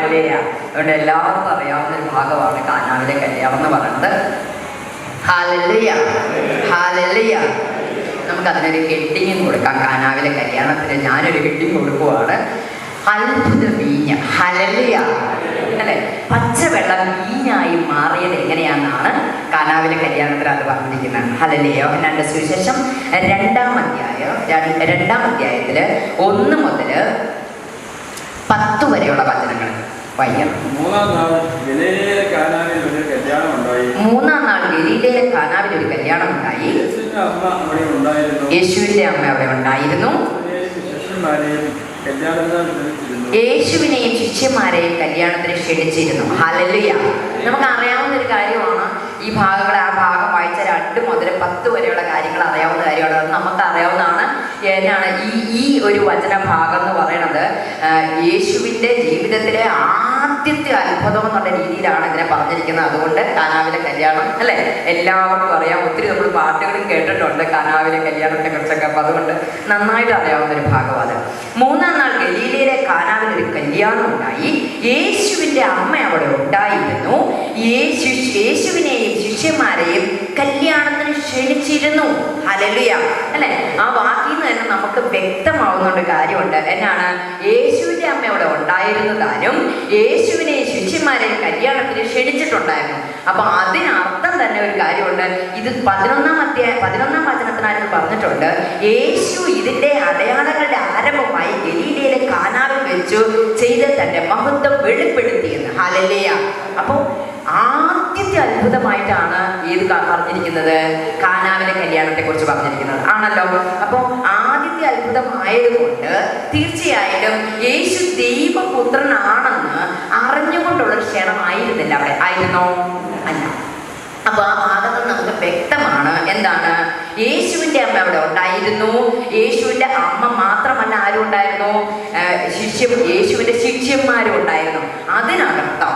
Hallelujah. അതുകൊണ്ട് എല്ലാവർക്കും അറിയാവുന്ന ഒരു ഭാഗമാണ് കാനാവിലെ കല്യാണം എന്ന് പറയുന്നത്. Hallelujah, hallelujah. നമുക്കതിനൊരു ഹെഡിങ് കൊടുക്കാം. കാനാവിലെ കല്യാണത്തിന് ഞാനൊരു ഹെഡിങ് കൊടുക്കുവാണ്, അത്ഭുത വീഞ്ഞ. ഹല്ലേലൂയ അല്ലെ, പച്ചവെള്ളം വീഞ്ഞായി മാറിയത് എങ്ങനെയാണെന്നാണ് കാനാവിലെ കല്യാണത്തിൽ അത് പറഞ്ഞിരിക്കുന്നത്. ഹല്ലേലൂയ. യോഹന്നാന്റെ സുവിശേഷം 2-ാം അധ്യായത്തില് 1 മുതൽ 10 വരെയുള്ള വചനങ്ങൾ വായിക്കാം. 3-ാം നാൾ ഗലീലയിലെ കാനാവിൽ ഒരു കല്യാണം ഉണ്ടായി. യേശുവിന്റെ അമ്മ അവിടെ ഉണ്ടായിരുന്നു. യേശുവിനെയും ശിഷ്യന്മാരെയും കല്യാണത്തിന് ക്ഷണിച്ചിരുന്നു. ഹല്ലേലൂയ. നമുക്ക് അറിയാവുന്ന ഒരു കാര്യമാണ് ഈ ഭാഗങ്ങൾ. ആ ഭാഗം വായിച്ച 2 മുതൽ 10 വരെയുള്ള കാര്യങ്ങൾ അറിയാവുന്ന കാര്യമാണ്. അത് നമുക്ക് അറിയാവുന്നതാണ്. എന്നാണ് ഈ ഒരു വചന ഭാഗം എന്ന് പറയുന്നത് യേശുവിൻ്റെ ജീവിതത്തിലെ ആദ്യത്തെ അത്ഭുതം എന്നുള്ള രീതിയിലാണ് ഇതിനെ പറഞ്ഞിരിക്കുന്നത്. അതുകൊണ്ട് കാനാവിലെ കല്യാണം അല്ലേ, എല്ലാവർക്കും അറിയാം. ഒത്തിരി നമ്മൾ പാട്ടുകളും കേട്ടിട്ടുണ്ട് കാനാവിലെ കല്യാണത്തെ കുറിച്ചൊക്കെ. അപ്പം അതുകൊണ്ട് നന്നായിട്ട് അറിയാവുന്ന ഒരു ഭാഗം അത്. 3-ാം നാൾ ഗലീലയിലെ കാനാവിൽ ഒരു കല്യാണം ഉണ്ടായി. യേശുവിൻ്റെ അമ്മ അവിടെ ഉണ്ടായിരുന്നു. യേശുവിനെയും ശിഷ്യന്മാരെയും കല്യാണത്തിന് ക്ഷണിച്ചിരുന്നു. ഹല്ലേലൂയ അല്ലെ. ആ വാക്കിൽ നിന്ന് തന്നെ നമുക്ക് വ്യക്തമാവുന്ന കാര്യമുണ്ട്. എന്നാണ്? യേശുവിൻ്റെ അമ്മ അവിടെ ഉണ്ടായിരുന്നതാനും യേശുവിനെയും ശിഷ്യന്മാരെയും കല്യാണത്തിന് ക്ഷണിച്ചിട്ടുണ്ടായിരുന്നു. അപ്പൊ അതിനർത്ഥം തന്നെ ഒരു കാര്യമുണ്ട്. ഇത് 11-ാം വചനത്തിനായിട്ട് പറഞ്ഞിട്ടുണ്ട്, യേശു ഇതിന്റെ അടയാളങ്ങളുടെ ആരംഭമായി ഗലീലയിലെ കാനാവിൽ വെച്ചു ചെയ്ത തന്റെ മഹത്വം വെളിപ്പെടുത്തിയെന്ന്. ഹല്ലേലൂയ. അപ്പോൾ ആദ്യത്തെ അത്ഭുതമായിട്ടാണ് ഏത് പറഞ്ഞിരിക്കുന്നത്? കാനാവിലെ കല്യാണത്തെ കുറിച്ച് പറഞ്ഞിരിക്കുന്നത് ആണല്ലോ. അപ്പോൾ ആദ്യത്തെ അത്ഭുതമായതുകൊണ്ട് തീർച്ചയായിട്ടും യേശു ദൈവപുത്രനാണെന്ന് അറിഞ്ഞുകൊണ്ടുള്ള ക്ഷണമായിരുന്നില്ല അവിടെ. ആയിരുന്നോ? അല്ല. അപ്പൊ ആ ഭാഗത്ത് നമുക്ക് വ്യക്തമാണ്. എന്താണ്? യേശുവിൻ്റെ അമ്മ അവിടെ ഉണ്ടായിരുന്നു. യേശുവിൻ്റെ അമ്മ മാത്രമല്ല, ആരും ഉണ്ടായിരുന്നു? യേശുവിൻ്റെ ശിഷ്യന്മാരും ഉണ്ടായിരുന്നു. അതിനർത്ഥം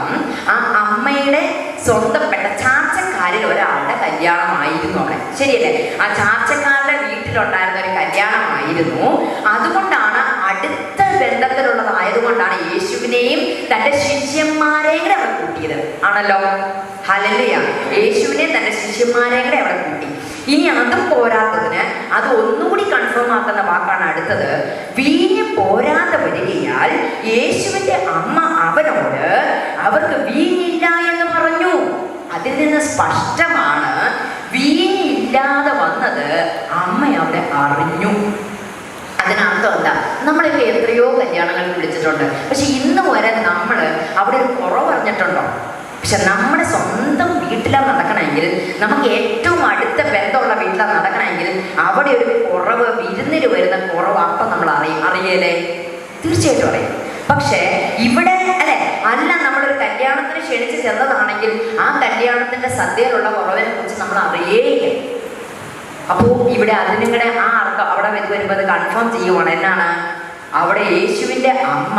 ആ അമ്മയുടെ സ്വന്തപ്പെട്ട ചാർച്ചക്കാരിൽ ഒരാളുടെ കല്യാണമായിരുന്നു അവിടെ. ശരിയല്ലേ? ആ ചാർച്ചക്കാരുടെ വീട്ടിലുണ്ടായിരുന്ന ഒരു കല്യാണമായിരുന്നു. അതുകൊണ്ടാണ് അടുത്ത ബന്ധത്തിലുള്ളതായതുകൊണ്ടാണ് യേശുവിനെയും തൻ്റെ ശിഷ്യന്മാരെയും കൂടെ അവിടെ കൂട്ടിയത്. ആണല്ലോ. ഹല്ലേലൂയ. യേശുവിനെ തൻ്റെ ശിഷ്യന്മാരെയും കൂടെ അവിടെ കൂട്ടി. ഇനി അതും പോരാത്തതിന് അത് ഒന്നുകൂടി കൺഫേം ആക്കുന്ന വാക്കാണ് അടുത്തത്. വീഞ്ഞ് പോരാതെ വരികയാൽ യേശുവിൻ്റെ അമ്മ അവനോട് അവർക്ക് വീഞ്ഞില്ല എന്ന് പറഞ്ഞു. അതിൽ നിന്ന് സ്പഷ്ടമാണ് വീഞ്ഞില്ലാതെ വന്നത് അമ്മ അവിടെ അറിഞ്ഞു. അതിനർത്ഥം എന്താ? നമ്മളിപ്പോൾ എത്രയോ കല്യാണങ്ങൾ വിളിച്ചിട്ടുണ്ട്. പക്ഷെ ഇന്ന് വരെ നമ്മൾ അവിടെ ഒരു കുറവ് അറിഞ്ഞിട്ടുണ്ടോ? പക്ഷെ നമ്മുടെ സ്വന്തം വീട്ടിലാണ് നടക്കണമെങ്കിൽ, നമുക്ക് ഏറ്റവും അടുത്ത ബന്ധമുള്ള വീട്ടിലാണ് നടക്കണമെങ്കിൽ അവിടെ ഒരു കുറവ്, വിരുന്നിൽ വരുന്ന കുറവ് അപ്പം നമ്മൾ അറിയല്ലേ? തീർച്ചയായിട്ടും അറിയും. പക്ഷേ ഇവിടെ അല്ലെ, അല്ല, നമ്മളൊരു കല്യാണത്തിന് ക്ഷണിച്ച് ചെന്നതാണെങ്കിൽ ആ കല്യാണത്തിന്റെ സദ്യയിലുള്ള കുറവിനെ കുറിച്ച് നമ്മൾ അറിയേയില്ല. അപ്പോൾ ഇവിടെ അതിനിടെ ആ അർത്ഥം അവിടെ വരുമ്പോൾ കൺഫേം ചെയ്യുവാണ്. എന്നാണ്? അവിടെ യേശുവിൻ്റെ അമ്മ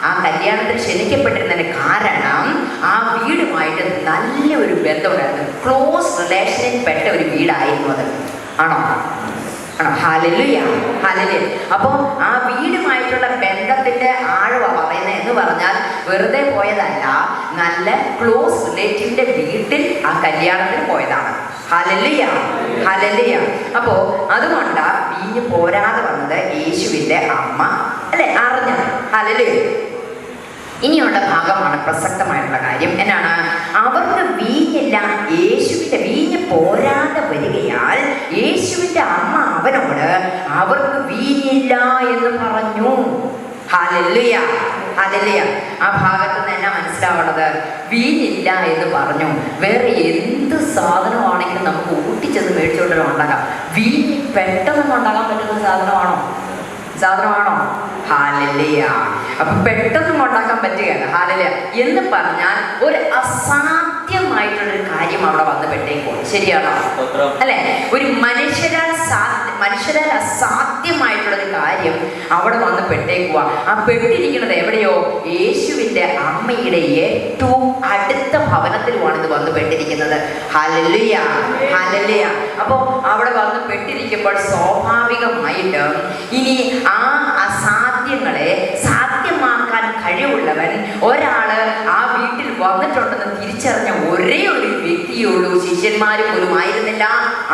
ആ കല്യാണത്തിന് ക്ഷണിക്കപ്പെട്ടിരുന്നതിന് കാരണം ആ വീടുമായിട്ട് നല്ലൊരു ബന്ധമുണ്ടായിരുന്നു. ക്ലോസ് റിലേഷനിൽ പെട്ട ഒരു വീടായിരുന്നു അത്. ആണോ? ആണോ? Hallelujah, hallelujah. അപ്പോൾ ആ വീടുമായിട്ടുള്ള ബന്ധത്തിന്റെ ആഴവ പറയുന്നത് എന്ന് പറഞ്ഞാൽ വെറുതെ പോയതല്ല, നല്ല ക്ലോസ് റിലേറ്റീവിന്റെ വീട്ടിൽ ആ കല്യാണത്തിന് പോയതാണ്. Hallelujah, hallelujah. അപ്പോ അതുകൊണ്ട് വീഞ്ഞ് പോരാതെ വന്നത് യേശുവിന്റെ അമ്മ അല്ലെ അറിഞ്ഞത്. ഹല്ലേലൂയ. ഇനിയുള്ള ഭാഗമാണ് പ്രസക്തമായിട്ടുള്ള കാര്യം. എന്നാണ്? അവർക്ക് വീഞ്ഞില്ല. യേശുവിന്റെ വീഞ്ഞ് പോരാതെ വരികയാൽ യേശുവിന്റെ അമ്മ അവനോട് അവർക്ക് വീഞ്ഞില്ല എന്ന് പറഞ്ഞു. Hallelujah, hallelujah. ആ ഭാഗത്ത് നിന്ന് എന്നാ മനസ്സിലാവുന്നത്? വീഞ്ഞില്ല എന്ന് പറഞ്ഞു. വേറെ എന്ത് സാധനമാണെങ്കിലും നമുക്ക് ഊട്ടിച്ചെന്ന് മേടിച്ചുകൊണ്ട് ഉണ്ടാക്കാം. വീഞ്ഞ് പെട്ടെന്ന് ഉണ്ടാക്കാൻ പറ്റുന്ന സാധനമാണോ? ഹല്ലേലൂയ. അപ്പൊ പെട്ടെന്നും ഉണ്ടാക്കാൻ പറ്റുകയാണ്. ഹല്ലേലൂയ എന്ന് പറഞ്ഞാൽ ഒരു അസാധ്യമായിട്ടുള്ളൊരു കാര്യം അവിടെ വന്ന് പെട്ടേക്കും. ശരിയാണോ? അല്ലെ? ഒരു മനുഷ്യരാൽ അസാധ്യമായിട്ടുള്ളൊരു കാര്യം അവിടെ വന്ന് പെട്ടേക്കുക. ആ പെട്ടിരിക്കുന്നത് എവിടെയോ? യേശുവിന്റെ അമ്മയുടെ ഏറ്റവും അടുത്ത ഭവനത്തിലുമാണ് ഇത് വന്ന് പെട്ടിരിക്കുന്നത്. Hallelujah, hallelujah. അപ്പോൾ അവിടെ വന്ന് പെട്ടിരിക്കുമ്പോൾ സ്വാഭാവികമായിട്ടും ഇനി ആ അസാധ്യങ്ങളെ സാധ്യമാക്കാൻ കഴിവുള്ളവൻ, ഒരാള് ആ വീട്ടിൽ വന്നിട്ടുണ്ടെന്ന് തിരിച്ചറിഞ്ഞ ഒരേ ഒരു വ്യക്തിയുള്ളൂ. ശിഷ്യന്മാര് പോലും ആയിരുന്നില്ല.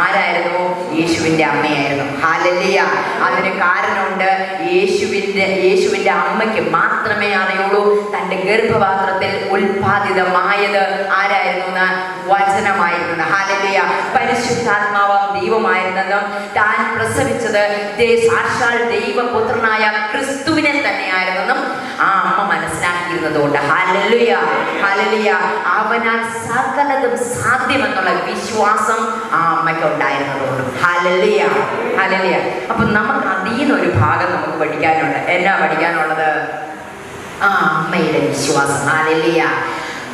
ആരായിരുന്നു? യേശുവിന്റെ അമ്മയായിരുന്നു. ഹല്ലേലൂയ. അതിന് കാരണമുണ്ട്. യേശുവിന്റെ അമ്മയ്ക്ക് മാത്രമേ അറിയുള്ളൂ തന്റെ ഗർഭപാത്രത്തിൽ ഉൽപാദിതമായത് ആരായിരുന്നു? വചനമായിരുന്നു. ഹല്ലേലൂയ. പരിശുദ്ധാത്മാവാം ദൈവമായിരുന്നെന്നും താൻ പ്രസവിച്ചത് സാക്ഷാൽ ദൈവപുത്രനായ ക്രിസ്തുവിനെ തന്നെയായിരുന്നെന്നും ആ അമ്മ മനസ്സിലാക്കിയിരുന്നതുകൊണ്ട് ഹല്ലേലൂയ, ഹല്ലേലൂയ, അവനാൽ സകലതും സാധ്യമെന്നുള്ള വിശ്വാസം ആ അമ്മയ്ക്ക് ഉണ്ടായിരുന്നതുകൊണ്ട് ഹല്ലേലൂയ, ഹല്ലേലൂയ. അപ്പൊ നമുക്ക് അതിൽ നിന്നൊരു ഭാഗം നമുക്ക് പഠിക്കാനുണ്ട്. എന്നാ പഠിക്കാനുള്ളത്? ആ അമ്മയുടെ വിശ്വാസം. ഹല്ലേലൂയ.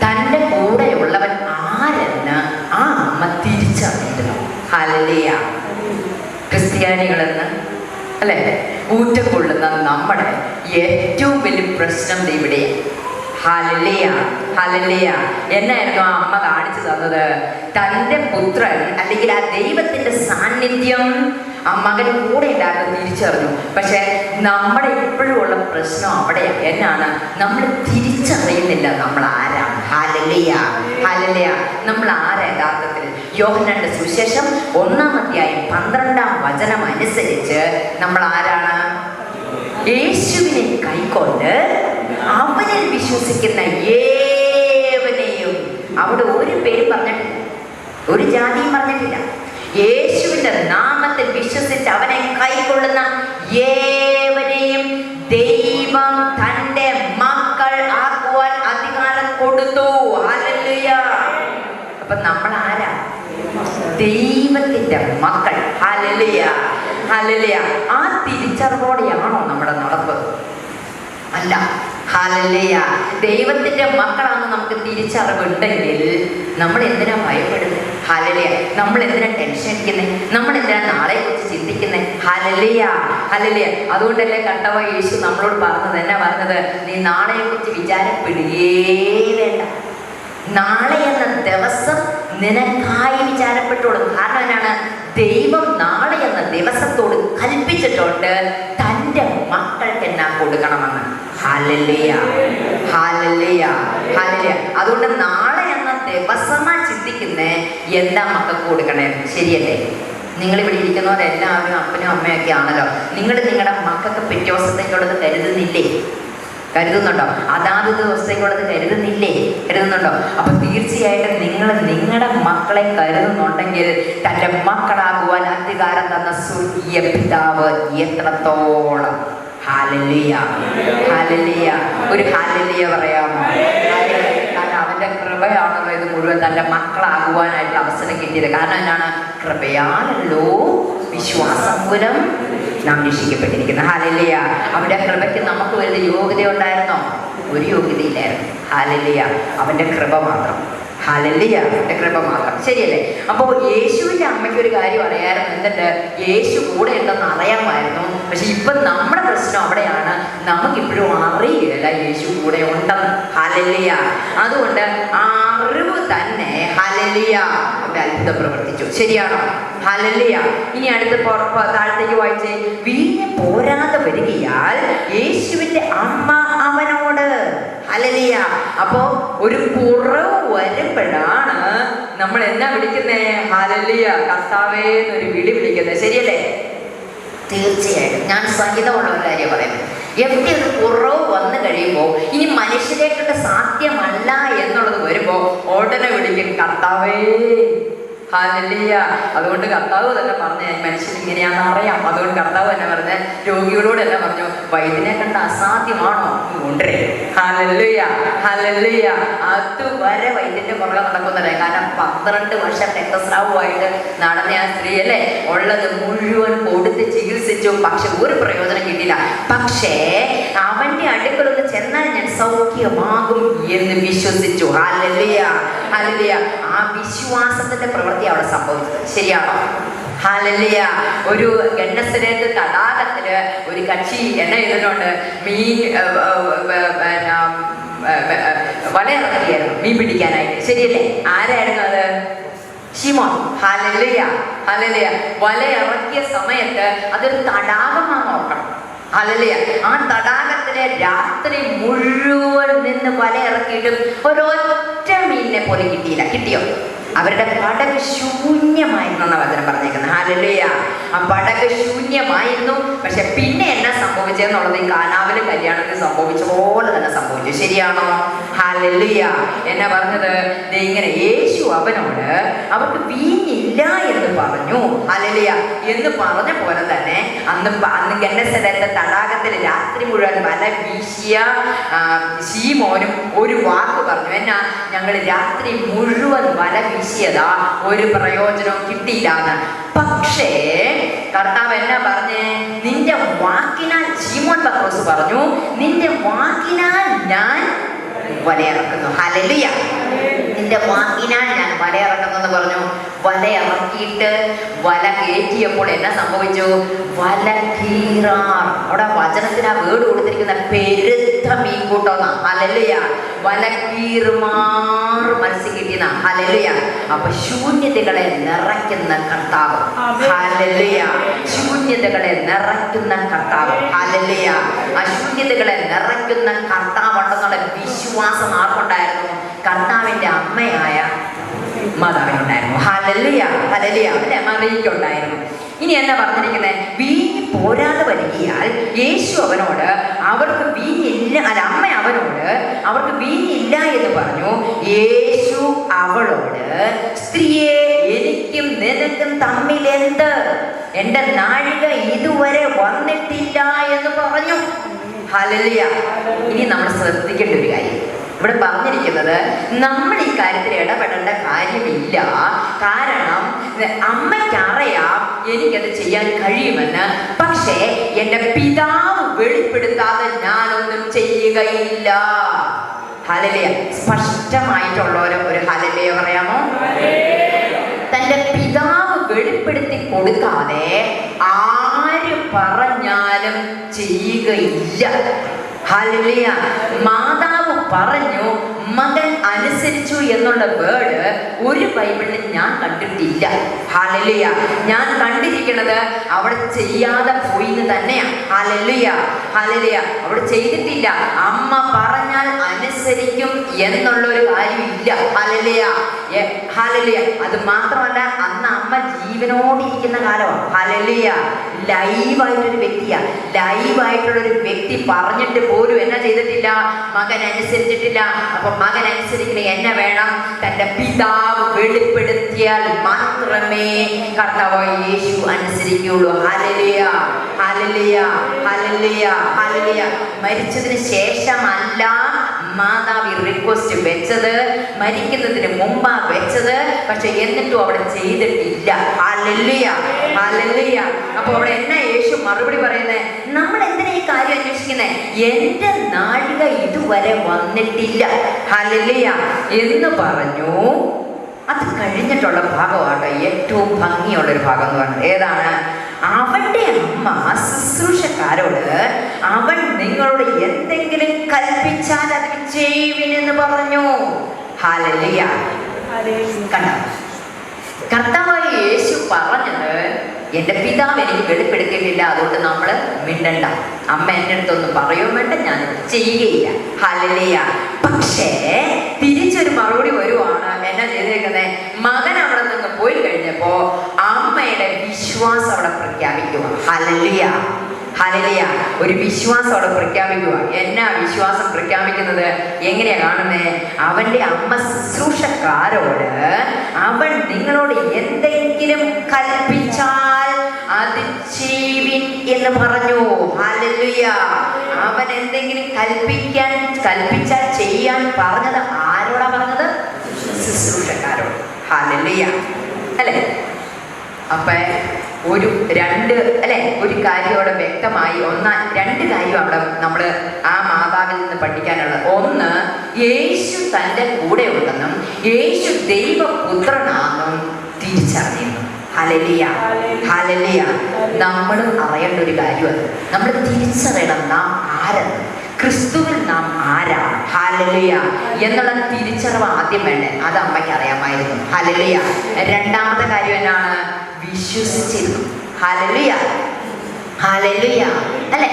തൻ്റെ കൂടെയുള്ളവൻ ആരെന്ന് ആ അമ്മ തിരിച്ചറിഞ്ഞിരുന്നു. ഹല്ലേലൂയ. ക്രിസ്ത്യാനികളെന്ന് അല്ലെ ഊറ്റം കൊള്ളുന്ന നമ്മുടെ ഏറ്റവും വലിയ പ്രശ്നം ഇവിടെയാണ്. Hallelujah, hallelujah. എന്നായിരുന്നു ആ അമ്മ കാണിച്ചു തന്നത്? തൻ്റെ പുത്രൻ അല്ലെങ്കിൽ ആ ദൈവത്തിന്റെ സാന്നിധ്യം ആ മകൻ കൂടെ ഉണ്ടായിരുന്നു തിരിച്ചറിഞ്ഞു. പക്ഷെ നമ്മുടെ ഇപ്പോഴും ഉള്ള പ്രശ്നം അവിടെയാണ്. എന്നാണ്? നമ്മൾ തിരിച്ചറിയുന്നില്ല നമ്മൾ ആരാണ്. Hallelujah, hallelujah. നമ്മൾ ആരാ യഥാർത്ഥത്തിൽ? യോഹന്നാന്റെ സുവിശേഷം 1-ാം അധ്യായം 12-ാം വചനം അനുസരിച്ച് നമ്മൾ ആരാണ്? യേശുവിനെ കൈക്കൊണ്ട് അവനിൽ വിശ്വസിക്കുന്ന ഏവനെയും, അവിടെ ഒരു പേരും പറഞ്ഞിട്ടില്ല, ഒരു ജാതിയും പറഞ്ഞിട്ടില്ല. യേശുവിന്റെ നാമത്തിൽ വിശ്വസിച്ച് അവനെ കൈക്കൊള്ളുന്ന ഏവനെയും ദൈവം തന്റെ മക്കൾ ആക്കുവാൻ അധികാരം കൊടുത്തു. ഹല്ലേലൂയ. അപ്പൊ നമ്മൾ ആരാ? ദൈവത്തിന്റെ മക്കൾ. Hallelujah, hallelujah. ആ തിരിച്ചറിവോടെയാണോ നമ്മുടെ നടപ്പ്? അല്ല. ഹല്ലേലൂയ. ദൈവത്തിന്റെ മക്കളാണെന്ന് നമുക്ക് തിരിച്ചറിവുണ്ടെങ്കിൽ നമ്മൾ എന്തിനാ ഭയപ്പെടുന്നത്? ഹല്ലേലൂയ. നമ്മൾ എന്തിനാ ടെൻഷൻ അടിക്കുന്നത്? നമ്മൾ എന്തിനാ നാളെ കുറിച്ച് ചിന്തിക്കുന്നത്? Hallelujah, hallelujah. അതുകൊണ്ടല്ലേ കർത്താവ് യേശു നമ്മളോട് പറഞ്ഞത്? എന്നാ പറഞ്ഞത്? നീ നാളെയെ കുറിച്ച് വിചാരപ്പെടുകയേ വേണ്ട. നാളെ എന്ന ദിവസം നിനക്കായി വിചാരപ്പെട്ടോളും. കാരണം എന്നാണ്? ദൈവം നാളെ എന്ന ദിവസത്തോട് കൽപ്പിച്ചിട്ടുണ്ട് തൻ്റെ മക്കൾക്ക് എന്നാ കൊടുക്കണമെന്ന്. Hallelujah, hallelujah, hallelujah. അതുകൊണ്ട് നാളെ എന്ന ദിവസമാ ചിന്തിക്കുന്നേ എന്താ മക്കൾക്ക് കൊടുക്കണേ. ശരിയല്ലേ? നിങ്ങളിവിടെ ഇരിക്കുന്നവരെല്ലാവരും അപ്പനും അമ്മയൊക്കെ ആണല്ലോ. നിങ്ങൾ നിങ്ങളുടെ മക്കൾക്ക് പിറ്റേ ദിവസത്തേക്കുള്ളത് കരുതുന്നില്ലേ? കരുതുന്നുണ്ടോ? അതാത് ദിവസത്തേക്കുള്ളത് കരുതുന്നുണ്ടോ? അപ്പൊ തീർച്ചയായിട്ടും നിങ്ങൾ നിങ്ങളുടെ മക്കളെ കരുതുന്നുണ്ടെങ്കിൽ തൻ്റെ മക്കളാകുവാൻ അധികാരം തന്ന സ്വർഗീയ പിതാവ് എത്രത്തോളം. Hallelujah, hallelujah. ഒരു ഹല്ലേലൂയ പറയാമോ? കാരണം അവന്റെ കൃപയാണല്ലോ ഇത് മുഴുവൻ തൻ്റെ മക്കളാകുവാനായിട്ടുള്ള അവസരം കിട്ടിയത്. കാരണം എന്താണ്? കൃപയാണല്ലോ വിശ്വാസം മൂലം നാം രക്ഷിക്കപ്പെട്ടിരിക്കുന്നത്. ഹല്ലേലൂയ. അവന്റെ കൃപയ്ക്ക് നമുക്ക് വരുന്ന യോഗ്യത ഉണ്ടായിരുന്നോ? ഒരു യോഗ്യതയില്ലായിരുന്നു. ഹല്ലേലൂയ. അവന്റെ കൃപ മാത്രം. ഹല്ലേലൂയ. അവന്റെ കൃപ മാത്രം. ശരിയല്ലേ? അപ്പോൾ യേശുവിന്റെ അമ്മയ്ക്ക് ഒരു കാര്യം അറിയാമായിരുന്നു. എന്നിട്ട് യേശു കൂടെ ഉണ്ടെന്ന് അറിയാമായിരുന്നു. പക്ഷെ ഇപ്പൊ നമ്മുടെ പ്രശ്നം അവിടെയാണ്. നമുക്കിപ്പോഴും അറിയില്ല യേശു കൂടെ ഉണ്ടെന്ന്. ഹല്ലേലൂയ. അതുകൊണ്ട് ആ അറിവ് തന്നെ ഹല്ലേലൂയ അവിടെ അത്ഭുതം പ്രവർത്തിച്ചു. ശരിയാണോ? ഹല്ലേലൂയ. ഇനി അടുത്ത് താഴത്തേക്ക് വായിച്ചേ. വീഞ്ഞ് പോരാതെ വരികയാൽ യേശുവിന്റെ അമ്മ അവനോട്. ഹല്ലേലൂയ. അപ്പോ ഒരു കുറവ് വരുമ്പോഴാണ് നമ്മൾ എന്നാ വിളിക്കുന്നേ? ഹല്ലേലൂയ. കർത്താവേ എന്നൊരു വിളി വിളിക്കുന്നത്. ശരിയല്ലേ? തീർച്ചയായിട്ടും ഞാൻ സഹിതമുള്ള ഒരു കാര്യം പറയുന്നത്. എവിടെ ഒരു കുറവ് വന്നു കഴിയുമ്പോൾ ഇനി മനുഷ്യരെക്കൊണ്ട് സാധ്യമല്ല എന്നുള്ളത് വരുമ്പോൾ ഉടനെ വിളിക്കും കർത്താവേ. ഹല്ലേലൂയ. അതുകൊണ്ട് കർത്താവ് തന്നെ പറഞ്ഞ മനുഷ്യൻ ഇങ്ങനെയാണെന്ന് അറിയാം. അതുകൊണ്ട് കർത്താവ് തന്നെ പറഞ്ഞ രോഗികളോട് തന്നെ പറഞ്ഞു, വൈദ്യനെ കണ്ട അസാധ്യമാണോ? കൊണ്ടേ. Hallelujah, hallelujah. അതുവരെ വൈദ്യന്റെ പുറകെ നടക്കുന്നതല്ലേ. കാരണം 12 വർഷം രക്തസ്രാവമായിട്ട് നടന്ന ആ സ്ത്രീ അല്ലേ, ഉള്ളത് മുഴുവൻ കൊടുത്ത് ചികിത്സിച്ചു. പക്ഷെ ഒരു പ്രയോജനം കിട്ടിയില്ല. പക്ഷേ അവന്റെ അടുക്കലൊന്ന് ചെന്നാൽ ഞാൻ സൗഖ്യമാകും എന്ന് വിശ്വസിച്ചു. Hallelujah, hallelujah. ആ വിശ്വാസത്തിന്റെ പ്രവൃത്തി അവിടെ സംഭവിച്ചത്. ശരിയാണോ? ഹല്ലേലൂയ. ഒരു ഗന്നസരേത്ത് തടാകത്തില് ഒരു കക്ഷി എന്നെ ചെയ്തിട്ടുണ്ട്. മീൻ വലയിറക്കിയായിരുന്നു മീൻ പിടിക്കാനായിട്ട്. ശരിയല്ലേ? ആരായിരുന്നു അത്? ശിമോൻ. Hallelujah, hallelujah. വല ഇറക്കിയ സമയത്ത് അതൊരു തടാകമാണെന്ന് ഓർക്കണം. ഹല്ലേലൂയ. ആ തടാകത്തിൽ ഹാലലുയ, രാത്രി മുഴുവൻ നിന്ന് വല ഇറക്കിയിട്ടും ഒരൊറ്റ മീനിനെ പോലും കിട്ടിയില്ല. കിട്ടിയോ? അവരുടെ പടക് ശൂന്യമായിരുന്നു എന്ന വചനം പറഞ്ഞേക്കുന്നത്. ഹാലലുയ, ആ പടക് ശൂന്യമായിരുന്നു. പക്ഷെ പിന്നെ എന്നാ സംഭവിച്ചെന്നുള്ളത് ഈ കാനാവിലെ കല്യാണത്തിൽ സംഭവിച്ച പോലെ തന്നെ സംഭവിച്ചു. ശരിയാണോ? ഹാലലുയ. എന്നാ പറഞ്ഞത്? ഇങ്ങനെ യേശു അവനോട് അവർക്ക് വീഞ്ഞില്ല എന്ന് പറഞ്ഞു. ഹാലലുയ എന്ന് പറഞ്ഞ പോലെ തന്നെ അന്ന് ഗന്നസരത്തെ തടാകത്തിൽ രാത്രി മുഴുവൻ വല വീശിയ ശീമോനും ഒരു വാക്ക് പറഞ്ഞു. എന്നാ? ഞങ്ങൾ രാത്രി മുഴുവൻ വല വീശിയതാ, ഒരു പ്രയോജനവും കിട്ടിയില്ലാന്ന്. പക്ഷേ കർത്താവ് എന്നാ പറഞ്ഞേ? നിന്റെ വാക്കിനാൽ, ശീമോൻ പത്രോസ് പറഞ്ഞു, നിന്റെ വാക്കിനാൽ ഞാൻ വലയിറക്കുന്നു. ഹല്ലേലൂയ. നിന്റെ വാക്കിനാൽ ഞാൻ വലയിറക്കുന്നു എന്ന് പറഞ്ഞു. വല ഇറക്കിയിട്ട് വല കയറ്റിയപ്പോൾ എന്നാ സംഭവിച്ചു? വല കീറാർ. അവിടെ വചനത്തിന് ആ വേർഡ് കൊടുത്തിരിക്കുന്ന പെരുത്ത മീൻകൂട്ടോന്നാ. ഹല്ലേലൂയ. വല കീറുമാറ് മത്സ്യം കിട്ടിയെന്ന. ഹല്ലേലൂയ. അപ്പൊ ശൂന്യതകളെ നിറയ്ക്കുന്ന കർത്താവ്. ഹല്ലേലൂയ. ശൂന്യതകളെ നിറയ്ക്കുന്ന കർത്താവ്. ഹല്ലേലൂയ. ആ ശൂന്യതകളെ നിറയ്ക്കുന്ന കർത്താവ് ഉണ്ടെന്നുള്ള വിശ്വാസം ആർക്കുണ്ടായിരുന്നു? കർത്താവിന്റെ അമ്മയായ മാതാവിനുണ്ടായിരുന്നു. ഹല്ലേലൂയ. ഹല്ലേലൂയ. അല്ലെ? മറിയയ്ക്കുണ്ടായിരുന്നു. ഇനി എന്നാ പറഞ്ഞിരിക്കുന്നത്? വീഞ്ഞ് പോരാതെ വരികയാൽ യേശു അവനോട് അവർക്ക് വീഞ്ഞില്ല, അല്ല അമ്മ അവനോട് അവർക്ക് വീഞ്ഞില്ല എന്ന് പറഞ്ഞു. യേശു അവളോട്, സ്ത്രീയെ, എനിക്കും നിനക്കും തമ്മിൽ എന്ത്? എന്റെ നാഴിക ഇതുവരെ വന്നിട്ടില്ല എന്ന് പറഞ്ഞു. ഹല്ലേലൂയ. ഇനി നമ്മൾ ശ്രദ്ധിക്കേണ്ട ഒരു കാര്യം ഇവിടെ പറഞ്ഞിരിക്കുന്നത്, നമ്മൾ ഈ കാര്യത്തിൽ ഇടപെടേണ്ട കാര്യമില്ല. കാരണം അമ്മയ്ക്കറിയാം എനിക്കത് ചെയ്യാൻ കഴിയുമെന്ന്. പക്ഷേ എൻ്റെ പിതാവ് വെളിപ്പെടുത്താതെ ഞാനൊന്നും ചെയ്യുകയില്ല. ഹല്ലേലൂയ. സ്പഷ്ടമായിട്ടുള്ള ഒരു ഹല്ലേലൂയ പറയാമോ? തൻ്റെ പിതാവ് വെളിപ്പെടുത്തി കൊടുക്കാതെ ആര് പറഞ്ഞാലും ചെയ്യുകയില്ല. ഹല്ലേലൂയ. മാതാവ് പറഞ്ഞു, മകൻ അനുസരിച്ചു എന്നുള്ള വേർഡ് ഒരു ബൈബിളിൽ ഞാൻ കണ്ടിട്ടില്ല. ഹല്ലേലൂയ. ഞാൻ കണ്ടിരിക്കുന്നത് അവിടെ ചെയ്യാതെ പോയി തന്നെയാണ്. ഹല്ലേലൂയ. ഹല്ലേലൂയ. അവിടെ ചെയ്തിട്ടില്ല. അമ്മ പറഞ്ഞാൽ അനുസരിക്കും എന്നുള്ളൊരു കാര്യമില്ല. ഹല്ലേലൂയ. ഹല്ലേലൂയ. അത് മാത്രമല്ല, അന്ന് അമ്മ ജീവനോടിരിക്കുന്ന കാലമാണ്. ഹല്ലേലൂയ. ലൈവായിട്ടൊരു വ്യക്തിയാ. ലൈവായിട്ടുള്ളൊരു വ്യക്തി പറഞ്ഞിട്ട് പോലും എന്നാ ചെയ്തിട്ടില്ല? മകൻ അനുസരിച്ചിട്ടില്ല. അപ്പൊ മകൻ അനുസരിക്കണേ എന്നെ വേണം? തന്റെ പിതാവ് വെളിപ്പെടുത്തിയാൽ മാത്രമേ കർത്താവായ യേശു അനുസരിക്കുകയുള്ളൂ. ഹല്ലേലൂയ. ഹല്ലേലൂയ. ഹല്ലേലൂയ. ഹല്ലേലൂയ. മരിച്ചതിന് ശേഷമല്ല മാതാവ് റിക്വസ്റ്റ് വെച്ചത്, മരിക്കുന്നതിന് മുമ്പാ വെച്ചത്. പക്ഷെ എന്നിട്ടും അവിടെ ചെയ്തിട്ടില്ല. ഹല്ലേലൂയ. ഹല്ലേലൂയ. അപ്പൊ അവിടെ എന്നാ യേശു മറുപടി പറയുന്നത്? നമ്മൾ എന്തിനാ ഈ കാര്യം അന്വേഷിക്കുന്നത്? എന്റെ നാഴിക ഇതുവരെ വന്നിട്ടില്ല. ഹല്ലേലൂയ എന്ന് പറഞ്ഞു. അത് കഴിഞ്ഞിട്ടുള്ള ഭാഗമാണ് ഏറ്റവും ഭംഗിയുള്ളൊരു ഭാഗം എന്ന് പറഞ്ഞത്. ഏതാണ്? അവന്റെ അമ്മ ശുശ്രൂഷക്കാരോട്, അവൻ നിങ്ങളോട് എന്തെങ്കിലും കൽപ്പിച്ചാൽ അത് ചെയ്യുവിനെന്ന് പറഞ്ഞു. ഹല്ലേലൂയ. കണ്ടോ? കർത്താവായ യേശു പറഞ്ഞത്, എൻ്റെ പിതാവ് എനിക്ക് വെളിപ്പെടുത്തിയിട്ടില്ല, അതുകൊണ്ട് നമ്മൾ മിണ്ടണ്ട. അമ്മ എൻ്റെ അടുത്തൊന്നും പറയുകയും വേണ്ട, ഞാൻ ചെയ്യുകയില്ല. ഹല്ലേലൂയ. പക്ഷേ തിരിച്ചൊരു മറുപടി വരുവാണ്. എന്നാ ചെയ്തേക്കുന്നത്? മകൻ അവിടെ നിന്ന് പോയി കഴിഞ്ഞപ്പോ അമ്മയുടെ വിശ്വാസം അവിടെ പ്രഖ്യാപിക്കുക. ഹല്ലേലൂയ. ഹല്ലേലൂയ. ഒരു വിശ്വാസം അവിടെ പ്രഖ്യാപിക്കുക. എന്നാ വിശ്വാസം പ്രഖ്യാപിക്കുന്നത്? എങ്ങനെയാ കാണുന്നത്? അവന്റെ അമ്മ ശുശ്രൂഷക്കാരോട്, അവൻ നിങ്ങളോട് എന്തെങ്കിലും കൽപ്പിച്ചാൽ അത് ചെയ്യുവിൻ എന്ന് പറഞ്ഞു. ഹല്ലേലൂയ. അവൻ എന്തെങ്കിലും കൽപ്പിച്ചാൽ ചെയ്യാൻ പറഞ്ഞത് ആരോടാ പറഞ്ഞത്? ശുശ്രൂഷക്കാരോട്. ഹല്ലേലൂയ. അല്ലേ? അപ്പൊ ഒരു കാര്യം അവിടെ വ്യക്തമായി. രണ്ട് കാര്യം അവിടെ നമ്മൾ ആ മാതാവിൽ നിന്ന് പഠിക്കാനുള്ളത്. ഒന്ന്, യേശു തൻ്റെ കൂടെ ഉണ്ടെന്നും യേശു ദൈവപുത്രനാണെന്നും തിരിച്ചറിയുന്നു. ഹല്ലേലൂയ. ഹല്ലേലൂയ. നമ്മൾ അറിയേണ്ട ഒരു കാര്യമാണ്. നമ്മൾ തിരിച്ചറിയണം നാം ആരെന്ന്. ക്രിസ്തുവിൽ നാം ആരാണ്. ഹല്ലേലൂയ എന്നുള്ള തിരിച്ചറിവ് ആദ്യം വേണ്ടേ. അത് അമ്മയ്ക്ക് അറിയാമായിരുന്നു. ഹല്ലേലൂയ. രണ്ടാമത്തെ കാര്യം എന്നാണ്? വിശ്വസിച്ചിരുന്നു. ഹല്ലേലൂയ. ഹല്ലേലൂയ. അല്ലേ?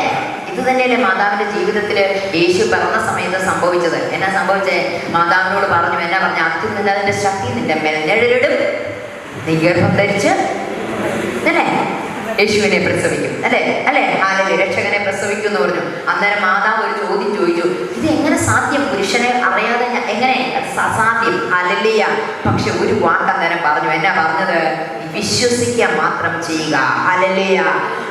ഇത് തന്നെയല്ലേ മാതാവിന്റെ ജീവിതത്തിൽ യേശു പിറന്ന സമയത്ത് സംഭവിച്ചത്. എന്നാ സംഭവിച്ചേ? മാതാവിനോട് പറഞ്ഞു, എന്നാ പറഞ്ഞ, അത്യുന്നതന്റെ ശക്തി നിന്റെ മേൽ നിഴലിടും, നീ ഗർഭം ധരിച്ച് അല്ലേ യേശുവിനെ പ്രസവിക്കും, അല്ലേ ഹാലലൂയ, രക്ഷകനെ പ്രസവിക്കും എന്ന് പറഞ്ഞു. അന്നേരം മാതാവ് ഒരു ചോദ്യം ചോദിച്ചു, ഇത് എങ്ങനെ സാധ്യം? പുരുഷനെ അറിയാതെ എങ്ങനെ? അസാധ്യം. ഹല്ലേലൂയ. പക്ഷെ ഒരു വാക്ക് അന്നേരം പറഞ്ഞു. എന്നാ പറഞ്ഞത്? വിശ്വസിക്കാൻ മാത്രം ചെയ്യുക. ഹല്ലേലൂയ.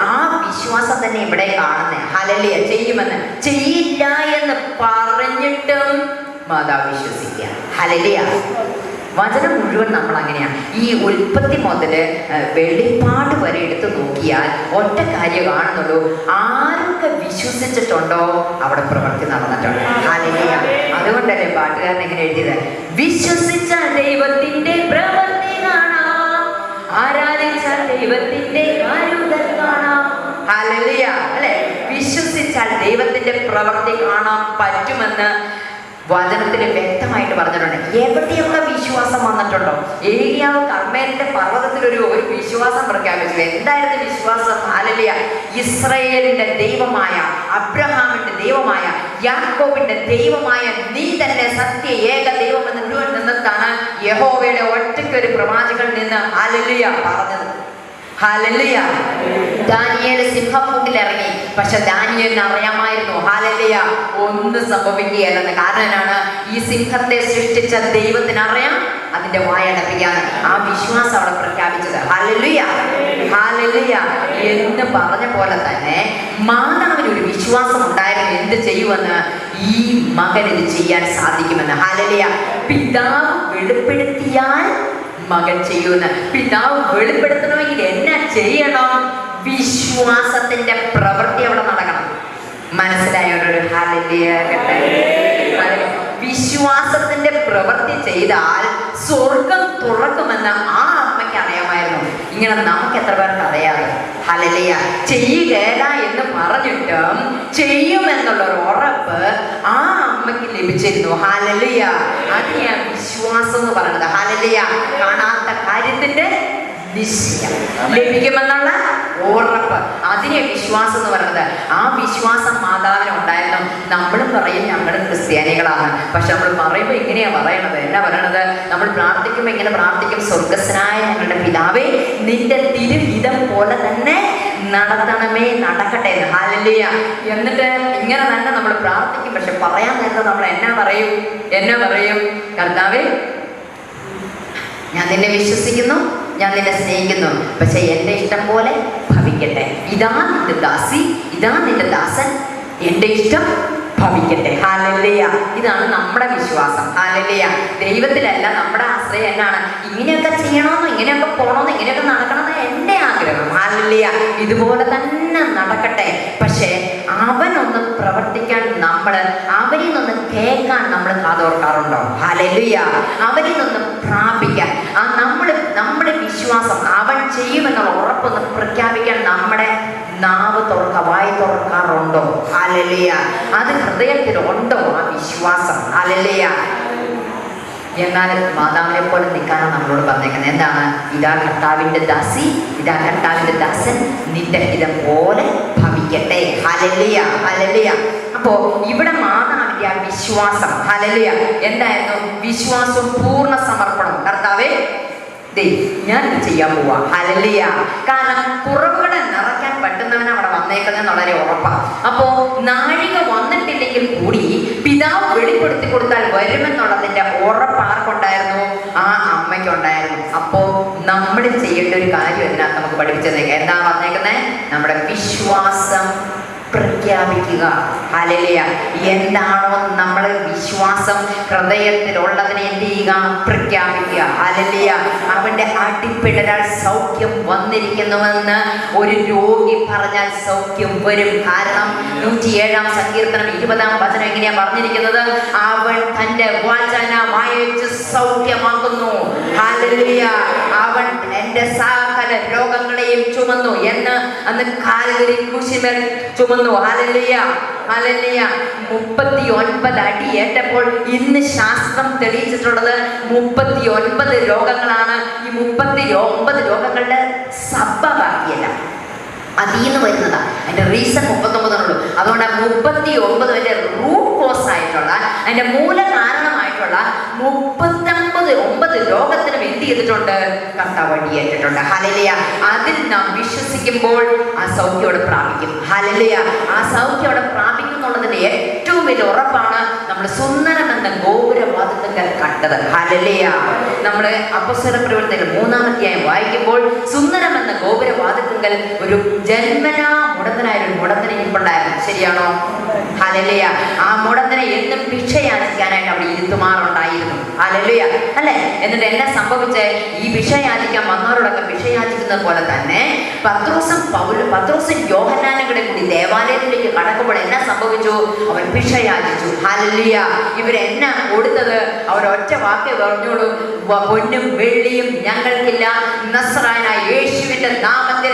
ആ വിശ്വാസം തന്നെ ഇവിടെ കാണുന്നേ. ഹല്ലേലൂയ. ചെയ്യുമെന്ന്, ചെയ്യില്ല എന്ന് പറഞ്ഞിട്ടും മാതാവ് വിശ്വസിക്കുക. ഹല്ലേലൂയ. വചനം മുഴുവൻ നമ്മൾ അങ്ങനെയാണ്. ഈ ഉൽപ്പത്തി മുതൽ വെളിപ്പാട് വരെ എടുത്തു നോക്കിയാൽ ഒറ്റ കാര്യം കാണുന്നുള്ളൂ, ആരൊക്കെ വിശ്വസിച്ചിട്ടുണ്ടോ അവിടെ പ്രവൃത്തി നടന്നിട്ടുണ്ട്. ഹല്ലേലൂയ. അതുകൊണ്ടല്ലേ പാട്ടുകാരൻ എങ്ങനെ എഴുതിയത്? വിശ്വസിച്ചാൽ ദൈവത്തിന്റെ പ്രവൃത്തി കാണാം, ആരാധിച്ചാൽ ദൈവത്തിന്റെ കരുതൽ കാണാം. ഹല്ലേലൂയ. അല്ലെ, വിശ്വസിച്ചാൽ ദൈവത്തിന്റെ പ്രവൃത്തി കാണാൻ പറ്റുമെന്ന് വചനത്തിൽ വ്യക്തമായിട്ട് പറഞ്ഞിട്ടുണ്ട്. എവിടെയൊക്കെ വിശ്വാസം വന്നിട്ടുണ്ടോ? ഏലിയാവ് കർമ്മേലിന്റെ പർവ്വതത്തിൽ ഒരു വിശ്വാസം പ്രഖ്യാപിച്ചു. എന്തായിരുന്നു വിശ്വാസം? ഹല്ലേലൂയ. ഇസ്രായേലിന്റെ ദൈവമായ, അബ്രഹാമിന്റെ ദൈവമായ, യാക്കോബിന്റെ ദൈവമായ നീ തന്നെ സത്യ ഏക ദൈവം എന്ന് മുഴുവൻ നിന്നിട്ടാണ് യഹോവയുടെ ഒറ്റയ്ക്കൊരു പ്രവാചകൻ നിന്ന് ഹല്ലേലൂയ പറഞ്ഞത്. ഹല്ലേലൂയ. ദാനിയേൽ സിംഹക്കൂട്ടിൽ ഇറങ്ങി, പക്ഷെ ദാനിയേലിന് അറിയാമായിരുന്നു ഹല്ലേലൂയ ഒന്നും സംഭവിക്കുകയല്ലെന്ന്. കാരണം എന്നാണ്? ഈ സിംഹത്തെ സൃഷ്ടിച്ച ദൈവത്തിന് അറിയാം അതിന്റെ വായടപ്പിക്കാന്ന്. ആ വിശ്വാസം അവിടെ പ്രഖ്യാപിച്ചത്. ഹല്ലേലൂയ. ഹല്ലേലൂയ എന്ന് പറഞ്ഞ പോലെ തന്നെ മാതാവിന് ഒരു വിശ്വാസം ഉണ്ടായിരുന്നു, എന്ത് ചെയ്യുമെന്ന്, ഈ മകൻ ഇത് ചെയ്യാൻ സാധിക്കുമെന്ന്. ഹല്ലേലൂയ. പിതാവ് വെളിപ്പെടുത്തിയാൽ മകൻ ചെയ്യുമെന്ന്. പിതാവ് വെളിപ്പെടുത്തണമെങ്കിൽ എന്നാ ചെയ്യണം? വിശ്വാസത്തിന്റെ പ്രവൃത്തി അവിടെ നടക്കണം. മനസ്സിലായവരൊരു ഹല്ലേലൂയ കേട്ടെ. വിശ്വാസത്തിന്റെ പ്രവൃത്തി ചെയ്താൽ സ്വർഗം തുറക്കുമെന്ന് ആ അമ്മയ്ക്ക് അറിയാമായിരുന്നു. ഇങ്ങനെ നമുക്ക് എത്ര പേർക്ക് അറിയാതെ? ഹല്ലേലൂയ. ചെയ്യുകയില്ല എന്ന് പറഞ്ഞിട്ടും ചെയ്യുമെന്നുള്ളൊരു ഉറപ്പ് ആ അമ്മയ്ക്ക് ലഭിച്ചിരുന്നു. ഹല്ലേലൂയ. അതിനെയാ വിശ്വാസം എന്ന് പറയുന്നത്. ഹല്ലേലൂയ. കാണാത്ത കാര്യത്തിന്റെ നിശ്ചയം, ലഭിക്കുമെന്നുള്ള ഉറപ്പ്, അതിനെ വിശ്വാസം എന്ന് പറയുന്നത്. ആ വിശ്വാസം മാതാവിന് ഉണ്ടായിരുന്നു. നമ്മളും പറയും ഞങ്ങൾ ക്രിസ്ത്യാനികളാണ്, പക്ഷെ നമ്മൾ പറയുമ്പോൾ ഇങ്ങനെയാ പറയണത്. എന്നാ പറയണത്? നമ്മൾ പ്രാർത്ഥിക്കുമ്പോൾ ഇങ്ങനെ പ്രാർത്ഥിക്കും, സ്വർഗസ്വനായ ഞങ്ങളുടെ പിതാവേ നിന്റെ തിരുഹിതം പോലെ തന്നെ നടത്തണമേ, നടക്കട്ടെ എന്ന്. ഹല്ലേലൂയ. എന്നിട്ട് ഇങ്ങനെ തന്നെ നമ്മൾ പ്രാർത്ഥിക്കും. പക്ഷെ പറയാൻ നേരത്തെ നമ്മൾ എന്നാ പറയും? കർത്താവേ, ഞാൻ നിന്നെ വിശ്വസിക്കുന്നു, ഞാൻ നിന്നെ സ്നേഹിക്കുന്നു, പക്ഷെ എൻ്റെ ഇഷ്ടം പോലെ ഭവിക്കട്ടെ. ഇതാ നിന്റെ ദാസി, ഇതാ നിന്റെ ദാസൻ, എൻ്റെ ഇഷ്ടം ഭവിക്കട്ടെ. ഹല്ലേലൂയ. ഇതാണ് നമ്മുടെ വിശ്വാസം. ഹല്ലേലൂയ. ദൈവത്തിലല്ല നമ്മുടെ ആശ്രയം. എന്നാണ്? ഇങ്ങനെയൊക്കെ ചെയ്യണമെന്നോ, ഇങ്ങനെയൊക്കെ പോകണമെന്നോ, ഇങ്ങനെയൊക്കെ നടക്കണമെന്നോ എൻ്റെ ആഗ്രഹം. ഹല്ലേലൂയ. ഇതുപോലെ തന്നെ നടക്കട്ടെ. പക്ഷേ അവനൊന്ന് പ്രവർത്തിക്കാൻ അവനിൽ നിന്ന് കേൾക്കാൻ നമ്മൾ കാതോർക്കാറുണ്ടോ? ഹല്ലേലൂയ. അവനിൽ നിന്ന് പ്രാപിക്കാൻ നമ്മുടെ വിശ്വാസം അവൻ ചെയ്യുമെന്നുള്ള ഉറപ്പൊന്ന് പ്രഖ്യാപിക്കാൻ നമ്മുടെ നാവ് വായ തുറക്കാറുണ്ടോ? ഹല്ലേലൂയ. അത് ഹൃദയത്തിലുണ്ടോ ആ വിശ്വാസം? ഹല്ലേലൂയ. എന്നാൽ മാതാവിനെ പോലെ നിൽക്കാനാണ് നമ്മളോട് പറഞ്ഞേക്കുന്നത്. എന്താണ്? ഇതാ കർത്താവിന്റെ ദാസി, ഇതാ കർത്താവിന്റെ ദാസൻ, നിന്റെ ഹിതം പോലെ ഭവിക്കട്ടെ. ഹല്ലേലൂയ. ഹല്ലേലൂയ. അപ്പോ ഇവിടെ മാതാവിന്റെ ആ വിശ്വാസം, ഹല്ലേലൂയ, എന്തായിരുന്നു? വിശ്വാസവും പൂർണ്ണ സമർപ്പണം. കർത്താവേ, ഞാൻ ഇത് ചെയ്യാൻ പോവാ. ഹല്ലേലൂയ. കാരണം കുറവുകളെ നിറയ്ക്കാൻ പറ്റുന്നവൻ അവിടെ വന്നേക്കുന്നത് വളരെ ഉറപ്പാണ്. അപ്പോ നാഴിക വന്നിട്ടില്ലെങ്കിൽ കൂടി പിതാവ് വെളിപ്പെടുത്തി കൊടുത്താൽ വരുമെന്നുള്ളതിന്റെ ഉറപ്പ് ആർക്കുണ്ടായിരുന്നു? ആ അമ്മയ്ക്കുണ്ടായിരുന്നു. അപ്പോ നമ്മൾ ചെയ്യേണ്ട ഒരു കാര്യം ഇതിനകത്ത് നമുക്ക് പഠിപ്പിച്ചതേക്കാം. എന്താ വന്നേക്കുന്നത്? നമ്മുടെ വിശ്വാസം പ്രഖ്യാപിക്കുക. ഹല്ലേലൂയ. എന്താണോ നമ്മൾ വിശ്വാസം ഹൃദയത്തിലുള്ളതിനെ എന്ത് ചെയ്യുക? പ്രഖ്യാപിക്കുക. ഹല്ലേലൂയ. അവന്റെ അടിപ്പിടരാൽ സൗഖ്യം വന്നിരിക്കുന്നുവെന്ന് ഒരു രോഗി പറഞ്ഞാൽ സൗഖ്യം വരും. കാരണം 107-ാം സങ്കീർത്തനം 20-ാം വചനം എങ്ങനെയാ പറഞ്ഞിരിക്കുന്നത്? അവൻ തന്റെ വചനം അയച്ച് സൗഖ്യമാക്കുന്നു. ഹല്ലേലൂയ. അവൻ എന്റെ സകല രോഗങ്ങളെയും ചുമന്നു എന്ന് അന്ന് കാൽവരി ക്രൂശിന്മേൽ ചുമന്നു. ഹല്ലേലൂയ. ഹല്ലേലൂയ. 39 അടി ഏറ്റപ്പോൾ ഇന്ന് ശാസ്ത്രം തെളിയിച്ചിട്ടുള്ളത് 39 രോഗങ്ങളാണ്. ഈ 39 രോഗങ്ങളുടെ സഭ ബാക്കിയല്ല. അതിൽ നിന്ന് വരുന്നതാ. അതിന്റെ റീസൺ 39 അതുകൊണ്ട് 39 വരെ റൂട്ട് കോസ് ആയിട്ടുള്ള അതിന്റെ മൂല കാരണമായിട്ടുള്ള 39 രോഗത്തിനും എന്ത് ചെയ്തിട്ടുണ്ട്? കർത്താവ് വഴിയേറ്റിട്ടുണ്ട്. ഹല്ലേലൂയ. അതിൽ നാം വിശ്വസിക്കുമ്പോൾ ആ സൗഖ്യോടെ പ്രാപിക്കും. ഹല്ലേലൂയ. ആ സൗഖ്യോടെ പ്രാപിക്കും എന്നുള്ളതിന്റെ ഏറ്റവും വലിയ ഉറപ്പാണ് നമ്മൾ സുന്ദരം എന്ന ഗോപുരവാതിൽക്കൽ കണ്ടത്. ഹല്ലേലൂയ. നമ്മൾ അപ്പോസ്തല പ്രവൃത്തികൾ 3-ാം അധ്യായം വായിക്കുമ്പോൾ സുന്ദരം എന്ന ഗോപുരവാതിൽക്കൽ ഒരു ജന്മനാ മുടന്തനായ ഒരു മുടന്തനെ ഇരിപ്പുണ്ടായിരുന്നു. ശരിയാണോ? ഹല്ലേലൂയ. ആ മുടന്തനെ എന്നും ഭിക്ഷ യാചിക്കാനായിട്ട് അവിടെ ഇരുത്തുമാറുണ്ടായിരുന്നു. ഹല്ലേലൂയ. അല്ലേ? എന്നിട്ട് എന്നെ സംഭവിച്ച് ഈ ഭിക്ഷ യാചിക്കാൻ വന്നവരോടൊക്കെ ഭിക്ഷ യാചിക്കുന്നത് പോലെ തന്നെ പത്രോസും യോഹന്നാനും കൂടെ കൂടി ദേവാലയത്തിലേക്ക് കടക്കുമ്പോൾ എന്നെ സംഭവിച്ചു? അവൻ ഭിക്ഷ യാചിച്ചു. ഹല്ലേലൂയ. ഇവരെന്നാ കൊടുത്തത്? അവരൊറ്റ വാക്കേ പറഞ്ഞോളൂ, പൊന്നും വെള്ളിയും ഞങ്ങൾക്കില്ല, നസ്രായനായ യേശുവിന്റെ നാമത്തിൽ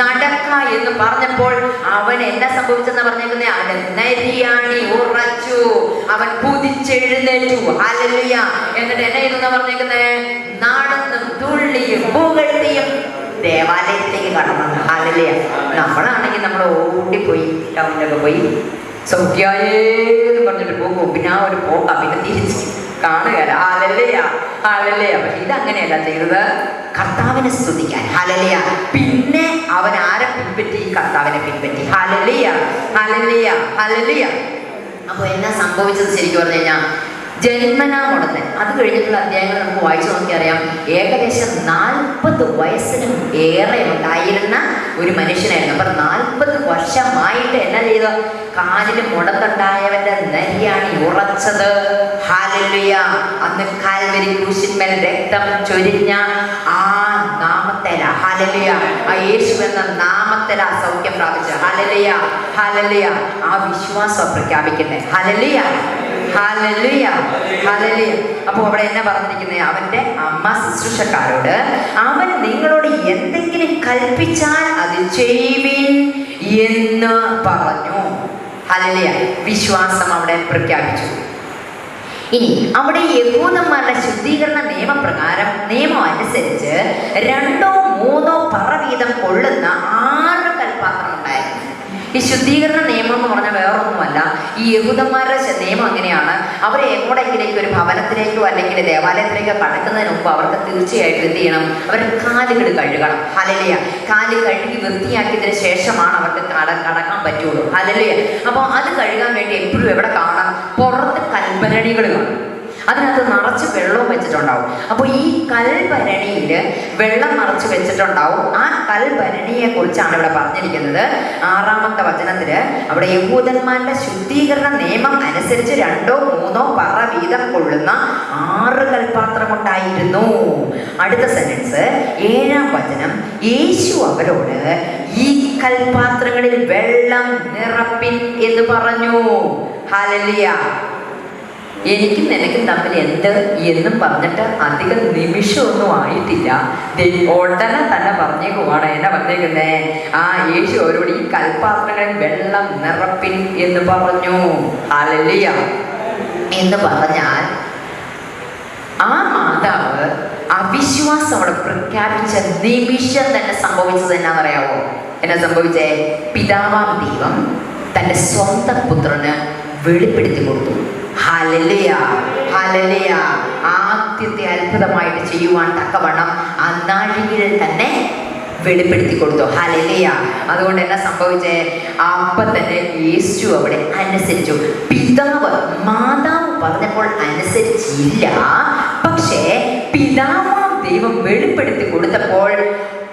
നടക്ക എന്ന് പറഞ്ഞപ്പോൾ അവൻ എന്നെ സംഭവിച്ചെന്ന് പറഞ്ഞേക്കുന്നേ, അവന്റെ നരിയാണി ഉറച്ചു, അവൻ കുതിച്ചെഴുന്നേറ്റു. ഹല്ലേലൂയ. എന്നിട്ട് എന്നെ ഇതെന്ന് പറഞ്ഞേക്കുന്നേ, നടന്നും തുള്ളിയും പുകഴ്ത്തിയും ദേവാലയത്തിലേക്ക് കടന്നു. ഹല്ലേലൂയ. നമ്മളാണെങ്കിൽ നമ്മൾ ഓടിപ്പോയി ടൗണിലൊക്കെ പോയി സൗഖ്യായെന്ന് പറഞ്ഞിട്ട് പോകും. പിന്നെ ആ ഒരു പോക്കാ, പിന്നെ തിരിച്ച് കാണുകയല്ല. ഹല്ലേലൂയ. ഹല്ലേലൂയ. പക്ഷെ ഇതങ്ങനെയല്ല ചെയ്തത്, കർത്താവിനെ സ്തുതിക്കാൻ. ഹല്ലേലൂയ. പിന്നെ അവൻ ആരെ പിൻപറ്റി? കർത്താവിനെ പിൻപറ്റി. ഹല്ലേലൂയ. ഹല്ലേലൂയ. ഹല്ലേലൂയ. അപ്പോൾ എന്നാ സംഭവിച്ചത് ശരിക്കും പറഞ്ഞു കഴിഞ്ഞാൽ, ജന്മനാ മുടന്തൻ. അത് കഴിഞ്ഞിട്ടുള്ള അധ്യായങ്ങൾ നമുക്ക് വായിച്ചു നോക്കിയറിയാം. ഏകദേശം 40 വയസ്സിനും ഏറെ ഉണ്ടായിരുന്ന ഒരു മനുഷ്യനായിരുന്നു. അപ്പം 40 വർഷമായിട്ട് എന്നാ ചെയ്തു? കാലിന് മുടന്തുണ്ടായവന്റെ നരിയാണ് ഉറച്ചത്. ഹല്ലേലൂയ. അന്ന് കാൽവരി ക്രൂശിന്മേൽ രക്തം ചൊരിഞ്ഞ ആ നാമത്തേല, ഹല്ലേലൂയ, ആ യേശു എന്ന നാമത്തേല സൗഖ്യം പ്രാപിച്ചു. ഹല്ലേലൂയ. ഹല്ലേലൂയ. ആ വിശ്വാസം പ്രഖ്യാപിക്കട്ടെ. ഹല്ലേലൂയ. ഹല്ലേലൂയ. ഹല്ലേലൂയ. അപ്പോൾ അവിടെ എന്നാ പറഞ്ഞിരിക്കുന്നത്? അവന്റെ അമ്മ ശുശ്രൂഷക്കാരോട്, അവൻ നിങ്ങളോട് എന്തെങ്കിലും കൽപ്പിച്ചാൽ അത് ചെയ്യുവിൻ എന്ന് പറഞ്ഞു. ഹല്ലേലൂയ. വിശ്വാസം അവിടെ പ്രഖ്യാപിച്ചു. ഇനി അവിടെ യഹൂദന്മാരുടെ ശുദ്ധീകരണ നിയമം അനുസരിച്ച് 2-3 പറ വീതം കൊള്ളുന്ന 6 കൽപ്പാത്രം ഉണ്ടായിരുന്നു. ഈ ശുദ്ധീകരണ നിയമം എന്ന് പറഞ്ഞാൽ വേറൊന്നുമല്ല, ഈ യഹൂദന്മാരുടെ നിയമം എങ്ങനെയാണ്? അവരെ എങ്ങോട്ടെങ്കിലേക്ക് ഒരു ഭവനത്തിലേക്കോ അല്ലെങ്കിൽ ദേവാലയത്തിലേക്കോ കടക്കുന്നതിന് മുമ്പ് അവർക്ക് തീർച്ചയായിട്ടും എന്ത് ചെയ്യണം? അവർ കാലുകൾ കഴുകണം. ഹല്ലേലൂയ. കാല് കഴുകി വൃത്തിയാക്കിയതിന് ശേഷമാണ് അവർക്ക് കടക്കാൻ പറ്റുള്ളൂ. ഹല്ലേലൂയ. അപ്പോൾ അത് കഴുകാൻ വേണ്ടി എപ്പോഴും എവിടെ കാണാം? പുറത്ത് കൽഭരണികൾ കാണും. അതിനകത്ത് നിറച്ച് വെള്ളവും വെച്ചിട്ടുണ്ടാവും. അപ്പോൾ ഈ കൽഭരണിയിൽ വെള്ളം നിറച്ച് വെച്ചിട്ടുണ്ടാവും. ആ കൽഭരണിയെ കുറിച്ചാണ് ഇവിടെ പറഞ്ഞിരിക്കുന്നത്. 6-ാമത്തെ വചനത്തില് അവിടെ യഹൂദന്മാരുടെ ശുദ്ധീകരണ നിയമം അനുസരിച്ച് 2-3 പറ വീതം കൊള്ളുന്ന 6 കൽപാത്രം ഉണ്ടായിരുന്നു. അടുത്ത സെന്റൻസ് 7-ാം വചനം, യേശു അവരോട് ഈ കൽപാത്രങ്ങളിൽ വെള്ളം നിറപ്പിൻ എന്ന് പറഞ്ഞു. ഹല്ലേലൂയ. എനിക്കും നിനക്കും തമ്മിൽ എന്ത് എന്നും പറഞ്ഞിട്ട് അധികം നിമിഷമൊന്നും ആയിട്ടില്ല, ഉടനെ തന്നെ പറഞ്ഞേക്കുവാണ്. എന്നാ പറഞ്ഞേക്കുന്നേ? ആ യേശു അവരോട് ഈ കൽപാത്രങ്ങളിൽ വെള്ളം നിറപ്പിൻ എന്ന് പറഞ്ഞു. ഹല്ലേലൂയ. എന്ന് പറഞ്ഞാൽ ആ മാതാവ് അവിശ്വാസം അവിടെ പ്രഖ്യാപിച്ച നിമിഷം തന്നെ സംഭവിച്ചത് എന്നാന്നറിയാവോ? എന്നാ സംഭവിച്ചേ? പിതാവാം ദൈവം തൻ്റെ സ്വന്തം പുത്രന് വെളിപ്പെടുത്തി കൊടുത്തു. ഹല്ലേലൂയ. ഹല്ലേലൂയ. ആദ്യത്തെ അത്ഭുതമായിട്ട് ചെയ്യുവാൻ തക്കവണ്ണം ആ നാഴികയിൽ തന്നെ വെളിപ്പെടുത്തി കൊടുത്തു. ഹല്ലേലൂയ. അതുകൊണ്ട് എന്നാ സംഭവിച്ചേ? അപ്പം തന്നെ യേശു അവിടെ അനുസരിച്ചു. മാതാവ് പറഞ്ഞപ്പോൾ അനുസരിച്ചില്ല, പക്ഷേ പിതാവാം ദൈവം വെളിപ്പെടുത്തി കൊടുത്തപ്പോൾ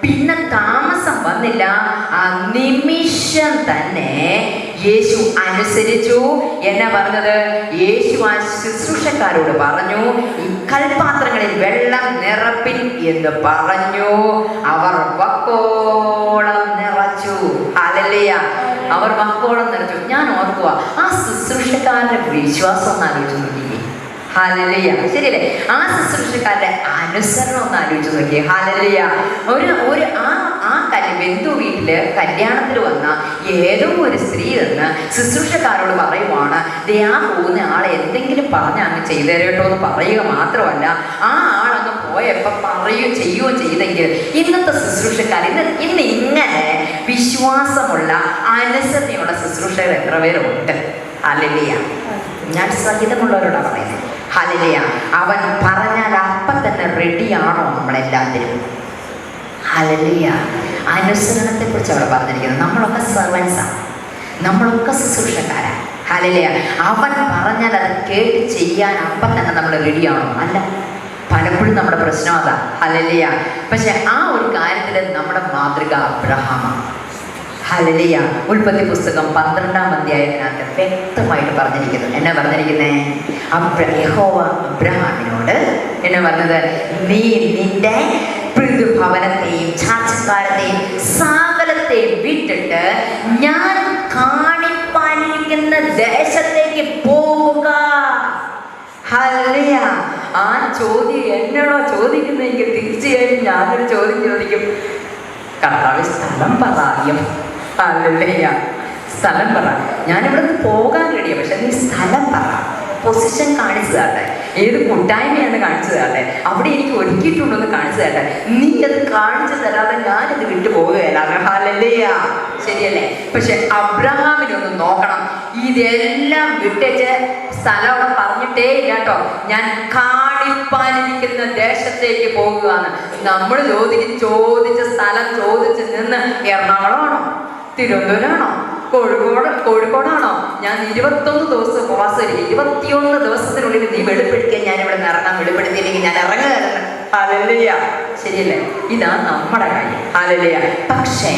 പിന്നെ താമസം വന്നില്ല. ആ നിമിഷം തന്നെ യേശു അനുസരിച്ചു. എന്നാ പറഞ്ഞത്? യേശു ആ ശുശ്രൂഷക്കാരോട് പറഞ്ഞു, ഈ കൽപാത്രങ്ങളിൽ വെള്ളം നിറപ്പിൻ എന്ന് പറഞ്ഞു. അവർ വക്കോളം നിറച്ചു. ഹല്ലേലൂയ. അവർ വക്കോളം നിറച്ചു. ഞാൻ ഓർക്കുക, ആ ശുശ്രൂഷക്കാരുടെ വിശ്വാസം ഒന്ന് ആലോചിച്ച് നോക്കിയേ. ഹല്ലേലൂയ. ശരിയല്ലേ? ആ ശുശ്രൂഷക്കാരുടെ അനുസരണം ഒന്ന് ആലോചിച്ച് നോക്കിയേ. ഹല്ലേലൂയ. ഒരു ബന്ധു വീട്ടില് കല്യാണത്തിൽ വന്ന ഏതോ ഒരു സ്ത്രീ എന്ന് ശുശ്രൂഷക്കാരോട് പറയുവാണ്, ദേ ആ പോകുന്ന ആളെ എന്തെങ്കിലും പറഞ്ഞ് അങ്ങ് ചെയ്തേരട്ടോ എന്ന് പറയുക മാത്രമല്ല, ആ ആളങ്ങ് പോയപ്പോൾ പറയുകയോ ചെയ്യുകയോ ചെയ്തെങ്കിൽ ഇന്നത്തെ ശുശ്രൂഷക്കാർ ഇന്ന് ഇങ്ങനെ വിശ്വാസമുള്ള അനുസരണയുള്ള ശുശ്രൂഷകൾ എത്ര പേരുണ്ട്? ഹല്ലേലൂയ. ഞാൻ സഹിതമുള്ളവരോടാണ് പറയുന്നത്. ഹല്ലേലൂയ. അവൻ പറഞ്ഞാൽ അപ്പം തന്നെ റെഡിയാണോ നമ്മളെല്ലാത്തിനും? ഹല്ലേലൂയ. അനുസരണത്തെ കുറിച്ച് അവിടെ പറഞ്ഞിരിക്കുന്നത്. നമ്മളൊക്കെ സെർവൻസാണ്, നമ്മളൊക്കെ ശുശ്രൂഷക്കാരാണ്. ഹല്ലേലൂയ. അവൻ പറഞ്ഞാൽ അത് കേട്ട് ചെയ്യാൻ അപ്പം തന്നെ നമ്മൾ റെഡിയാണോ? അല്ല. പലപ്പോഴും നമ്മുടെ പ്രശ്നം അതാ. ഹല്ലേലൂയ. പക്ഷെ ആ ഒരു കാര്യത്തിൽ നമ്മുടെ മാതൃക അബ്രഹാമാണ്. ഹല്ലേലൂയ. ഉൽപ്പത്തി പുസ്തകം 12-ാം അധ്യായത്തിനകത്ത് വ്യക്തമായിട്ട് പറഞ്ഞിരിക്കുന്നു. എന്നാ പറഞ്ഞിരിക്കുന്നേ? യഹോവ അബ്രഹാമിനോട് എന്നാ പറഞ്ഞത്? നീ നിന്റെ പിതൃഭവനത്തെയും ചാച്ചക്കാരത്തെയും സകലത്തെയും വിട്ടിട്ട് ഞാൻ കാണിപ്പാനിരിക്കുന്ന ദേശത്തേക്ക് പോവുക. ഹല്ലേലൂയ. ആ ചോദ്യം എന്നോടോ ചോദിക്കുന്നെങ്കിൽ തീർച്ചയായും ഞാനൊരു ചോദ്യം ചോദിക്കും. കർത്താവ് സ്ഥലം പറയാം. ഹല്ലേലൂയ. സ്ഥലം പറ. ഞാനിവിടെ നിന്ന് പോകാൻ റെഡിയാണ്, പക്ഷെ നീ സ്ഥലം പറ. പൊസിഷൻ കാണിച്ചു തരട്ടെ, ഏത് കൂട്ടായ്മയാണെന്ന് കാണിച്ചു തരട്ടെ, അവിടെ എനിക്ക് ഒരുക്കിയിട്ടുണ്ടെന്ന് കാണിച്ചു തരട്ടെ. നീ അത് കാണിച്ചു തരാതെ ഞാനിത് വിട്ടു പോവുകയല്ല. ഹല്ലേലൂയ. ശരിയല്ലേ? പക്ഷെ അബ്രഹാമിനൊന്ന് നോക്കണം. ഇതെല്ലാം വിട്ടേച്ച് സ്ഥലം അവിടെ പറഞ്ഞിട്ടേ ഇല്ല കേട്ടോ. ഞാൻ കാണിപ്പാനിരിക്കുന്ന ദേശത്തേക്ക് പോകുകയാണ്. നമ്മൾ ചോദിച്ച സ്ഥലം ചോദിച്ച് നിന്ന് എറണാകുളമാണോ, തിരുവനന്തപുരമാണോ, കോഴിക്കോടാണോ? ഞാൻ 21 ദിവസം ഉപവാസം, 21 ദിവസത്തിനുള്ളിൽ നീ വെളിപ്പെടുത്തിയാൽ ഞാൻ ഇവിടെ നിന്ന് ഇറങ്ങാം, വെളിപ്പെടുത്തിയില്ലെങ്കിൽ ഞാൻ ഇറങ്ങുകയല്ല. ഹല്ലേലൂയ. ശരിയല്ലേ? ഇതാ നമ്മുടെ കാര്യം. ഹല്ലേലൂയ. പക്ഷേ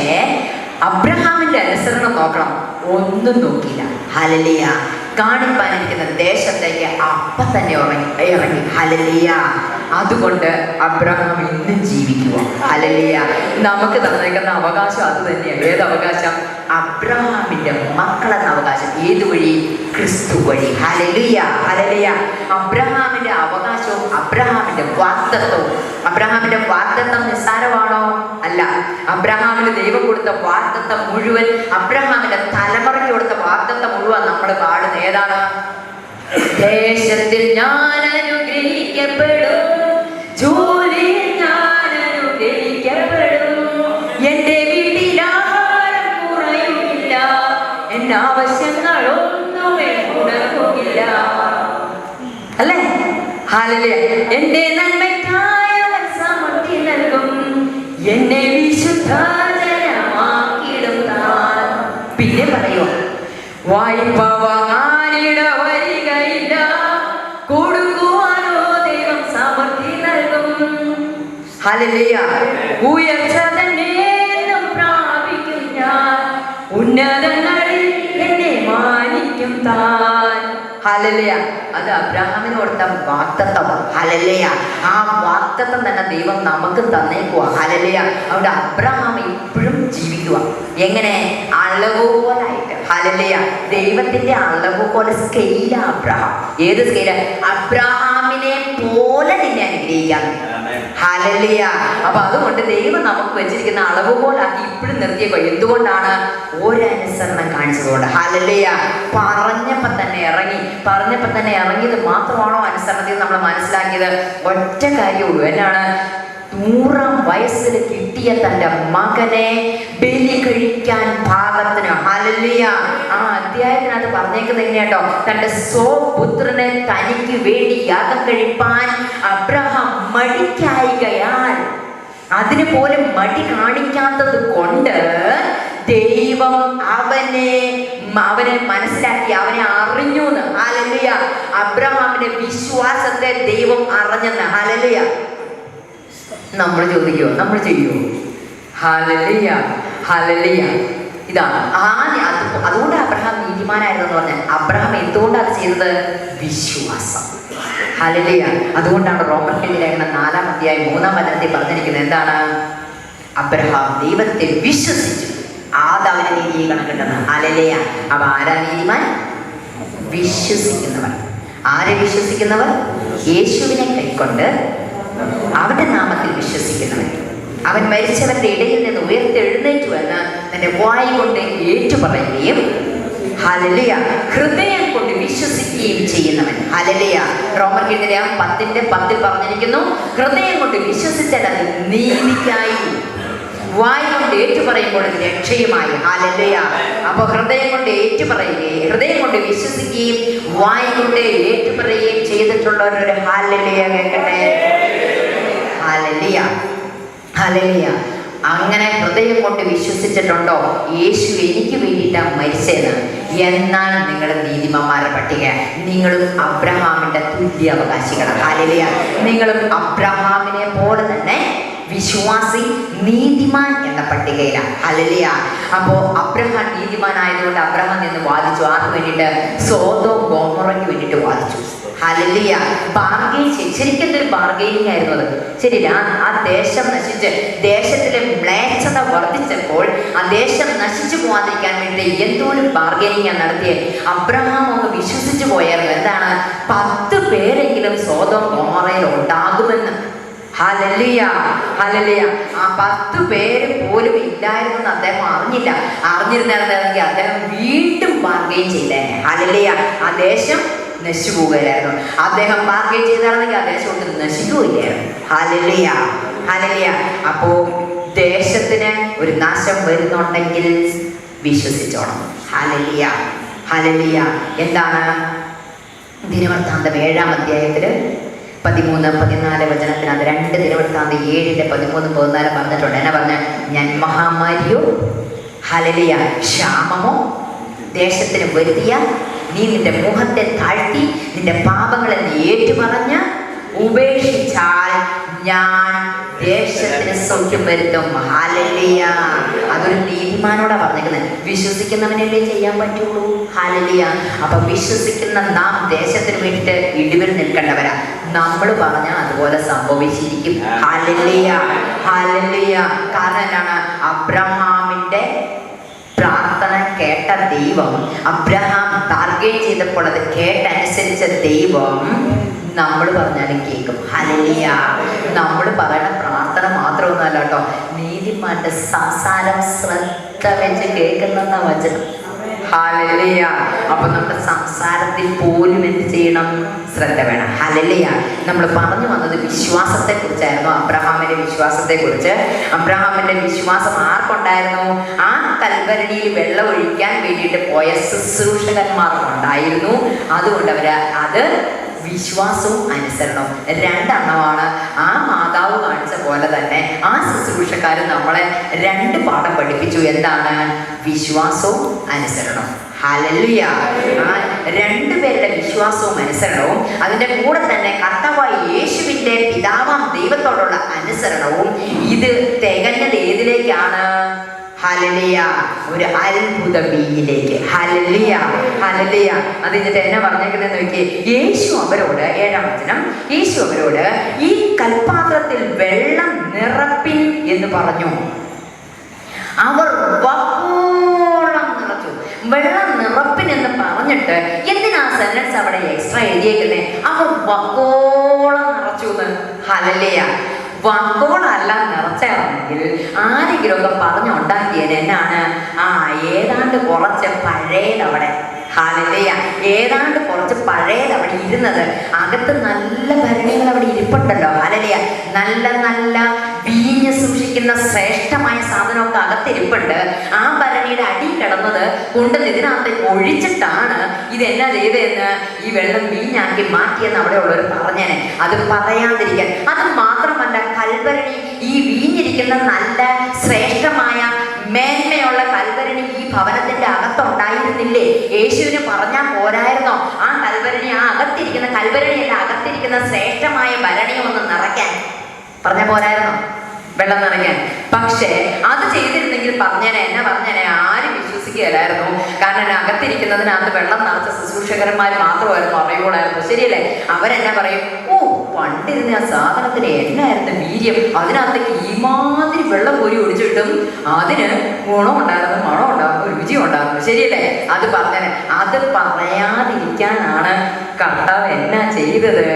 അബ്രഹാമിന്റെ അനുസരണം നോക്കണം. ഒന്നും നോക്കിയില്ല. ഹല്ലേലൂയ. കാണിപ്പാനിരിക്കുന്ന ദേശത്തേക്ക് അപ്പം തന്നെ ഇറങ്ങി. ഹല്ലേലൂയ. അതുകൊണ്ട് അബ്രഹാം ഇന്നും ജീവിക്കുക. ഹല്ലേലൂയ. നമുക്ക് തന്നേക്കുന്ന അവകാശം അത് തന്നെയാണ്. ഏത് അവകാശം? അബ്രഹാമിന്റെ മക്കളെന്ന അവകാശം. ഏത് വഴി? ക്രിസ്തു വഴി. ഹല്ലേലൂയ. ഹല്ലേലൂയ. അബ്രഹാമിന്റെ അവകാശവും അബ്രഹാമിന്റെ വാഗ്ദത്തവും. അബ്രഹാമിന്റെ വാഗ്ദത്തം നിസ്സാരമാണോ? അല്ല. അബ്രഹാമിന് ദൈവം കൊടുത്ത വാഗ്ദത്തം മുഴുവൻ, അബ്രഹാമിന്റെ തലമുറയ്ക്ക് കൊടുത്ത വാഗ്ദത്തം മുഴുവൻ നമ്മൾ പാടുന്ന ഏതാണ്? ദേശത്തിൽ ഞാൻ അനുഗ്രഹിക്കപ്പെടും, ജോലിയിൽ ഞാൻ അനുഗ്രഹിക്കപ്പെടും, എന്റെ വീട്ടിൽ ആഹാരം കുറയുമില്ല, എന്റെ ആവശ്യങ്ങളൊന്നും മുടങ്ങില്ല. അല്ലേ? ഹല്ലേലൂയ. എന്റെ നന്മയ്ക്കായി അവൻ സമൃദ്ധി നൽകും, എന്നെ വിശുദ്ധ ജനമാക്കിയിടും താൻ. പിന്നെ പറയോ, വായ്പ വാങ്ങാനിട വരികയില്ല, കൊടുക്കുവാനോ ദൈവം സമൃദ്ധി നൽകും. ഹല്ലേലൂയ. ഉയർച്ച തന്നെ എന്നും പ്രാപിക്കും ഞാൻ, ഉന്നതങ്ങളിൽ എന്നെ മാനിക്കും താൻ. ഹല്ലേലൂയ. അത് അബ്രഹാമിന് കൊടുത്ത വാഗ്ദത്തം. ഹല്ലേലൂയ. ആ വാഗ്ദത്തം തന്നെ ദൈവം നമുക്ക് തന്നേക്കുക. ഹല്ലേലൂയ. അവിടെ അബ്രഹാം ഇപ്പോഴും ജീവിക്കുക. എങ്ങനെ? അളവുപോലായിട്ട്. ഹല്ലേലൂയ. ദൈവത്തിന്റെ അളവുപോലെ സ്കെയില അബ്രഹാം. ഏത് സ്കെയില? അബ്രഹാമിനെ പോലെ നിന്നെ അനുഗ്രഹിക്കാൻ. ഹല്ലേലൂയ. അപ്പൊ അതുകൊണ്ട് ദൈവം നമുക്ക് വെച്ചിരിക്കുന്ന അളവുപോലാക്കി ഇപ്പോഴും നിർത്തിയേക്കോ. എന്തുകൊണ്ടാണ്? ഒരനുസരണം കാണിച്ചതുകൊണ്ട്. ഹല്ലേലൂയ. പറഞ്ഞപ്പോ തന്നെ ഇറങ്ങിയത് മാത്രമാണോ അനുസരണത്തിൽ നമ്മൾ മനസ്സിലാക്കിയത്? ഒറ്റ കാര്യമുള്ളൂ. എന്നാണ്? 100-ാം വയസ്സിൽ കിട്ടിയ തന്റെ മകനെ ബലി കഴിക്കാൻ പാകത്തിന്. ഹല്ലേലൂയ. ആ അധ്യായത്തിനകത്ത് പറഞ്ഞേക്കുന്നത് എങ്ങനെയാട്ടോ? തന്റെ സ്വപുത്രനെ തനിക്ക് വേണ്ടി യാഗം കഴിപ്പാൻ അബ്രഹാം മടിക്കായികയാൽ, അതിന് പോലും മടി കാണിക്കാത്തത് കൊണ്ട് ദൈവം അവനെ മനസ്സിലാക്കി, അവനെ അറിഞ്ഞു. ഹല്ലേലൂയ. അബ്രഹാമിന്റെ വിശ്വാസത്തെ ദൈവം അറിഞ്ഞെന്ന്. ഹല്ലേലൂയ. നമ്മൾ ചോദിക്കുമോ? നമ്മൾ ചെയ്യുമോ? ഹല്ലേലൂയ. ഹല്ലേലൂയ. ഇതാണ് അതുകൊണ്ട് അബ്രഹാം നീതിമാനായിരുന്നു എന്ന് പറഞ്ഞാൽ അബ്രഹാം എന്തുകൊണ്ടാണ് അത് ചെയ്തത്? വിശ്വാസം. ഹല്ലേലൂയ. അതുകൊണ്ടാണ് റോമർക്കെഴുതിയ ലേഖനം 4-ാം അധ്യായം 3-ാം വചനത്തിൽ പറഞ്ഞിരിക്കുന്നത്. എന്താണ്? അബ്രഹാം ദൈവത്തെ വിശ്വസിച്ചു, ആദാവിനെ നീതിയെ കണക്കിട്ടെന്ന്. ഹല്ലേലൂയ. അപ്പൊ ആരാ നീതിമാൻ? വിശ്വസിക്കുന്നവർ. ആരെ വിശ്വസിക്കുന്നവർ? യേശുവിനെ കൈക്കൊണ്ട് അവന്റെ നാമത്തിൽ വിശ്വസിക്കുന്നവർ. അവൻ മരിച്ചവരുടെ ഇടയിൽ നിന്ന് ഉയർത്തെഴുന്നേറ്റു എന്ന് തന്റെ വായ് കൊണ്ട് ഏറ്റുപറയുകയും, ഹല്ലേലൂയ, ഹൃദയം കൊണ്ട് വിശ്വസിക്കുകയും ചെയ്യുന്നവൻ. ഹല്ലേലൂയ. റോമർക്കെഴുതിയ 10:10 പറഞ്ഞിരിക്കുന്നു, ഹൃദയം കൊണ്ട് വിശ്വസിച്ചാൽ അത് നീതിക്കായി, വായ് കൊണ്ട് ഏറ്റുപറയുമ്പോൾ അത് രക്ഷയുമായി. ഹല്ലേലൂയ. അപ്പൊ ഹൃദയം കൊണ്ട് ഏറ്റുപറയുകയും ഹൃദയം കൊണ്ട് വിശ്വസിക്കുകയും വായ് കൊണ്ട് ഏറ്റുപറയുകയും ചെയ്തിട്ടുള്ളവരൊരു ഹല്ലേലൂയ കേൾക്കട്ടെ. Hallelujah, hallelujah. അങ്ങനെ ഹൃദയം കൊണ്ട് വിശ്വസിച്ചിട്ടുണ്ടോ യേശു എനിക്ക് വേണ്ടിയിട്ടാണ് മരിച്ചതെന്ന്? എന്നാൽ നിങ്ങൾ നീതിമാന്മാരുടെ പട്ടിക, നിങ്ങളും അബ്രഹാമിന്റെ തുല്യ അവകാശികളാണ്. ഹല്ലേലൂയ. നിങ്ങളും അബ്രഹാമിനെ പോലെ തന്നെ വിശ്വാസി, നീതിമാൻ എന്ന പട്ടികയിലാണ്. ഹല്ലേലൂയ. അപ്പോ അബ്രഹാം നീതിമാനായതുകൊണ്ട് അബ്രഹാം നിന്ന് വാദിച്ചു. ആർക്ക് വേണ്ടിയിട്ട്? സോദോം ഗോമോറയ്ക്ക് വേണ്ടിയിട്ട് വാദിച്ചു. ഹല്ലേലൂയ. ബാർഗെയിൻ, ശരിക്കും ഒരു ബാർഗെയിനിങ് ആയിരുന്നു അത്. ശരിയില്ല. ആ ദേശം നശിച്ച് ദേശത്തിലെ മ്ലേച്ഛത വർദ്ധിച്ചപ്പോൾ ആ ദേശം നശിച്ചു പോകാതിരിക്കാൻ വേണ്ടി എന്തോ ഒരു ബാർഗെയിനിങ് നടത്തിയത്. അബ്രഹാം ഒന്ന് വിശ്വസിച്ചു പോയായിരുന്നു. എന്താണ്? 10 പേരെങ്കിലും സോദോം ഗോമോറയിൽ ഉണ്ടാകുമെന്ന്. Hallelujah, hallelujah. ആ 10 പേര് പോലും ഇല്ലായിരുന്നു അദ്ദേഹം അറിഞ്ഞില്ല. അറിഞ്ഞിരുന്നായിരുന്നെങ്കിൽ അദ്ദേഹം വീണ്ടും ബാർഗെയിൻ ചെയ്തേനെ. ഹല്ലേലൂയ. ആ ദേശം നശിച്ചു പോവുകയായിരുന്നു. അദ്ദേഹം ബാർഗെയിൻ ചെയ്തായിരുന്നെങ്കിൽ ആ ദേശം കൊണ്ട് നശിക്കുകയില്ലായിരുന്നു. Hallelujah, hallelujah. അപ്പോ ദേശത്തിന് ഒരു നാശം വരുന്നുണ്ടെങ്കിൽ വിശ്വസിച്ചോണം. Hallelujah, hallelujah. എന്താണ്? ദിനവൃത്താന്തം 7-ാം അധ്യായത്തില് 13-14 വചനത്തിനകത്ത് 2 ദിനവൃത്താന്തം 7:13-14 പറഞ്ഞിട്ടുണ്ട്. എന്നാ പറഞ്ഞ? ഞാൻ മഹാമാരിയോ, ഹല്ലേലൂയ, ക്ഷാമമോ ദേശത്തിന് വരുത്തിയാൽ നീ നിന്റെ മുഖത്തെ താഴ്ത്തി നിന്റെ പാപങ്ങളെ നീ ഏറ്റുപറഞ്ഞ് ഉപേക്ഷിച്ചാൽ ഞാൻ ദേശത്തിന് സൗഖ്യം വരുത്തും. ഹല്ലേലൂയ. അതൊരു നീതിമാനോടാ പറഞ്ഞേക്കുന്നത്. വിശ്വസിക്കുന്നവനല്ലേ ചെയ്യാൻ പറ്റുള്ളൂ. ഹല്ലേലൂയ. അപ്പൊ വിശ്വസിക്കുന്ന നാം ദേശത്തിന് വേണ്ടിയിട്ട് ഇടിവിൽ നിൽക്കേണ്ടവരാ. നമ്മൾ പറഞ്ഞാൽ അതുപോലെ സംഭവിച്ചിരിക്കും. Hallelujah, hallelujah. കാരണം എന്താണ്? അബ്രഹാമിന്റെ പ്രാർത്ഥന കേട്ട ദൈവം, അബ്രഹാം ബാർഗെയിൻ ചെയ്തപ്പോൾ അത് കേട്ടനുസരിച്ച ദൈവം നമ്മൾ പറഞ്ഞാലും കേൾക്കും. ഹല്ലേലൂയ. നമ്മൾ പറയുന്ന പ്രാർത്ഥന മാത്രമൊന്നുമല്ല കേട്ടോ, നീതിമാന്റെ സംസാരം ശ്രദ്ധ വെച്ച് കേൾക്കുന്ന വചനം. ഹല്ലേലൂയ. അപ്പൊ നമ്മുടെ സംസാരത്തിൽ പോലും എന്ത് ചെയ്യണം? ശ്രദ്ധ വേണം. ഹല്ലേലൂയ. നമ്മൾ പറഞ്ഞു വന്നത് വിശ്വാസത്തെ കുറിച്ചായിരുന്നു. അബ്രഹാമിന്റെ വിശ്വാസത്തെ കുറിച്ച്. അബ്രഹാമിന്റെ വിശ്വാസം ആർക്കുണ്ടായിരുന്നു? ആ കൽഭരണിയിൽ വെള്ളം ഒഴിക്കാൻ വേണ്ടിയിട്ട് പോയ ശുശ്രൂഷകന്മാർക്കുണ്ടായിരുന്നു. അതുകൊണ്ട് അവര് അത് വിശ്വാസവും അനുസരണവും 2 എണ്ണമാണ്. ആ മാതാവ് കാണിച്ച പോലെ തന്നെ ആ ശുശ്രൂഷക്കാരൻ നമ്മളെ 2 പാഠം പഠിപ്പിച്ചു. എന്താണ്? വിശ്വാസവും അനുസരണവും. ഹല്ലേലൂയ. ആ 2 പേരുടെ വിശ്വാസവും അനുസരണവും അതിന്റെ കൂടെ തന്നെ കർത്താവായ യേശുവിന്റെ പിതാവാം ദൈവത്തോടുള്ള അനുസരണവും. ഇത് തികഞ്ഞത് ഏതിലേക്കാണ്? ഹല്ലേലൂയ. ഒരു അത്ഭുത വീഞ്ഞിലേക്ക്. Hallelujah, hallelujah. അത് എന്നിട്ട് എന്നാ പറഞ്ഞേക്കുന്നത് നോക്കിയേ. യേശു അവരോട്, 7-ാം വചനം, യേശു അവരോട് ഈ കൽപാത്രത്തിൽ വെള്ളം നിറപ്പിൻ എന്ന് പറഞ്ഞു. അവർ വക്കോളം നിറച്ചു. വെള്ളം നിറപ്പിനെന്ന് പറഞ്ഞിട്ട് എന്തിനാ സെന്റൻസ് അവിടെ എക്സ്ട്രാ എഴുതിയേക്കുന്നത്? അവർ വക്കോളം നിറച്ചു എന്ന്. ഹല്ലേലൂയ. വക്കോളല്ല നിറച്ചാണെങ്കിൽ ആരെങ്കിലും ഒക്കെ പറഞ്ഞുണ്ടാക്കിയത് എന്നാണ്? ഏതാണ്ട് കുറച്ച് പഴയതവിടെ. ഹല്ലേലൂയ. ഏതാണ്ട് കുറച്ച് പഴയത് അവിടെ ഇരുന്നത്. അകത്ത് നല്ല ഭരണികൾ അവിടെ ഇരിപ്പുണ്ടല്ലോ. ഹല്ലേലൂയ. നല്ല നല്ല വീഞ്ഞ് സൂക്ഷിക്കുന്ന ശ്രേഷ്ഠമായ സാധനമൊക്കെ അകത്തിരിപ്പുണ്ട്. ആ ഭരണിയുടെ അടി കിടന്നത് കൊണ്ട് ഇതിനകത്തേക്ക് ഒഴിച്ചിട്ടാണ് ഇതെന്നാ ചെയ്തതെന്ന് ഈ വെള്ളം വീഞ്ഞാക്കി മാറ്റിയെന്ന് അവിടെ ഉള്ളവർ പറഞ്ഞേനെ. അത് പറയാതിരിക്കാൻ. അത് മാത്രമല്ല, കൽഭരണി, ഈ വീഞ്ഞിരിക്കുന്ന നല്ല ശ്രേഷ്ഠമായ മേന്മയുള്ള കൽഭരണി ഈ ഭവനത്തിന്റെ അകത്തുണ്ടായിരുന്നില്ലേ? യേശുവിന് പറഞ്ഞാൽ പോരായിരുന്നോ? ആ കൽഭരണി, ആ അകത്തിരിക്കുന്ന കൽഭരണിയല്ല, അകത്തിരിക്കുന്ന ശ്രേഷ്ഠമായ ഭരണിയെ ഒന്ന് നിറയ്ക്കാൻ പറഞ്ഞ പോരായിരുന്നോ? വെള്ളം നിറയ്ക്കാൻ. പക്ഷേ അത് ചെയ്തിരുന്നെങ്കിൽ പറഞ്ഞേനെ. എന്നാ പറഞ്ഞേനെ? ആരും വിശ്വസിക്കുകയല്ലായിരുന്നു. കാരണം അകത്തിരിക്കുന്നതിനകത്ത് വെള്ളം നിറച്ച ശുശ്രൂഷകന്മാർ മാത്രമായിരുന്നു, അറിയുകൂടായിരുന്നു. ശരിയല്ലേ? അവരെന്നാ പറയും? പണ്ടിരുന്ന ആ സാധനത്തിന് എന്നായിരുന്നു വീര്യം, അതിനകത്തേക്ക് ഈ മാതിരി വെള്ളം കോരി ഒഴിച്ചിട്ടും അതിന് ഗുണം ഉണ്ടായിരുന്നു, മണം ഉണ്ടായിരുന്നു, രുചി ഉണ്ടായിരുന്നു. ശരിയല്ലേ? അത് പറഞ്ഞേനെ. അത് പറയാതിരിക്കാനാണ് കർത്താവ് എന്നാ ചെയ്തത്?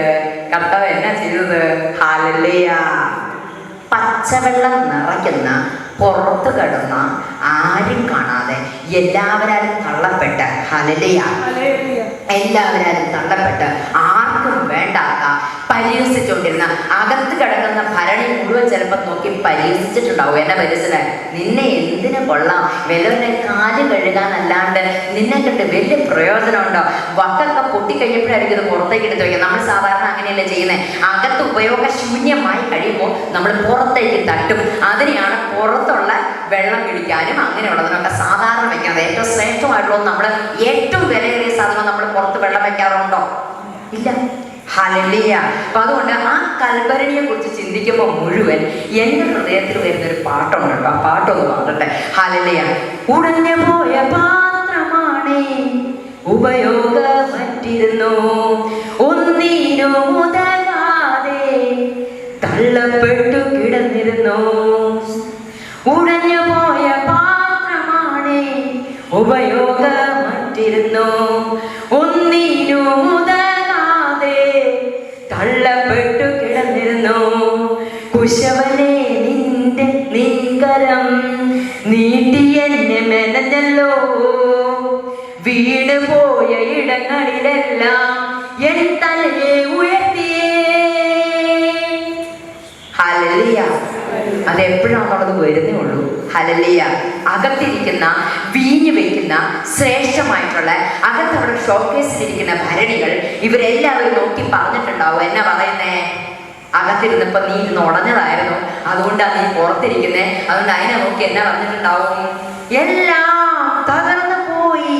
കർത്താവ് എന്നാ ചെയ്തത്? ഹല്ലേലൂയ. പച്ചവെള്ളം നിറയ്ക്കുന്ന, പുറത്ത് കിടന്ന, ആരും കാണാതെ എല്ലാവരും തള്ളപ്പെട്ട്, ഹല്ലേലൂയ, എല്ലാവരും തള്ളപ്പെട്ട് ആർക്കും വേണ്ടാത്ത പരിഹസിച്ചുകൊണ്ടിരുന്ന അകത്ത് കിടക്കുന്ന ഭരണി മുഴുവൻ ചിലപ്പോൾ നോക്കി പരിഹസിച്ചിട്ടുണ്ടാവും. എന്നെ പരിഹസിനെ, നിന്നെ എന്തിനു കൊള്ളാം, വല്ലവരുടെ കാല് കഴുകാനല്ലാണ്ട് നിന്നെ കണ്ട് വലിയ പ്രയോജനമുണ്ടോ? വക്കൊക്കെ പൊട്ടിക്കഴിഞ്ഞപ്പോഴായിരിക്കും ഇത് പുറത്തേക്ക് എടുത്ത് വയ്ക്കുക. നമ്മൾ സാധാരണ അങ്ങനെയല്ലേ ചെയ്യുന്നത്. അകത്ത് ഉപയോഗശൂന്യമായി കഴിയുമ്പോൾ നമ്മൾ പുറത്തേക്ക് തട്ടും. അതിനെയാണ് പുറത്തുള്ള വെള്ളം പിടിക്കാനും അങ്ങനെയുള്ളതിനൊക്കെ സാധാരണ വെക്കുന്നത്. ഏറ്റവും ശ്രേഷ്ഠമായിട്ടുള്ള നമ്മൾ ഏറ്റവും വിലയേറിയ സാധനം നമ്മൾ പുറത്ത് വെള്ളം വെക്കാറുണ്ടോ? ഇല്ല. ഹല്ലേലൂയ. അപ്പൊ അതുകൊണ്ട് ആ കൽഭരണിയെ കുറിച്ച് ചിന്തിക്കുമ്പോൾ മുഴുവൻ എൻ്റെ ഹൃദയത്തിൽ വരുന്നൊരു പാട്ടുണ്ട് കേട്ടോ. ആ പാട്ടൊന്ന് പാടട്ടെ. ഹല്ലേലൂയ. ഉടഞ്ഞു പോയ പാത്രമാണ്, ഉപയോഗമറ്റിരുന്നു, ഒന്നിനു മുതലാതെ തള്ളപ്പെട്ടു കിടന്നിരുന്നു. ഉടഞ്ഞു പോയ പാത്രമാണ്, ഉപയോഗമറ്റിരുന്നു, ഒന്നിനു മുതലാതെ തള്ളപ്പെട്ടു കിടന്നിരുന്നു. കുശവനെ നിൻകരം നീട്ടി എന്നെ മെനഞ്ഞല്ലോ, വീണ് പോയ ഇടങ്ങളിലെല്ലാം എൻ തലയെ ഉയർത്തിയേ. ഹല്ലേലൂയ. അതെപ്പോഴാണെന്നുള്ളത് വരുന്നേ ഉള്ളൂ. ഹല്ലേലൂയ. അകത്തിരിക്കുന്ന വീഞ്ഞു വെക്കുന്ന ശ്രേഷ്ഠമായിട്ടുള്ള അകത്തവിടെ ഷോക്കേസിലിരിക്കുന്ന ഭരണികൾ ഇവരെല്ലാവരും നോക്കി പറഞ്ഞിട്ടുണ്ടാവും. എന്നാ പറയുന്നേ? അകത്തിരുന്നപ്പോ നീ ഇരുന്ന് ഉടഞ്ഞതായിരുന്നു, അതുകൊണ്ടാണ് നീ പുറത്തിരിക്കുന്നേ. അതുകൊണ്ട് അതിനെ നോക്കി എന്നാ പറഞ്ഞിട്ടുണ്ടാവും? എല്ലാം തകർന്നു പോയി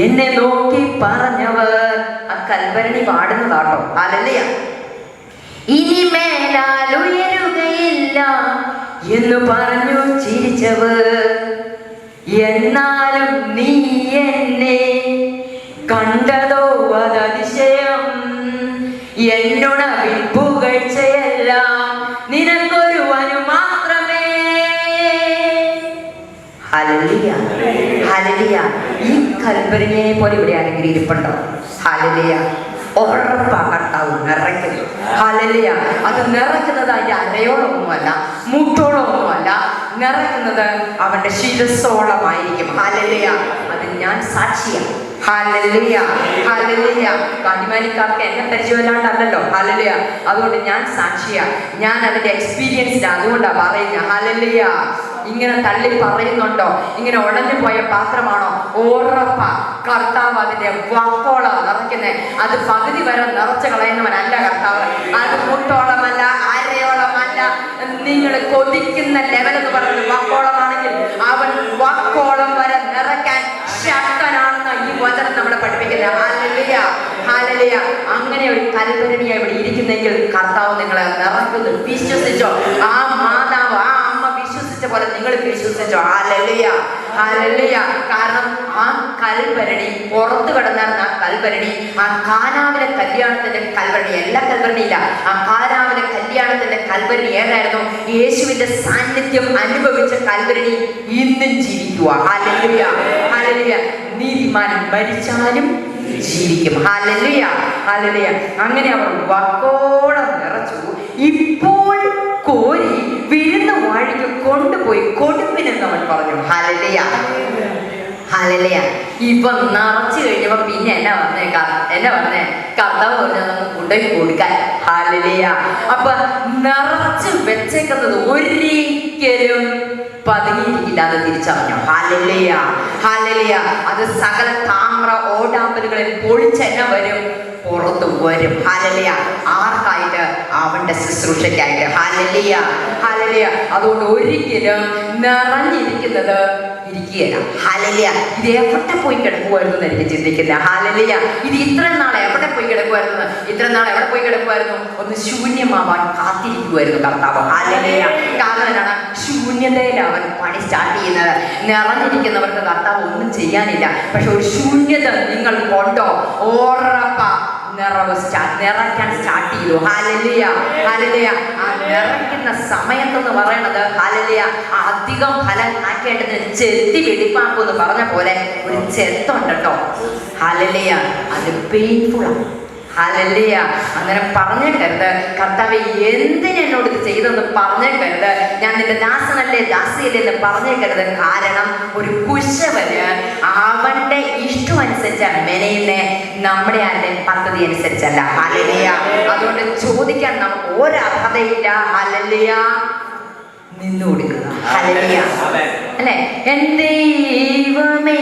എന്നെ നോക്കി പറഞ്ഞവർ. ആ കൽഭരണി പാടുന്നതാട്ടോ. ഹല്ലേലൂയ. ഇനി മേലാൽ ഉയരുകയില്ല എന്ന് പറഞ്ഞു ചിരിച്ചവർ, എന്നാലും നീ എന്നെ കണ്ടതോ അതതിശയം, എന്നുണവിൻ പുകഴ്ചയെല്ലാം നിനക്കൊരുവനു മാത്രമേ. ഹല്ലേലൂയ. ഹല്ലേലൂയ. ഈ കൽഭരണിയെ പോലെ ഇവിടെ ആരെങ്കിലും ഇരിപ്പുണ്ടോ? ഹല്ലേലൂയ. ഉറപ്പാകട്ടാവും നിറയ്ക്കുന്നു. ഹല്ലേലൂയ. അത് നിറയ്ക്കുന്നത് അതിൻ്റെ അരയോളമൊന്നുമല്ല, മുട്ടോളമൊന്നുമല്ല, നിറയ്ക്കുന്നത് അവന്റെ ശിരസോളമായിരിക്കും. ഹല്ലേലൂയ. അത് ഞാൻ സാക്ഷിയാണ്. ഹല്ലേലൂയ. ഹല്ലേലൂയ. കാണിമാനിക്കാർക്ക് എന്നെ പരിചയമില്ലാണ്ടല്ലോ. ഹല്ലേലൂയ. അതുകൊണ്ട് ഞാൻ സാക്ഷിയാ, ഞാൻ അതിന്റെ എക്സ്പീരിയൻസിലാണ്. അതുകൊണ്ടാ പറയുന്നത്. ഹല്ലേലൂയ. ഇങ്ങനെ തള്ളി പറയുന്നുണ്ടോ? ഇങ്ങനെ ഉടഞ്ഞു പോയ പാത്രമാണോ? ഉറപ്പാ കർത്താവ് അതിന്റെ വാക്കോളം നിറയ്ക്കുന്നേ. അത് പകുതി വരെ നിറച്ച് കളയുന്നവനല്ല കർത്താവ്. അത് മുട്ടോളമല്ല, അരയോളമല്ല, നിങ്ങൾ കൊതിക്കുന്ന ലെവൽ എന്ന് പറയുന്നത് വാക്കോളമാണെങ്കിൽ അവൻ വാക്കോളം വരെ നിറയ്ക്കാൻ ശക്തനാണെന്ന് ഈ വചനം നമ്മളെ പഠിപ്പിക്കുന്നത്. ഹല്ലേലൂയ. ഹല്ലേലൂയ. അങ്ങനെ ഒരു കൽഭരണിയായി ഇവിടെ ഇരിക്കുന്നെങ്കിൽ കർത്താവ് നിങ്ങളെ നിറയ്ക്കുന്നു. വിശ്വസിച്ചോ? ആ മാതാവ്, ആ അമ്മ വിശ്വസിച്ച പോലെ നിങ്ങൾ വിശ്വസിച്ചോ? ഹല്ലേലൂയ. ഹല്ലേലൂയ. കാരണം ആ കൽഭരണി പുറത്തു കിടന്നിരുന്ന ആ കൽഭരണി, ആ കാനാവിലെ കല്യാണത്തിന്റെ കൽഭരണി, എല്ലാ കൽഭരണിയില്ല, ആ കാനാവിലെ കല്യാണത്തിന്റെ കൽഭരണി ഏതായിരുന്നു? യേശുവിന്റെ സാന്നിധ്യം അനുഭവിച്ച കൽഭരണി ഇന്നും ജീവിക്കുക. ഹല്ലേലൂയ. ഹല്ലേലൂയ. നീതിമാൻ മരിച്ചാലും ജീവിക്കും. ഹല്ലേലൂയ. ഹല്ലേലൂയ. അങ്ങനെ അവർ വാക്കോളം നിറച്ചു. ഇപ്പോൾ കോരി വിരുന്ന് വാഴിക്ക് കൊണ്ടുപോയി കൊടുപ്പിനെന്ന് അവൻ പറഞ്ഞു. ഹല്ലേലൂയ. ഹല്ലേലൂയ. ഇപ്പൊ നിറച്ചു കഴിഞ്ഞപ്പോ പിന്നെ എന്നാ പറഞ്ഞേ? കർത്താവ് പറഞ്ഞാൽ നമുക്ക് കൊണ്ടുപോയി കൊടുക്കാൻ. ഹല്ലേലൂയ. അപ്പൊ നിറച്ച് വെച്ചേക്കുന്നത് ഒരിക്കലും പതുങ്ങിയിരിക്കില്ലാതെ തിരിച്ചറിഞ്ഞു. ഹല്ലേലൂയ. ഹല്ലേലൂയ. അത് സകല താമ്ര ഓടാമ്പലുകളിൽ പൊളിച്ചെന്നെ വരും, പുറത്തു വരും. ഹല്ലേലൂയ. ആർക്കായിട്ട്? അവന്റെ ശുശ്രൂഷയ്ക്കായിട്ട്. ഹല്ലേലൂയ. ഹല്ലേലൂയ. അതുകൊണ്ട് ഒരിക്കലും നിറഞ്ഞിരിക്കുന്നത് ഇരിക്കുകയല്ല. ഹല്ലേലൂയ. ഇത് എവിടെ പോയി കിടക്കുമായിരുന്നു എന്ന് എനിക്ക് ചിന്തിക്കില്ല. ഹല്ലേലൂയ. ഇത് ഇത്ര നാൾ എവിടെ പോയി കിടക്കുമായിരുന്നു? ഇത്ര നാൾ എവിടെ പോയി കിടക്കുമായിരുന്നു? ഒന്ന് ശൂന്യമാവാൻ കാത്തിരിക്കുമായിരുന്നു കർത്താവ്. ഹല്ലേലൂയ. കാരണം എന്താണ്? ശൂന്യതയിൽ അവൻ പണി സ്റ്റാർട്ട് ചെയ്യുന്നത്. നിറഞ്ഞിരിക്കുന്നവർക്ക് കർത്താവ് ഒന്നും ചെയ്യാനില്ല. പക്ഷെ ഒരു ശൂന്യത നിങ്ങൾ കൊണ്ടോ, ഉറപ്പാ നിറയ്ക്കാൻ സ്റ്റാർട്ട് ചെയ്തു. ഹല്ലേലൂയ. ഹല്ലേലൂയ. ആ നിറയ്ക്കുന്ന സമയത്തെന്ന് പറയുന്നത് ഹല്ലേലൂയ അധികം ഫലം ആക്കേണ്ടതിന് ചെത്തി വെടിപ്പാക്കും എന്ന് പറഞ്ഞ പോലെ ഒരു ചെത്തുണ്ട് കേട്ടോ. ഹല്ലേലൂയ. അത് പെയിൻഫുൾ ആണ്. ഹല്ലേലൂയ. അങ്ങനെ പറഞ്ഞേക്കരുത്. കർത്താവേ എന്തിനെന്നോട് ഇത് ചെയ്തെന്ന് പറഞ്ഞേക്കരുത്. ഞാൻ നിന്റെ ദാസനല്ലേ ദാസിയല്ലേ എന്ന് പറഞ്ഞേക്കരുത്. കാരണം ഒരു കുശവന് അവന്റെ ഇഷ്ടം അനുസരിച്ചാണ് മെനയുന്നേ, നമ്മുടെ ആരുടെ പദ്ധതി അനുസരിച്ചല്ല. ഹല്ലേലൂയ. അതുകൊണ്ട് ചോദിക്കാൻ നമുക്ക് ഒരർഹതയില്ല. ഹല്ലേലൂയ. നിന്നു കൊടുക്കുക. ഹല്ലേലൂയ. അല്ലെ, എന്റെ ദൈവമേ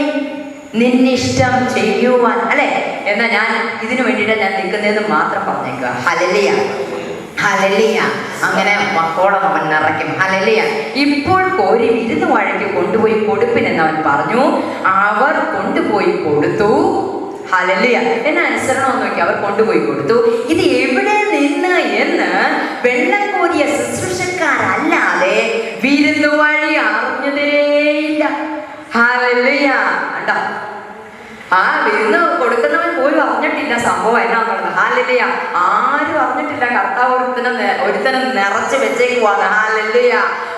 നിന്നിഷ്ടം ചെയ്യുവാൻ, അല്ലെ, എന്നാ ഞാൻ ഇതിനു വേണ്ടിയിട്ട് ഞാൻ നിൽക്കുന്നതെന്ന് മാത്രം പറഞ്ഞേക്കുക. ഹല്ലേലൂയ. ഹല്ലേലൂയ. അങ്ങനെ മക്കോളം അവൻ നിറയ്ക്കും. ഹല്ലേലൂയ. ഇപ്പോൾ കോരി വിരുന്ന് വാഴയ്ക്ക് കൊണ്ടുപോയി കൊടുപ്പിനെന്ന് അവൻ പറഞ്ഞു. അവർ കൊണ്ടുപോയി കൊടുത്തു. ഹല്ലേലൂയ. എന്നെ അനുസരണം നോക്കി അവർ കൊണ്ടുപോയി കൊടുത്തു. ഇത് എവിടെ നിന്ന് എന്ന് വെള്ളം കോരിയ ശുശ്രൂഷക്കാരല്ലാതെ വിരുന്ന് വഴി അറിഞ്ഞതേയില്ല. ഹല്ലേലൂയ. കണ്ടോ, ആ വിരുന്ന് കൊടുക്കുന്നവൻ പോലും അറിഞ്ഞിട്ടില്ല സംഭവം എന്നാന്നുള്ളത്. ഹല്ലേലൂയ. ആരും അറിഞ്ഞിട്ടില്ല. കർത്താവ് ഒരുത്തനെ നിറച്ച് വെച്ചേക്കുവാണ്. ഹല്ലേലൂയ.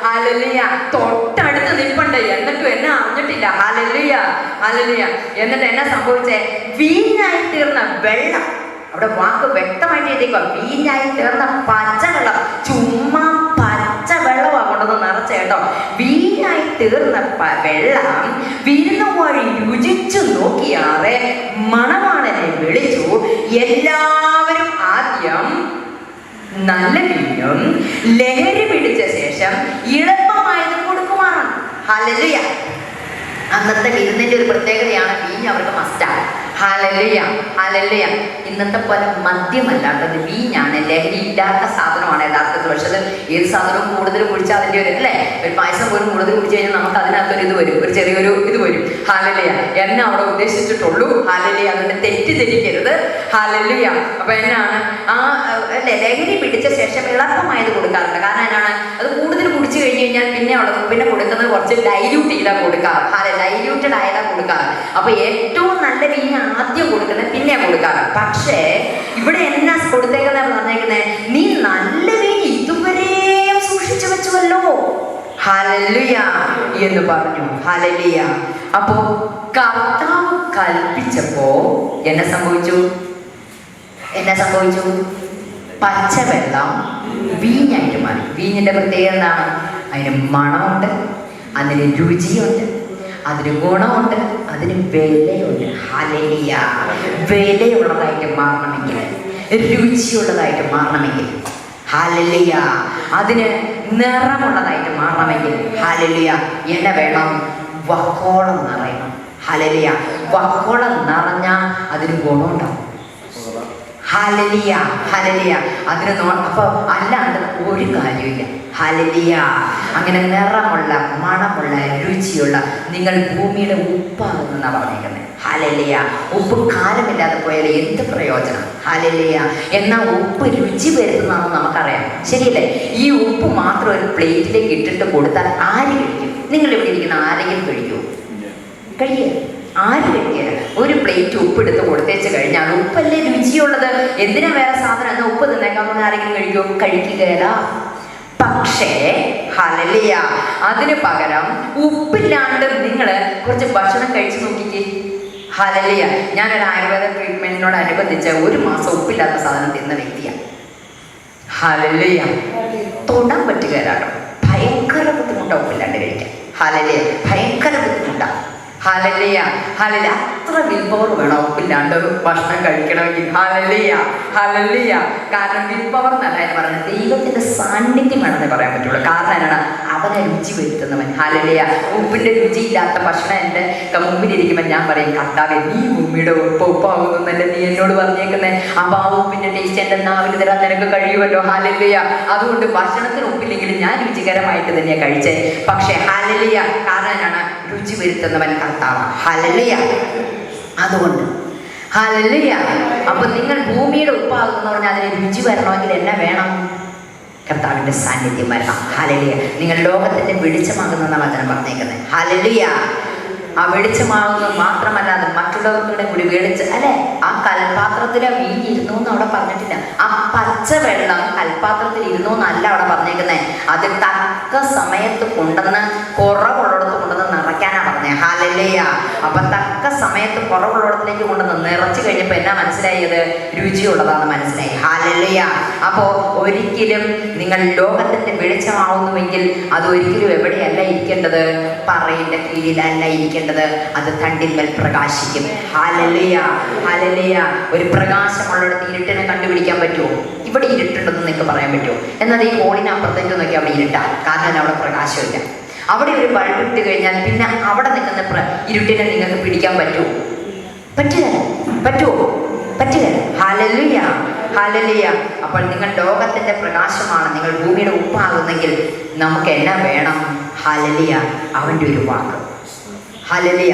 ഹല്ലേലൂയ. തൊട്ടടുത്ത് നിൽപ്പുണ്ട്, എന്നിട്ടും എന്നെ അറിഞ്ഞിട്ടില്ല. ഹല്ലേലൂയ. ഹല്ലേലൂയ. എന്നിട്ട് എന്നാ സംഭവിച്ചേ? വീഞ്ഞായി തീർന്ന വെള്ളം, അവിടെ വാക്ക് വ്യക്തമായിട്ട് എഴുതിക്കുക, വീഞ്ഞായി തീർന്ന പച്ചവെള്ളം, ചുമ്മാ പച്ചവെള്ളമാണ് കൊണ്ടത് നിറച്ച കേട്ടോ. വീഞ്ഞായി തീർന്ന വെള്ളം വിരുന്ന് വഴി രുചിച്ചു നോക്കിയാറെ മണവാളനെ വിളിച്ചു. എല്ലാവരും ആദ്യം നല്ല വീഞ്ഞും ലഹരി പിടിച്ച ശേഷം എളുപ്പമായത് കൊടുക്കുവാനാണ്. ഹല്ലേലൂയ. അന്നത്തെ വിരുന്നിന്റെ ഒരു പ്രത്യേകതയാണ് വീഞ്ഞ് അവർക്ക് മസ്റ്റാണ്. ഹല്ലേലൂയ. ഹല്ലേലൂയ. ഇന്നത്തെ പോലെ മദ്യമല്ലാത്തത് വീഞ്ഞാണ്. ലഹരി ഇല്ലാത്ത സാധനമാണ് യഥാർത്ഥത്തിൽ. പക്ഷെ അത് ഏത് സാധനവും കൂടുതൽ കുടിച്ചാൽ അതിൻ്റെ ഒരു, അല്ലേ, ഒരു പായസം പോലും കൂടുതൽ കുടിച്ചു കഴിഞ്ഞാൽ നമുക്ക് അതിനകത്തൊരു ഇത് വരും, ഒരു ചെറിയൊരു ഇത് വരും. ഹല്ലേലൂയ. എന്നെ അവിടെ ഉദ്ദേശിച്ചിട്ടുള്ളൂ. ഹല്ലേലൂയ. അതുകൊണ്ട് തെറ്റിദ്ധരിക്കരുത്. ഹല്ലേലൂയ. അപ്പൊ എന്നാണ് ആ ലഹരി പിടിച്ച ശേഷം എളുപ്പമായത് കൊടുക്കാറുണ്ട്. കാരണം എന്നാണ്, അത് കൂടുതൽ കുടിച്ചു കഴിഞ്ഞ് കഴിഞ്ഞാൽ പിന്നെ കൊടുക്കുന്നത് കുറച്ച് ഡൈല്യൂട്ട് ചെയ്താൽ കൊടുക്കാറ്. ഡൈല്യൂട്ടഡ് ആയതാ കൊടുക്കാറ്. അപ്പൊ ഏറ്റവും നല്ല വീഞ്ഞ് ആദ്യം കൊടുക്കുന്നത് പിന്നെ കൊടുക്കാറ്. പക്ഷേ ഇവിടെ എന്നാ കൊടുത്തേക്കുന്ന പറഞ്ഞേക്കുന്നത്, നീ നല്ല വീഞ്ഞ് ഇതുവരെയും സൂക്ഷിച്ചു വെച്ചുവല്ലോ. ഹല്ലേലൂയ എന്ന് പറഞ്ഞു. ഹല്ലേലൂയ. അപ്പോ കർത്താവ് കൽപ്പിച്ചപ്പോ എന്നെ സംഭവിച്ചു? പച്ചവെള്ളം വീഞ്ഞായിട്ട് മാറി. വീഞ്ഞിന്റെ പ്രത്യേകത എന്താണ്? അതിന് മണമുണ്ട്, അതിന് രുചിയുണ്ട്, അതിന് ഗുണമുണ്ട്, അതിന് വിലയുണ്ട്. ഹല്ലേലൂയ. വിലയുള്ളതായിട്ട് മാറണമെങ്കിൽ, രുചിയുള്ളതായിട്ട് മാറണമെങ്കിൽ, ഹല്ലേലൂയ, അതിന് നിറമുള്ളതായിട്ട് മാറണമെങ്കിൽ, ഹല്ലേലൂയ, എന്നെ വേണം? വക്കോളം നിറയണം. ഹല്ലേലൂയ. വക്കോളം നിറഞ്ഞാൽ അതിന് ഗുണമുണ്ടാവും. ഹല്ലേലൂയ. ഹല്ലേലൂയ. അതിന് അപ്പൊ അല്ലാണ്ട് ഒരു കാര്യമില്ല. ഹല്ലേലൂയ. അങ്ങനെ നിറമുള്ള, മണമുള്ള, രുചിയുള്ള നിങ്ങൾ ഭൂമിയുടെ ഉപ്പാകുമെന്നാണ് പറഞ്ഞേക്കുന്നത്. ഹല്ലേലൂയ. ഉപ്പ് കാലമില്ലാതെ പോയാൽ എന്ത് പ്രയോജനം? ഹല്ലേലൂയ. എന്നാൽ ഉപ്പ് രുചി വരുന്നതാണെന്ന് നമുക്കറിയാം, ശരിയല്ലേ? ഈ ഉപ്പ് മാത്രം ഒരു പ്ലേറ്റിലേക്ക് ഇട്ടിട്ട് കൊടുത്താൽ ആര് കഴിക്കും? നിങ്ങൾ ഇവിടെ ഇരിക്കുന്ന ആരെങ്കിലും കഴിക്കുമോ? കഴിക്കുക? ആര് കഴിക്കുക? ഒരു പ്ലേറ്റ് ഉപ്പ് എടുത്ത് കൊടുത്തേച്ച് കഴിഞ്ഞാൽ ഉപ്പല്ലേ രുചിയുള്ളത്, എന്തിനാ വേറെ സാധനം? എന്നാൽ ഉപ്പ് തിന്നേക്കാമെന്ന് ആരെങ്കിലും കഴിക്കുമോ? കഴിക്കുകയില്ല. പക്ഷേ ഹല്ലേലൂയ, അതിന് പകരം ഉപ്പില്ലാണ്ട് നിങ്ങൾ കുറച്ച് ഭക്ഷണം കഴിച്ചു നോക്കിക്കേ. ഹല്ലേലൂയ. ഞാനൊരു ആയുർവേദ ട്രീറ്റ്മെന്റിനോടനുബന്ധിച്ച് 1 മാസം ഉപ്പില്ലാത്ത സാധനം തിന്ന വ്യക്തിയാണ്. ഹല്ലേലൂയ. തൊടാൻ പറ്റുകയില്ല. ഭയങ്കര ബുദ്ധിമുട്ടാണ് ഉപ്പില്ലാണ്ട് കഴിക്കാൻ. ഹല്ലേലൂയ. ഭയങ്കര ബുദ്ധിമുട്ടാണ്. ഹല്ലേലൂയ. ഹല്ലേലൂയ. അത്ര വിൽ പവർ വേണം ഉപ്പില്ലാണ്ട് ഭക്ഷണം കഴിക്കണമെങ്കിൽ. ഹല്ലേലൂയ. ഹല്ലേലൂയ. കാരണം വിൽ പവർ എന്നല്ല എന്ന് പറയുന്നത്, ദൈവത്തിന്റെ സാന്നിധ്യം വേണമെന്ന് പറയാൻ പറ്റുള്ളൂ. കാരണം എന്നാണ്? അവനെ രുചി വരുത്തുന്നവൻ. ഹല്ലേലൂയ. ഉപ്പിന്റെ രുചിയില്ലാത്ത ഭക്ഷണം എൻ്റെ മുമ്പിലിരിക്കുമ്പോൾ ഞാൻ പറയും, കർത്താവേ, നീ ഭൂമിയുടെ ഉപ്പാകുന്നല്ലേ നീ എന്നോട് പറഞ്ഞേക്കുന്നേ? അപ്പൊ ആ ഉപ്പിന്റെ ടേസ്റ്റ് എൻ്റെ നാവിൽ തരാൻ നിനക്ക് കഴിയുമല്ലോ. ഹല്ലേലൂയ. അതുകൊണ്ട് ഭക്ഷണത്തിന് ഉപ്പില്ലെങ്കിലും ഞാൻ രുചികരമായിട്ട് തന്നെ കഴിച്ചേ. പക്ഷേ ഹല്ലേലൂയ, കാരണം എന്നാണ്? രുചി വരുത്തുന്നവൻ കർത്താവ്. ഹല്ലേലൂയ. അതുകൊണ്ട് ഹല്ലേലൂയ. അപ്പൊ നിങ്ങൾ ഭൂമിയുടെ ഉപ്പാകുന്ന പറഞ്ഞാൽ അതിന് രുചി വരണമെങ്കിൽ എന്നാ വേണം? കർത്താവിന്റെ സാന്നിധ്യം വരണം. ഹല്ലേലൂയ. നിങ്ങൾ ലോകത്തിന്റെ വെളിച്ചമാകുന്ന വചനം പറഞ്ഞേക്കുന്നത്. ഹല്ലേലൂയ. ആ വെളിച്ചമാകുന്നത് മാത്രമല്ല, അത് മറ്റുള്ളവർക്കൂടെ കൂടി വെളിച്ച്, അല്ലെ, ആ കൽപാത്രത്തിലെ വീഞ്ഞ് ഇരുന്നു എന്ന് അവിടെ പറഞ്ഞിട്ടില്ല. ആ പച്ചവെള്ളം കൽപാത്രത്തിൽ ഇരുന്നു എന്നല്ല അവിടെ പറഞ്ഞേക്കുന്നത്. അത് തക്ക സമയത്ത് കൊണ്ടുവന്ന് കുറവുള്ളിടത്ത് കൊണ്ടുവന്ന് നിറയ്ക്കാനാ പറഞ്ഞേക്കുന്നത്. പറഞ്ഞേ. ഹല്ലേലൂയ. അപ്പൊ തക്ക സമയത്ത് കുറവുള്ളിടത്തിലേക്ക് കൊണ്ടുവന്ന് നിറച്ചു കഴിഞ്ഞപ്പോൾ എന്നാ മനസ്സിലായത്? രുചിയുള്ളതാണെന്ന് മനസ്സിലായി. ഹല്ലേലൂയ. അപ്പോ ഒരിക്കലും നിങ്ങൾ ലോകത്തിന്റെ വെളിച്ചമാവുന്നുവെങ്കിൽ അത് ഒരിക്കലും എവിടെയല്ല ഇരിക്കേണ്ടത്? പറയിന്റെ കീഴിലല്ല ഇരിക്കേണ്ടത്, അത് തണ്ടിന്മേൽ പ്രകാശിക്കും. ഹല്ലേലൂയ. ഹല്ലേലൂയ. ഒരു പ്രകാശമുള്ളിടത്ത് ഇരുട്ടിനെ കണ്ടുപിടിക്കാൻ പറ്റുമോ? ഇവിടെ ഇരുട്ടുണ്ടെന്ന് നിങ്ങൾക്ക് പറയാൻ പറ്റുമോ? എന്നാൽ ഈ ഹോളിന് അപ്പുറത്തേക്ക് നോക്കി അവിടെ ഇരുട്ടാ, കാരണം അവിടെ പ്രകാശമില്ല. അവിടെ ഒരു ബൾബ് ഇട്ട് കഴിഞ്ഞാൽ പിന്നെ അവിടെ നിൽക്കുന്ന ഇരുട്ടിനെ നിങ്ങൾക്ക് പിടിക്കാൻ പറ്റുമോ? പറ്റുക പറ്റുമോ? പറ്റുക. ഹല്ലേലൂയ. ഹല്ലേലൂയ. അപ്പോൾ നിങ്ങൾ ലോകത്തിന്റെ പ്രകാശമാണ്, നിങ്ങൾ ഭൂമിയുടെ ഉപ്പാകുന്നെങ്കിൽ നമുക്ക് എന്നാ വേണം? ഹല്ലേലൂയ. അവൻ്റെ ഒരു വാക്ക്. ഹല്ലേലൂയ.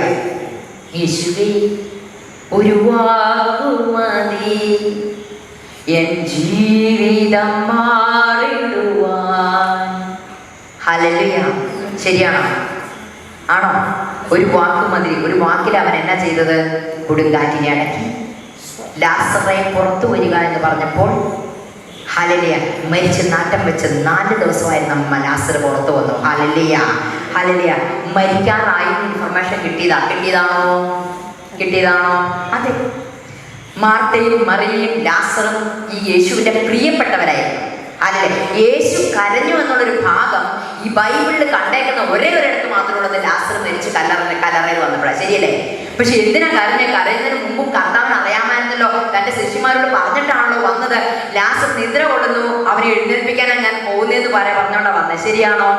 യേശുവേ ഒരു വാക്കു മതി എൻ ജീവിതം മാറിടുവാൻ. ഹല്ലേലൂയ. ശരിയാണോ? ആണോ? ഒരു വാക്ക് മതി. ഒരു വാക്കിൽ അവൻ എന്നാ ചെയ്തത്? കൊടുങ്കാറ്റിനെ അടക്കി. ലാസറെ പുറത്തു വരിക എന്ന് പറഞ്ഞപ്പോൾ ഹല്ലേലൂയ, മരിച്ച് നാട്ടം വെച്ച് 4 ദിവസമായിരുന്നു ലാസർ പുറത്തു വന്നു. ഹല്ലേലൂയ. ഹല്ലേലൂയ. മരിക്കാറായി ഇൻഫർമേഷൻ കിട്ടിയതാണോ? അതെ. മാർത്തയും മറിയയും ലാസറും ഈ യേശുവിന്റെ പ്രിയപ്പെട്ടവരായിരുന്നു. അല്ലേ? യേശു കരഞ്ഞു എന്നുള്ളൊരു ഭാഗം ഈ ബൈബിളിൽ കണ്ടേക്കുന്ന ഒരിടത്ത് മാത്രമുള്ളത് ലാസർ മരിച്ച് കല്ലറയിൽ വന്നപ്പോഴാണ്. ശരിയല്ലേ? പക്ഷെ എന്തിനാ കരയുന്നതിന് മുമ്പും കർത്താവിന് അറിയാമായിരുന്നല്ലോ, തന്റെ ശിഷ്യന്മാരോട് പറഞ്ഞിട്ടാണല്ലോ വന്നത്. ലാസർ നിദ്ര കൊള്ളുന്നു, അവരെ എഴുന്നേൽപ്പിക്കാനാണ് ഞാൻ പോകുന്നതെന്ന് പറഞ്ഞോണ്ടാ വന്നത്. ശരിയാണോ?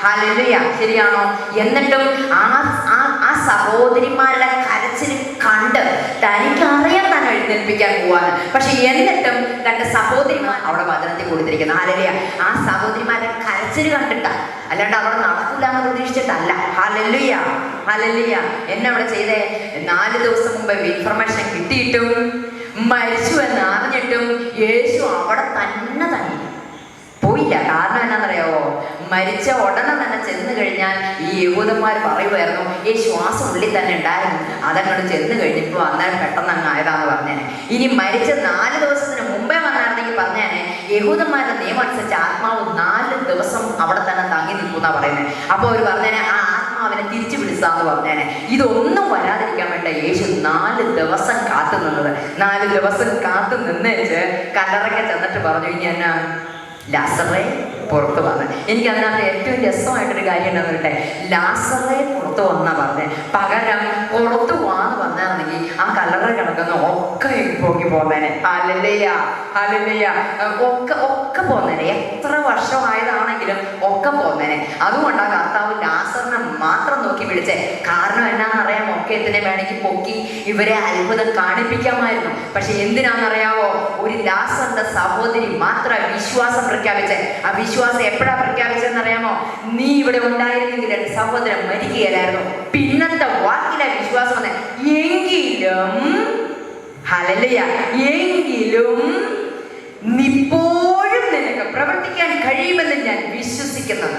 ഹല്ലേലൂയ. ശരിയാണോ? എന്നിട്ടും ആ സഹോദരിമാരുടെ കരച്ചിൽ കണ്ട് തനിക്കറിയാൻ തന്നെ എഴുന്നേൽപ്പിക്കാൻ പോവാണ്. പക്ഷെ എന്നിട്ടും തന്റെ സഹോദരിമാർ അവിടെ വചനത്തിൽ കൊടുത്തിരിക്കുന്നു. ഹല്ലേലൂയ. ആ സഹോദരിമാരുടെ കരച്ചിൽ കണ്ടിട്ടാ, അല്ലാണ്ട് അവിടെ നടക്കില്ല എന്ന് പ്രതീക്ഷിച്ചിട്ടല്ല. ഹല്ലേലൂയ. ഹല്ലേലൂയ. എന്നെ അവിടെ ചെയ്തേ, 4 ദിവസം മുമ്പ് ഇൻഫർമേഷൻ കിട്ടിയിട്ടും മരിച്ചു എന്ന് അറിഞ്ഞിട്ടും യേശു അവിടെ തന്നെ പോയില്ല. കാരണം എന്നാണെന്നറിയാവോ? മരിച്ച ഉടനെ തന്നെ ചെന്ന് കഴിഞ്ഞാൽ ഈ യഹൂദന്മാർ പറയുമായിരുന്നു, ഈ ശ്വാസം ഉള്ളിൽ തന്നെ ഉണ്ടായിരുന്നു, അതങ്ങോട്ട് ചെന്ന് കഴിഞ്ഞപ്പോൾ അന്നേരം പെട്ടെന്ന് അങ്ങ് ആയതാന്ന് പറഞ്ഞേനെ. ഇനി മരിച്ച 4 ദിവസത്തിന് മുമ്പേ വന്നായിരുന്നെങ്കിൽ പറഞ്ഞേനെ, യഹൂദന്മാരുടെ നിയമം അനുസരിച്ച് ആത്മാവ് 4 ദിവസം അവിടെ തന്നെ തങ്ങി നിൽക്കുന്ന പറയുന്നത്. അപ്പോൾ അവർ പറഞ്ഞേനെ, ആ ആത്മാവിനെ തിരിച്ചു വിളിച്ചാന്ന് പറഞ്ഞേനെ. ഇതൊന്നും വരാതിരിക്കാൻ വേണ്ട യേശു 4 ദിവസം കാത്തു നിന്നത്. 4 ദിവസം കാത്തു നിന്നേച്ച് കല്ലറയ്ക്ക് ചെന്നിട്ട് പറഞ്ഞു, ഇനി എന്നാ? ലാസറെ പുറത്ത് വന്ന്. എനിക്ക് അതിനകത്ത് ഏറ്റവും രസമായിട്ടൊരു കാര്യം എന്താണെന്ന് പറയട്ടെ, ലാസറെ പുറത്ത് വന്നാ പറഞ്ഞേ. പകരം പുറത്ത് പോവാന്ന് പറഞ്ഞാണെങ്കിൽ ആ കല്ലറ കിടക്കുന്ന ഒക്കെ പോക്കി പോന്നേനെ. ഹല്ലേലൂയ. ഹല്ലേലൂയ. ഒക്കെ പോന്നേനെ. എത്ര വർഷമായതാണെങ്കിലും ഒക്കെ പോന്നേനെ. അതുകൊണ്ടാണ് കർത്താവ് ലാസറിനെ മാത്രം നോക്കി വിളിച്ചേ. കാരണം എന്നാന്നറിയാമോ? ഒക്കെ എന്തിനെ വേണമെങ്കിൽ പൊക്കി ഇവരെ അത്ഭുതം കാണിപ്പിക്കാമായിരുന്നു. പക്ഷെ എന്തിനാണെന്നറിയാവോ? ഒരു ലാസറിന്റെ സഹോദരി മാത്രം വിശ്വാസം പ്രഖ്യാപിച്ചേ. ആ വിശ്വാസം എപ്പോഴാ പ്രഖ്യാപിച്ചെന്നറിയാമോ? നീ ഇവിടെ ഉണ്ടായിരുന്നെങ്കിൽ എന്റെ സഹോദരൻ മരിക്കുകയില്ലായിരുന്നു. പിന്നത്തെ വാക്കിലെ വിശ്വാസം വന്നേ. എങ്കിലും ഹല്ലേലൂയ, എങ്കിലും ഇപ്പോഴും നിനക്ക് പ്രവർത്തിക്കാൻ കഴിയുമെന്ന് ഞാൻ വിശ്വസിക്കുന്നത്.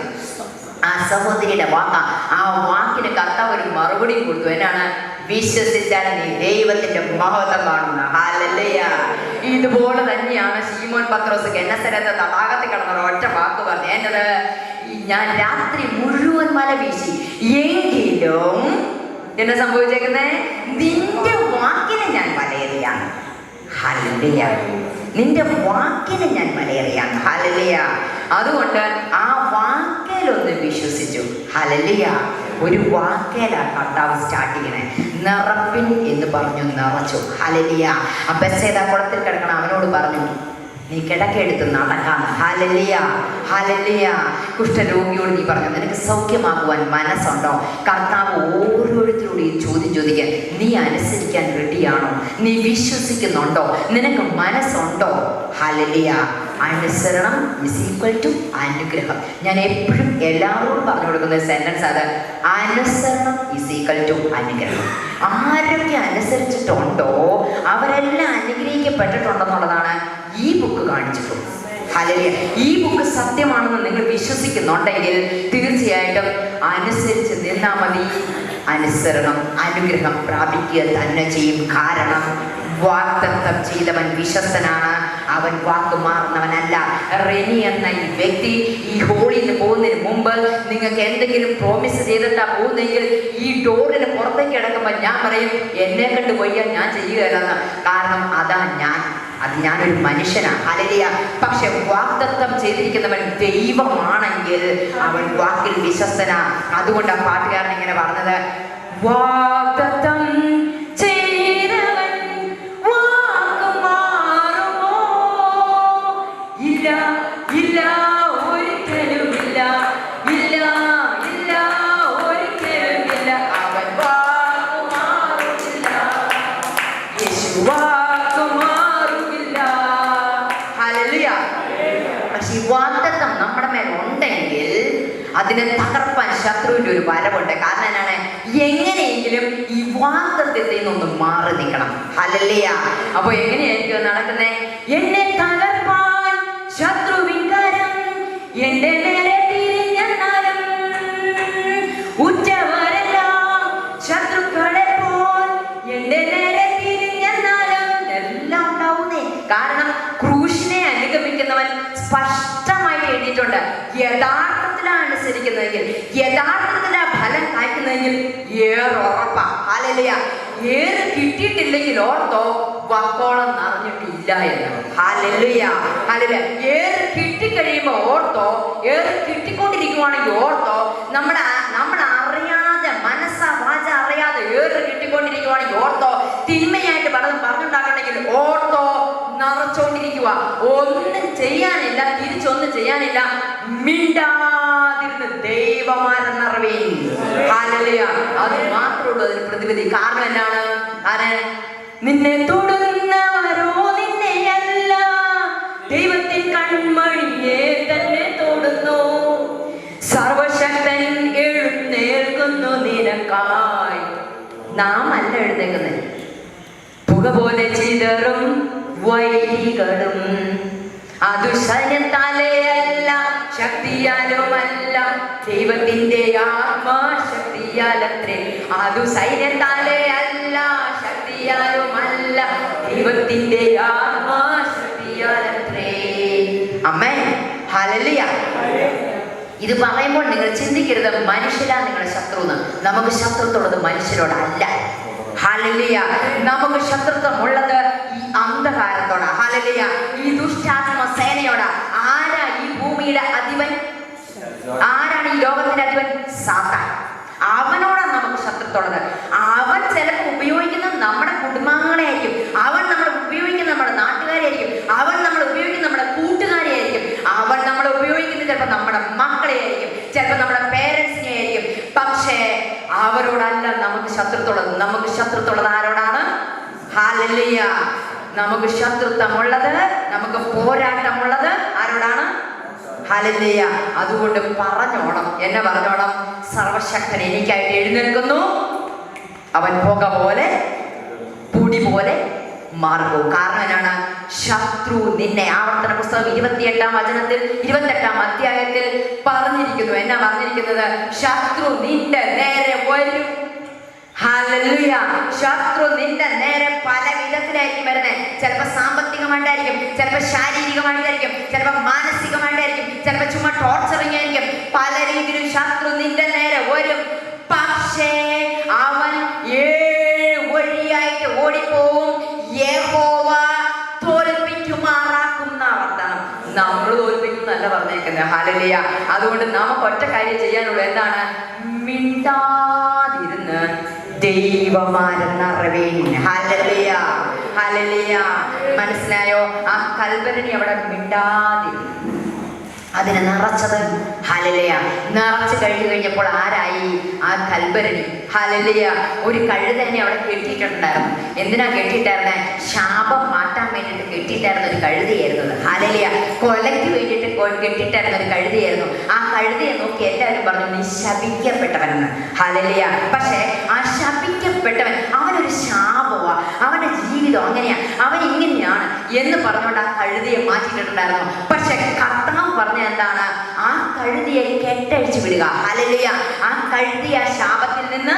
ആ സഹോദരിയുടെ വാക്ക, ആ വാക്കിന് കർത്താവ് ഒരു മറുപടി കൊടുത്തു. എന്നാണ്? വിശ്വസിച്ചാൽ നീ ദൈവത്തിന്റെ മഹത്വം കാണുന്ന. ഹല്ലേലൂയ. ഇതുപോലെ തന്നെയാണ് ശീമോൻ പത്രോസ് ഗെന്നസരത്ത് തടാകത്തിൽ കിടന്ന ഒറ്റ വാക്ക് പറഞ്ഞു. എന്നത്, ഞാൻ രാത്രി മുഴുവൻ മല വീശി, എങ്കിലും എന്താ സംഭവിച്ചേക്കുന്നേ? നിന്റെ വാക്കിനെ ഞാൻ വലയേറിയാണ്. ഹല്ലേലൂയ. നിന്റെ വാക്കിനെ ഞാൻ വലയേറിയാണ്. ഹല്ലേലൂയ. അതുകൊണ്ട് ആ വാക്കിലൊന്ന് വിശ്വസിച്ചു. ഹല്ലേലൂയ. ഒരു വാക്കേലാണ് കർത്താവ് സ്റ്റാർട്ട് ചെയ്യണേ. നിറപ്പിൻ എന്ന് പറഞ്ഞു, നിറച്ചു. ഹല്ലേലൂയ. ആ ബെത്സേദ കുളത്തിൽ കിടക്കണം, അവനോട് പറഞ്ഞു, നീ കിടക്കെടുത്ത് നടക്കാന്ന്. ഹല്ലേലൂയ. ഹല്ലേലൂയ. കുഷ്ഠരോഗിയോട് നീ പറഞ്ഞു, നിനക്ക് സൗഖ്യമാകുവാൻ മനസ്സുണ്ടോ? കർത്താവ് ഓരോരുത്തരോടും ചോദിക്കാൻ, നീ അനുസരിക്കാൻ റെഡിയാണോ? നീ വിശ്വസിക്കുന്നുണ്ടോ? നിനക്ക് മനസ്സുണ്ടോ? ഹല്ലേലൂയ. അനുസരണം ഈസ് ഈക്വൽ ടു അനുഗ്രഹം. ഞാൻ എപ്പോഴും എല്ലാവരോടും പറഞ്ഞു കൊടുക്കുന്ന സെന്റൻസ് അത്. അനുസരണം ഈസ് ഈക്വൽ ടു അനുഗ്രഹം. ആരൊക്കെ അനുസരിച്ചിട്ടുണ്ടോ അവരെല്ലാം അനുഗ്രഹിക്കപ്പെട്ടിട്ടുണ്ടെന്നുള്ളതാണ് ഈ ബുക്ക് കാണിച്ചിട്ടുള്ളത്. ഹല്ലേലൂയ. ഈ ബുക്ക് സത്യമാണെന്ന് നിങ്ങൾ വിശ്വസിക്കുന്നുണ്ടെങ്കിൽ തീർച്ചയായിട്ടും അനുസരിച്ച് നിന്നാൽ മതി. അനുസരണം അനുഗ്രഹം പ്രാപിക്കുക തന്നെ ചെയ്യും. കാരണം വാഗ്ദത്തം ചെയ്തവൻ വിശ്വസ്തനാണ്. അവൻ വാക്ക് മാറുന്നവനല്ല. റെനി എന്ന ഈ വ്യക്തി ഈ ഹോളിന് പോകുന്നതിന് മുമ്പ് നിങ്ങൾക്ക് എന്തെങ്കിലും പ്രോമിസ് ചെയ്തിട്ടാ പോകുന്നെങ്കിൽ ഈ ഡോറിന് പുറത്തേക്ക് കിടക്കുമ്പോൾ ഞാൻ പറയും, എന്നെ കണ്ട് പോയാൽ ഞാൻ ചെയ്യുകയല്ലെന്ന്. കാരണം ഞാനൊരു മനുഷ്യനാണ്. ഹല്ലേലൂയ. പക്ഷെ വാഗ്ദത്തം ചെയ്തിരിക്കുന്നവൻ ദൈവമാണെങ്കിൽ അവൻ വാക്കിൽ വിശ്വസ്തനാ. അതുകൊണ്ട് ആ പാട്ടുകാരൻ ഇങ്ങനെ പറഞ്ഞത്, വാഗ്ദത്തം ചെയ്തവൻ വാക്ക് മാറുമോ? ഇല്ല ഇല്ല ഒരിക്കലുമില്ല, ഇല്ല ഇല്ല ഒരിക്കലുമില്ല. അവൻ വാക്ക് മാറുമില്ല, യേശു വാക്ക് മാറുമില്ല. ഹല്ലേലൂയ. പക്ഷെ ഈ വാഗ്ദത്തം നമ്മുടെ മേൽ ഉണ്ടെങ്കിൽ അതിനെ തകർപ്പാൻ ശത്രുവിന്റെ ഒരു വരവുണ്ട്. കാരണം എന്താണ്? എങ്ങനെയെങ്കിലും ഈ വാഗ്ദത്തത്തിൽ നിന്നൊന്ന് മാറി നിൽക്കണം. ഹല്ലേലൂയ. അപ്പൊ എങ്ങനെയായിരിക്കും നടക്കുന്നേ? എന്നെ തകർപ്പാൻ ശത്രുവിൻ കരം എന്റെ നേരെ തിരിഞ്ഞാലും ഉച്ചവരെല്ലാം ശത്രുക്കളെ പോൽ എന്റെ നേരെ തിരിഞ്ഞാലും എല്ലാം ഉണ്ടാവുന്നേ. കാരണം ക്രൂശിനെ അനുഗമിക്കുന്നവൻ സ്പഷ്ടമായിട്ട് എഴുതിയിട്ടുണ്ട്. യഥാർത്ഥത്തിലാണ് അനുസരിക്കുന്നതെങ്കിൽ, യഥാർത്ഥത്തിലാ ഫലം കായ്ക്കുന്നതെങ്കിൽ ഏറെ ഉറപ്പാ. ഹല്ലേലൂയ. ഏറ് കിട്ടിയിട്ടില്ലെങ്കിൽ ഓർത്തോ, വക്കോളം നിറഞ്ഞിട്ടില്ല എന്ന്. ഹല്ലേലൂയ. ഹല്ലേലൂയ. ഏറ് കിട്ടിക്കഴിയുമ്പോൾ ഓർത്തോ, ഏറ് കിട്ടിക്കൊണ്ടിരിക്കുവാണെങ്കിൽ ഓർത്തോ, നമ്മൾ അറിയാതെ മനസ്സാ വാച അറിയാതെ ഏറ് കിട്ടിക്കൊണ്ടിരിക്കുവാണെങ്കിൽ ഓർത്തോ, തിന്മയായിട്ട് പലതും പറഞ്ഞുണ്ടാക്കണമെങ്കിൽ ഓർത്തോ, നിറച്ചോണ്ടിരിക്കുക. ഒന്നും ചെയ്യാനില്ല, തിരിച്ചൊന്നും ചെയ്യാനില്ല, മിണ്ടാതിരുന്ന് ദൈവമാരം നിറവേൻ. ഹല്ലേലൂയ. അത് മാത്രമേ ഉള്ളൂ അതിന് പ്രതിവിധി. കാരണം എന്താണ്? നിന്നെ തൊടുന്നവരോ നിന്നെയല്ല, ദൈവത്തിൻ കൺമണിയെ തന്നെ തൊടുന്നു. സർവശക്തൻ എഴുന്നേൽക്കുന്നു നിനക്കായി. നാം അല്ല എഴുന്നേൽക്കുന്നത്, പുക പോലെ ചിതറും വൈരികളും. അതു സൈന്യത്താലെയല്ല, ശക്തിയാലുമല്ല, ദൈവത്തിന്റെ ആത്മാശക്തിയാലത്രേ. അതു സൈന്യത്താലെ അല്ല, ശക്തിയാലുമല്ല, ദൈവത്തിന്റെ ആത്മാശക്തിയാലത്രേ. ആമേൻ. ഹല്ലേലൂയ. ഇത് പറയുമ്പോൾ നിങ്ങൾ ചിന്തിക്കരുത് മനുഷ്യരാ നിങ്ങളുടെ ശത്രുന്ന്. നമുക്ക് ശത്രുത്വമുള്ളത് മനുഷ്യരോടല്ല. ഹല്ലേലൂയ. നമുക്ക് ശത്രുത്വം ഉള്ളത് ഈ അന്ധകാരത്തോടാ. ഹല്ലേലൂയ. ഈ ദുഷ്ടാത്മ സേനയോടാ. ആരാ ഈ ഭൂമിയുടെ അധിപൻ? ആരാണ് ഈ ലോകത്തിന്റെ അധിപൻ? സാത്താൻ. അവനോടാണ് നമുക്ക് ശത്രുത്വമുള്ളത്. അവൻ ചിലപ്പോൾ ഉപയോഗിക്കുന്നത് നമ്മുടെ കുടുംബാംഗങ്ങളെ ആയിരിക്കും, അവൻ നമ്മൾ ഉപയോഗിക്കുന്നത് നമ്മുടെ നാട്ടുകാരെ ആയിരിക്കും, അവൻ നമ്മൾ ഉപയോഗിക്കുന്നത് നമ്മുടെ കൂട്ടുകാരെ ആയിരിക്കും, അവൻ നമ്മൾ ഉപയോഗിക്കുന്നത് ചിലപ്പോൾ നമ്മുടെ മക്കളെ ആയിരിക്കും, ചിലപ്പോൾ നമ്മുടെ പേരൻസിനെ ആയിരിക്കും. പക്ഷേ അവരോടല്ല നമുക്ക് ശത്രുത്വമുള്ളത്. നമുക്ക് ശത്രുത്വമുള്ളത് ആരോടാണ്? ഹല്ലേലൂയ. നമുക്ക് ശത്രുത്വമുള്ളത്, നമുക്ക് പോരാട്ടമുള്ളത് ആരോടാണ്? ഹല്ലേലൂയ. അതുകൊണ്ട് പറഞ്ഞോണം, എന്നെ പറഞ്ഞോണം, സർവശക്തൻ എനിക്കായിട്ട് എഴുന്നേൽക്കുന്നു. അവൻ പുക പോലെ പൊടി പോലെ മാർഗവും. കാരണം എന്നാണ്? ശത്രു നിന്നെ, ആവർത്തന പുസ്തകം 28-ാം അധ്യായത്തിൽ പറഞ്ഞിരിക്കുന്നു. എന്നാ പറഞ്ഞിരിക്കുന്നത്? ശത്രു നിന്റെ നേരെ വരും. ഹല്ലേലൂയ. ശത്രു നിന്റെ നേരെ പല വിധത്തിലായിരിക്കും വരുന്നത്. ചിലപ്പോൾ സാമ്പത്തികമായിട്ടായിരിക്കും, ചിലപ്പോൾ ശാരീരികമായിട്ടായിരിക്കും, ചിലപ്പോൾ മാനസികമായിട്ടായിരിക്കും, ചിലപ്പോൾ ചുമ്മാ ടോർച്ചറിങ് ആയിരിക്കും. പല രീതിയിലും ശത്രു നിന്റെ നേരെ വരും. പക്ഷേ അവൻ 7 വഴിയായിട്ട് ഓടിപ്പോവും. യഹോവ തോൽപ്പിക്കുമാറാക്കുന്ന വർത്തമാനം. നമ്മൾ തോൽപ്പിക്കുന്നല്ല പറഞ്ഞേക്കുന്നത്. ഹല്ലേലൂയ. അതുകൊണ്ട് നമുക്ക് ഒറ്റ കാര്യം ചെയ്യാനുള്ളൂ. എന്താണ്? മിണ്ടാതിരുന്ന് ദൈവമാരം നിറവേൻ. ഹല്ലേലൂയ. ഹല്ലേലൂയ. മനസ്സിലായോ? ആ കൽഭരണി അവിടെ മിണ്ടാതിരുന്നു. അതിനെ നിറച്ചത്. ഹല്ലേലൂയ. നിറച്ച് കഴിഞ്ഞപ്പോൾ ആരായി? ആ കൽഭരണി. ഹല്ലേലൂയ. ഒരു കഴുതനെ അവിടെ കെട്ടിയിട്ടുണ്ടായിരുന്നു. എന്തിനാ കെട്ടിയിട്ടായിരുന്നേ? ശാപം മാറ്റാൻ വേണ്ടിയിട്ട് കെട്ടിയിട്ടായിരുന്ന ഒരു കഴുതയായിരുന്നു. ഹല്ലേലൂയ. കൊലയ്ക്ക് വേണ്ടിയിട്ട് കെട്ടിയിട്ടായിരുന്ന ഒരു കഴുതയായിരുന്നു. ആ കഴുതയെ നോക്കി എല്ലാവരും പറഞ്ഞു, നീ ശപിക്കപ്പെട്ടവനെന്ന്. ഹല്ലേലൂയ. പക്ഷേ ആ ശപിക്കപ്പെട്ടവൻ അവനൊരു ശാപവാ, അവന്റെ ജീവിതം അങ്ങനെയാ, അവൻ ഇങ്ങനെയാണ് എന്ന് പറഞ്ഞുകൊണ്ട് ആ കഴുതയെ മാറ്റിയിട്ടുണ്ടായിരുന്നു. പക്ഷെ കർത്താവ് പറഞ്ഞ എന്താണ്? ആ കഴുതിയെ കെട്ടഴിച്ചു വിടുക. ഹല്ലേലൂയ. ആ കഴുതി ആ ശാപത്തിൽ നിന്ന്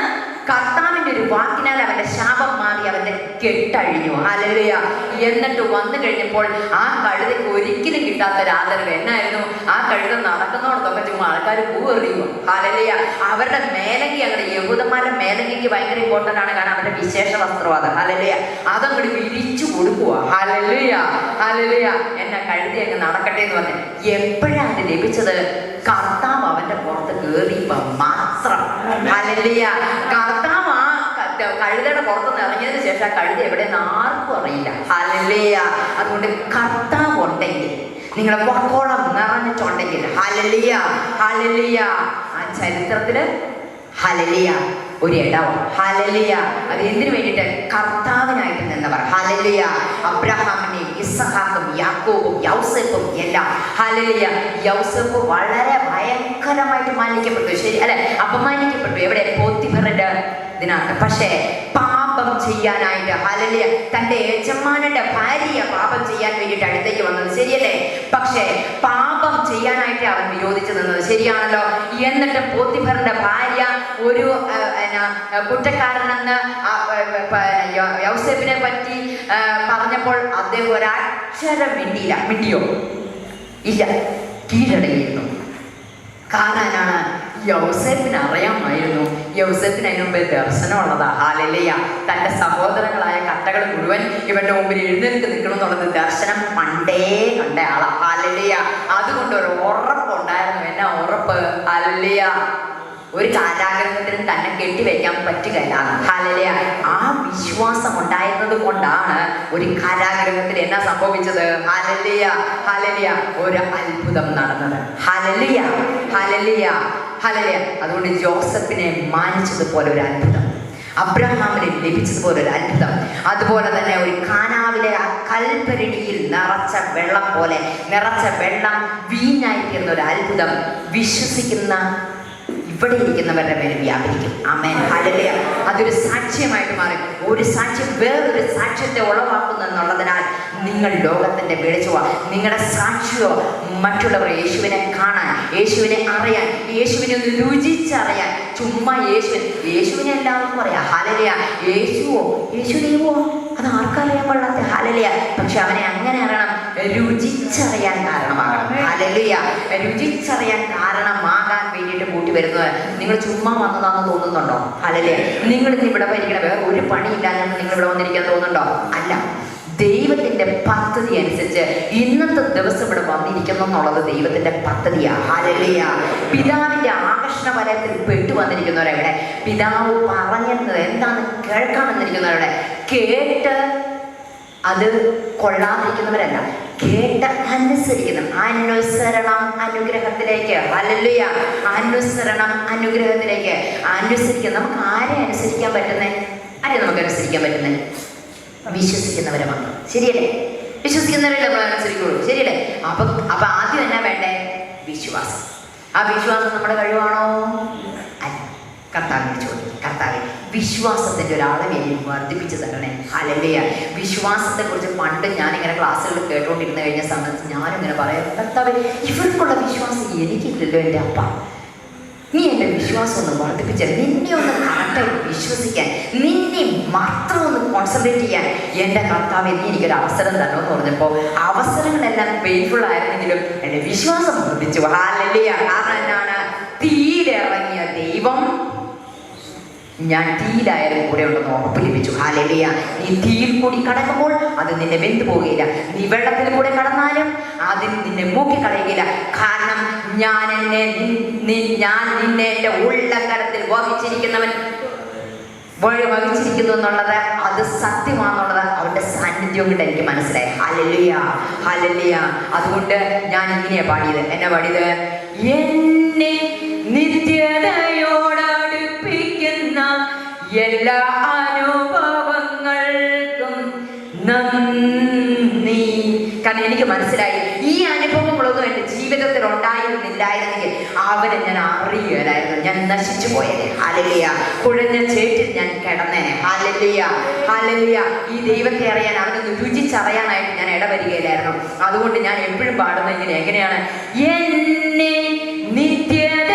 കർത്താവിന്റെ ഒരു വാക്കിനാൽ അവന്റെ ശാപം മാറി, അവന്റെ കെട്ടഴിഞ്ഞു. ഹല്ലേലൂയ. എന്നിട്ട് വന്നു കഴിഞ്ഞപ്പോൾ ആ കഴുതയ്ക്ക് ഒരിക്കലും കിട്ടാത്ത ഒരു ആദരവ് എന്നായിരുന്നു? ആ കഴുത നടക്കുന്നതോടൊപ്പം ചുമ്മാ ആൾക്കാർ പൂവെറിയുക. ഹല്ലേലൂയ. അവരുടെ മേലങ്കി, അങ്ങനെ യഹൂദന്മാരുടെ മേലങ്കിക്ക് ഭയങ്കര ഇമ്പോർട്ടൻ്റ് ആണ്. കാരണം അവരുടെ വിശേഷ വസ്ത്രം അത്. ഹല്ലേലൂയ. അതങ്ങോട്ട് വിരിച്ചു കൊടുക്കുക. ഹല്ലേലൂയ. ഹല്ലേലൂയ. എന്നെ കഴുതി അങ്ങ് നടക്കട്ടെ എന്ന് പറഞ്ഞു. എപ്പോഴാണ് അത് ലഭിച്ചത്? കർത്താവ് അവന്റെ പുറത്ത് കയറിയപ്പോ മാത്രം. ഹല്ലേലൂയ. കർത്താവ് ആ കഴുതയുടെ പുറത്തുനിന്ന് ഇറങ്ങിയതിന് ശേഷം ആ കഴുത എവിടെയെന്ന് ആർക്കും അറിയില്ല. ഹല്ലേലൂയ. അതുകൊണ്ട് കർത്താവ് ഉണ്ടെങ്കിൽ, നിങ്ങളെ വക്കോളം നിറഞ്ഞിട്ടുണ്ടെങ്കിൽ, ഹല്ലേലൂയ, ഹല്ലേലൂയ, ആ ചരിത്രത്തില് ഹല്ലേലൂയ ഒരു ഇടവും. ഹല്ലേലൂയ. അത് എന്തിനു വേണ്ടിയിട്ട്? കർത്താവിനായിട്ട് നിന്നവർ. ഹല്ലേലൂയ. അബ്രഹാമിനെയും ഇസ്ഹാക്കും യാക്കോബും യൗസേപ്പും എല്ലാം. ഹല്ലേലൂയ. യൗസേപ്പ് വളരെ ഭയങ്കരമായിട്ട് മാനിക്കപ്പെട്ടു, ശരി അല്ലെ? അപമാനിക്കപ്പെട്ടു. എവിടെ? പോത്തിഫറിന്റെ ഇതിനകത്ത്. പക്ഷേ പാപം ചെയ്യാനായിട്ട്, ഹല്ലേലൂയ, തന്റെ യജമാനന്റെ ഭാര്യയെ പാപം ചെയ്യാൻ വേണ്ടിയിട്ട് അടുത്തേക്ക് വന്നത്, ശരിയല്ലേ? പക്ഷേ പാപം ചെയ്യാനായിട്ട് അവൻ വിരോധിച്ചു നിന്നത്, ശരിയാണല്ലോ. എന്നിട്ട് പോത്തിഫറിന്റെ ഭാര്യ ഒരു കുറ്റക്കാരനെന്ന് യൗസേപ്പിനെ പറ്റി പറഞ്ഞപ്പോൾ അദ്ദേഹം ഒരക്ഷരം മിണ്ടിയോ? ഇല്ല, കീഴടങ്ങിയിരുന്നു. കാരണമാണ് യൗസേപ്പിന് അറിയാമായിരുന്നു. യൗസേപ്പിന് അതിന് മുമ്പേ ദർശനമുള്ളതാ. ഹല്ലേലൂയ. തന്റെ സഹോദരങ്ങളായ കട്ടകൾ മുഴുവൻ ഇവന്റെ മുമ്പിൽ എഴുന്നേൽക്ക് നിൽക്കണം എന്നുള്ളത് ദർശനം പണ്ടേ കണ്ട ആളാ. ഹല്ലേലൂയ. അതുകൊണ്ട് ഒരു ഉറപ്പുണ്ടായിരുന്നു. എന്നാ ഉറപ്പ്? ഹല്ലേലൂയ. ഒരു കാരാഗ്രഹത്തിനും തന്നെ കെട്ടിവെക്കാൻ പറ്റുകയില്ല. ഹല്ലേലൂയ. ആ വിശ്വാസം ഉണ്ടായിരുന്നത് കൊണ്ടാണ് ഒരു കാരാഗ്രഹത്തിൽ എന്നാ സംഭവിച്ചത്? ഹല്ലേലൂയ, ഹല്ലേലൂയ, ഒരു അത്ഭുതം നടന്നത്. Hallelujah, hallelujah, hallelujah. അതുകൊണ്ട് ജോസഫിനെ മാനിച്ചതുപോലെ ഒരു അത്ഭുതം, അബ്രഹാമിന് ലഭിച്ചതുപോലെ ഒരു അത്ഭുതം, അതുപോലെ തന്നെ ഒരു കാനാവിലെ ആ കൽപ്പരണിയിൽ നിറച്ച വെള്ളം പോലെ നിറച്ച വെള്ളം വീഞ്ഞായി തീർന്ന ഒരു അത്ഭുതം വിശ്വസിക്കുന്ന ഇവിടെ ഇരിക്കുന്നവരുടെ മേൽ വ്യാപരിക്കും. ആമേൻ. ഹല്ലേലൂയ. അതൊരു സാക്ഷ്യമായിട്ട് മാറി. ഒരു സാക്ഷ്യം വേറൊരു സാക്ഷ്യത്തെ ഉളവാക്കുന്നു എന്നുള്ളതിനാൽ നിങ്ങൾ ലോകത്തിന്റെ വെളിച്ചമോ, നിങ്ങളുടെ സാക്ഷിയോ മറ്റുള്ളവർ യേശുവിനെ കാണാൻ, യേശുവിനെ അറിയാൻ, യേശുവിനെ ഒന്ന് രുചിച്ചറിയാൻ. ചുമ്മാ യേശുവിനെ എല്ലാവർക്കും അറിയാം. ഹല്ലേലൂയ. യേശുവോ, യേശു ദൈവമോ, അത് ആർക്കറിയാൻ കൊള്ളാത്ത. ഹല്ലേലൂയ. പക്ഷെ അവനെ അങ്ങനെ അറിയണം, രുചിച്ചറിയാൻ കാരണമാകണം. ഹല്ലേലൂയ. രുചിച്ചറിയാൻ കാരണമാകാൻ വേണ്ടിയിട്ട് കൂട്ടി വരുന്നത്. നിങ്ങൾ ചുമ്മാ വന്നതാണെന്ന് തോന്നുന്നുണ്ടോ? ഹല്ലേലൂയ. നിങ്ങൾ ഇന്ന് ഇവിടെ വരികണ വേറെ ഒരു പണിയില്ലാതെ നിങ്ങൾ ഇവിടെ വന്നിരിക്കാൻ തോന്നുന്നുണ്ടോ? അല്ല. ദൈവത്തിന്റെ പദ്ധതി അനുസരിച്ച് ഇന്നത്തെ ദിവസം ഇവിടെ വന്നിരിക്കുന്നു എന്നുള്ളത് ദൈവത്തിന്റെ പദ്ധതിയാണ്. ഹല്ലേലൂയ. പിതാവിന്റെ ആകർഷണ വലയത്തിൽ പെട്ടു വന്നിരിക്കുന്നവരെവിടെ? പിതാവ് പറഞ്ഞിരുന്നത് എന്താണെന്ന് കേൾക്കാൻ വന്നിരിക്കുന്നവരുടെ കേട്ട് അത് കൊള്ളാതിരിക്കുന്നവരല്ല, കേട്ട് അനുസരിക്കണം. അനുസരണം അനുഗ്രഹത്തിലേക്ക്. ഹല്ലേലൂയ. അനുസരണം അനുഗ്രഹത്തിലേക്ക്. അനുസരിക്കുക. നമുക്ക് ആരെ അനുസരിക്കാൻ പറ്റുന്നേ? ആരെ നമുക്ക് അനുസരിക്കാൻ പറ്റുന്നേ? വിശ്വസിക്കുന്നവരെ മാത്രം. ശരിയല്ലേ? വിശ്വസിക്കുന്നവരെ നമ്മൾ അനുസരിക്കുള്ളൂ. ശരിയല്ലേ? അപ്പൊ ആദ്യം എന്നാ വേണ്ടേ? വിശ്വാസം. ആ വിശ്വാസം നമ്മുടെ കഴിവാണോ? അല്ല. കർത്താവിനെ ചോദിക്കും. കർത്താവെ, വിശ്വാസത്തിന്റെ ഒരളവ് വർദ്ധിപ്പിച്ചു തരണേ. ഹല്ലേലൂയ. വിശ്വാസത്തെ കുറിച്ച് പണ്ട് ഞാനിങ്ങനെ ക്ലാസ്സുകൾ കേട്ടുകൊണ്ടിരുന്നു കഴിഞ്ഞ സമയത്ത് ഞാനും ഇങ്ങനെ പറയാം, കർത്താവെ, ഇവർക്കുള്ള വിശ്വാസം എനിക്കില്ലല്ലോ എൻ്റെ അപ്പ. നീ എൻ്റെ വിശ്വാസം ഒന്ന് വർദ്ധിപ്പിച്ച, നിന്നെ ഒന്ന് കറക്റ്റായിട്ട് വിശ്വസിക്കാൻ, നിന്നെ മാത്രം ഒന്ന് കോൺസെൻട്രേറ്റ് ചെയ്യാൻ എൻ്റെ കർത്താവെ, നീ എനിക്കൊരു അവസരം തരണമെന്ന് പറഞ്ഞപ്പോൾ അവസരങ്ങളെല്ലാം പെയിൻഫുൾ ആയിരുന്നെങ്കിലും എൻ്റെ വിശ്വാസം വർദ്ധിച്ചു. ഹല്ലേലൂയ. കാരണം എന്നാണ്? തീയിലിറങ്ങിയ ദൈവം ഞാൻ തീയിലായാലും കൂടെ ഉണ്ടെന്ന് ഉറപ്പ് ലഭിച്ചു. ഹല്ലേലൂയ. നീ തീയിൽ കൂടി കടക്കുമ്പോൾ അത് നിന്നെ വെന്തു പോകുകയില്ല. നീ വെള്ളത്തിൽ കൂടെ കടന്നാലും അതിന് നിന്നെ മൂക്കിക്കളയുകയില്ല. കാരണം ഞാൻ നിന്നെ എൻ്റെ ഉള്ളകരത്തിൽ വഹിച്ചിരിക്കുന്നു എന്നുള്ളത് അത് സത്യമാണെന്നുള്ളത് അവരുടെ സാന്നിധ്യം കൊണ്ട് എനിക്ക് മനസ്സിലായി. Hallelujah, hallelujah. അതുകൊണ്ട് ഞാൻ ഇങ്ങനെയാ പാടിയത്. എന്നാ പാടിയത്? എന്നെ നിത്യതയോടടുപ്പിക്കുന്ന എല്ലാ അനുഭവങ്ങൾക്കും നന്ദി. കാരണം എനിക്ക് മനസ്സിലായി, ഈ അനുഭവങ്ങളൊന്നും എൻ്റെ ജീവിതത്തിൽ ഉണ്ടായിരുന്നില്ലായിരുന്നെങ്കിൽ അവനെ ഞാൻ അറിയുകയില്ലായിരുന്നു, ഞാൻ നശിച്ചു പോയേനെ. ഹല്ലേലൂയ. കുഴഞ്ഞ ചേറ്റിൽ ഞാൻ കിടന്നേനെ. Hallelujah, hallelujah. ഈ ദൈവത്തെ അറിയാൻ, അവനൊന്ന് രുചിച്ചറിയാനായിട്ട് ഞാൻ ഇടവരികയില്ലായിരുന്നു. അതുകൊണ്ട് ഞാൻ എപ്പോഴും പാടുന്നത് ഇങ്ങനെ, എങ്ങനെയാണ്? എന്നെ നിത്യതയോടടുപ്പിക്കുന്ന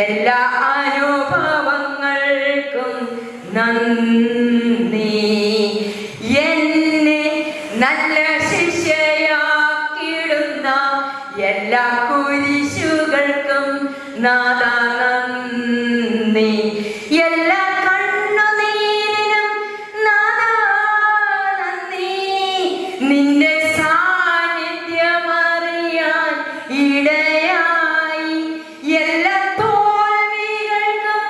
എല്ലാ എല്ലാ കുരിശുകൾക്കും നാഥാ നന്ദി, എല്ലാ കണ്ണുനീരിനും നാഥാ നന്ദി. നിന്റെ സാന്നിധ്യമറിയാൻ ഇടയായി എല്ലാ തോൽവികൾക്കും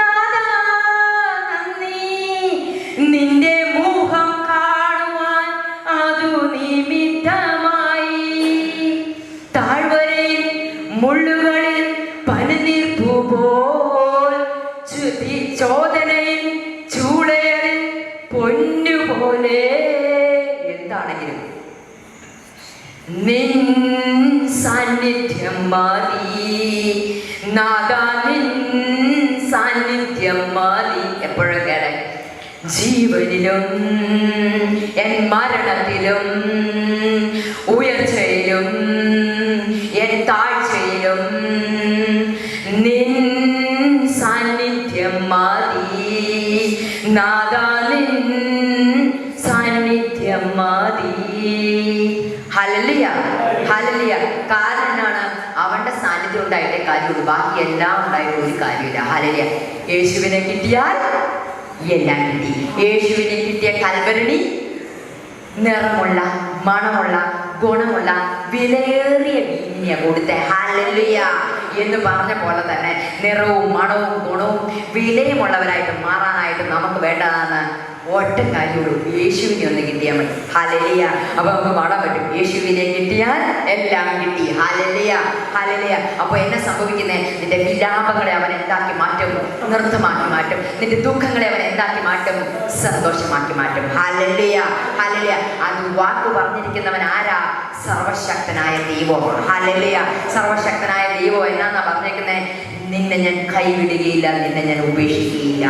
നാഥാ നന്ദി. നിന്റെ മുഖം കാണുവാൻ അതു നിമിത്തമായി താഴ്വരയിൽ മുള്ളുകളിൽ പനിനീർപ്പു പോൽ ചോദനയിൽ ചൂളയിൽ പൊന്നുപോലെ. എന്താണെങ്കിലും നിൻ സാന്നിധ്യം മതി നാഥാ, നിൻ സാന്നിധ്യം മതി. എപ്പോഴും കേടെ ജീവനിലും എൻ മരണത്തിലും ഉയർച്ചയിലും എൻ താഴ്ചയിലും നിൻ സാന്നിധ്യം മതി നാഥാ, നിൻ സാന്നിധ്യം മതി. Hallelujah, hallelujah. കാരണമാണ് അവന്റെ സാന്നിധ്യം ഉണ്ടായിട്ടേ കാര്യമുള്ളൂ, ബാക്കി എല്ലാം ഉണ്ടായിട്ട് ഒരു കാര്യമില്ല. ഹല്ലേലൂയ. യേശുവിനെ കിട്ടിയാൽ എല്ലാം കിട്ടി. യേശുവിനെ കിട്ടിയ കൽവരണി നിറമുള്ള, മണമുള്ള, ഗുണമുള്ള വിലയേറിയ വീഞ്ഞിനെ കൊടുത്തേ. ഹല്ലേലൂയ എന്ന് പറഞ്ഞ പോലെ തന്നെ നിറവും മണവും ഗുണവും വിലയുമുള്ളവരായിട്ട് മാറാനായിട്ട് നമുക്ക് വേണ്ടതാണ് ഒറ്റ കാര്യമുള്ളൂ, യേശുവിനെ ഒന്ന് കിട്ടിയാൽ മതി. ഹല്ലേലൂയ. അപ്പൊ നമുക്ക് പാടാൻ പറ്റും, യേശുവിനെ കിട്ടിയാൽ എല്ലാം കിട്ടി. Hallelujah, hallelujah. അപ്പൊ എന്നെ സംഭവിക്കുന്നേ, നിന്റെ വിലാപങ്ങളെ അവൻ എന്താക്കി മാറ്റും? നൃത്തമാക്കി മാറ്റും. നിന്റെ ദുഃഖങ്ങളെ അവൻ എന്താക്കി മാറ്റും? സന്തോഷമാക്കി മാറ്റും. Hallelujah, hallelujah. അത് വാക്ക് പറഞ്ഞിരിക്കുന്നവൻ ആരാ? സർവശക്തനായ ദൈവമാണ്. ഹല്ലേലൂയ. സർവശക്തനായ ദൈവം എന്നാ പറഞ്ഞേക്കുന്നേ? നിന്നെ ഞാൻ കൈവിടുകയില്ല, നിന്നെ ഞാൻ ഉപേക്ഷിക്കുകയില്ല.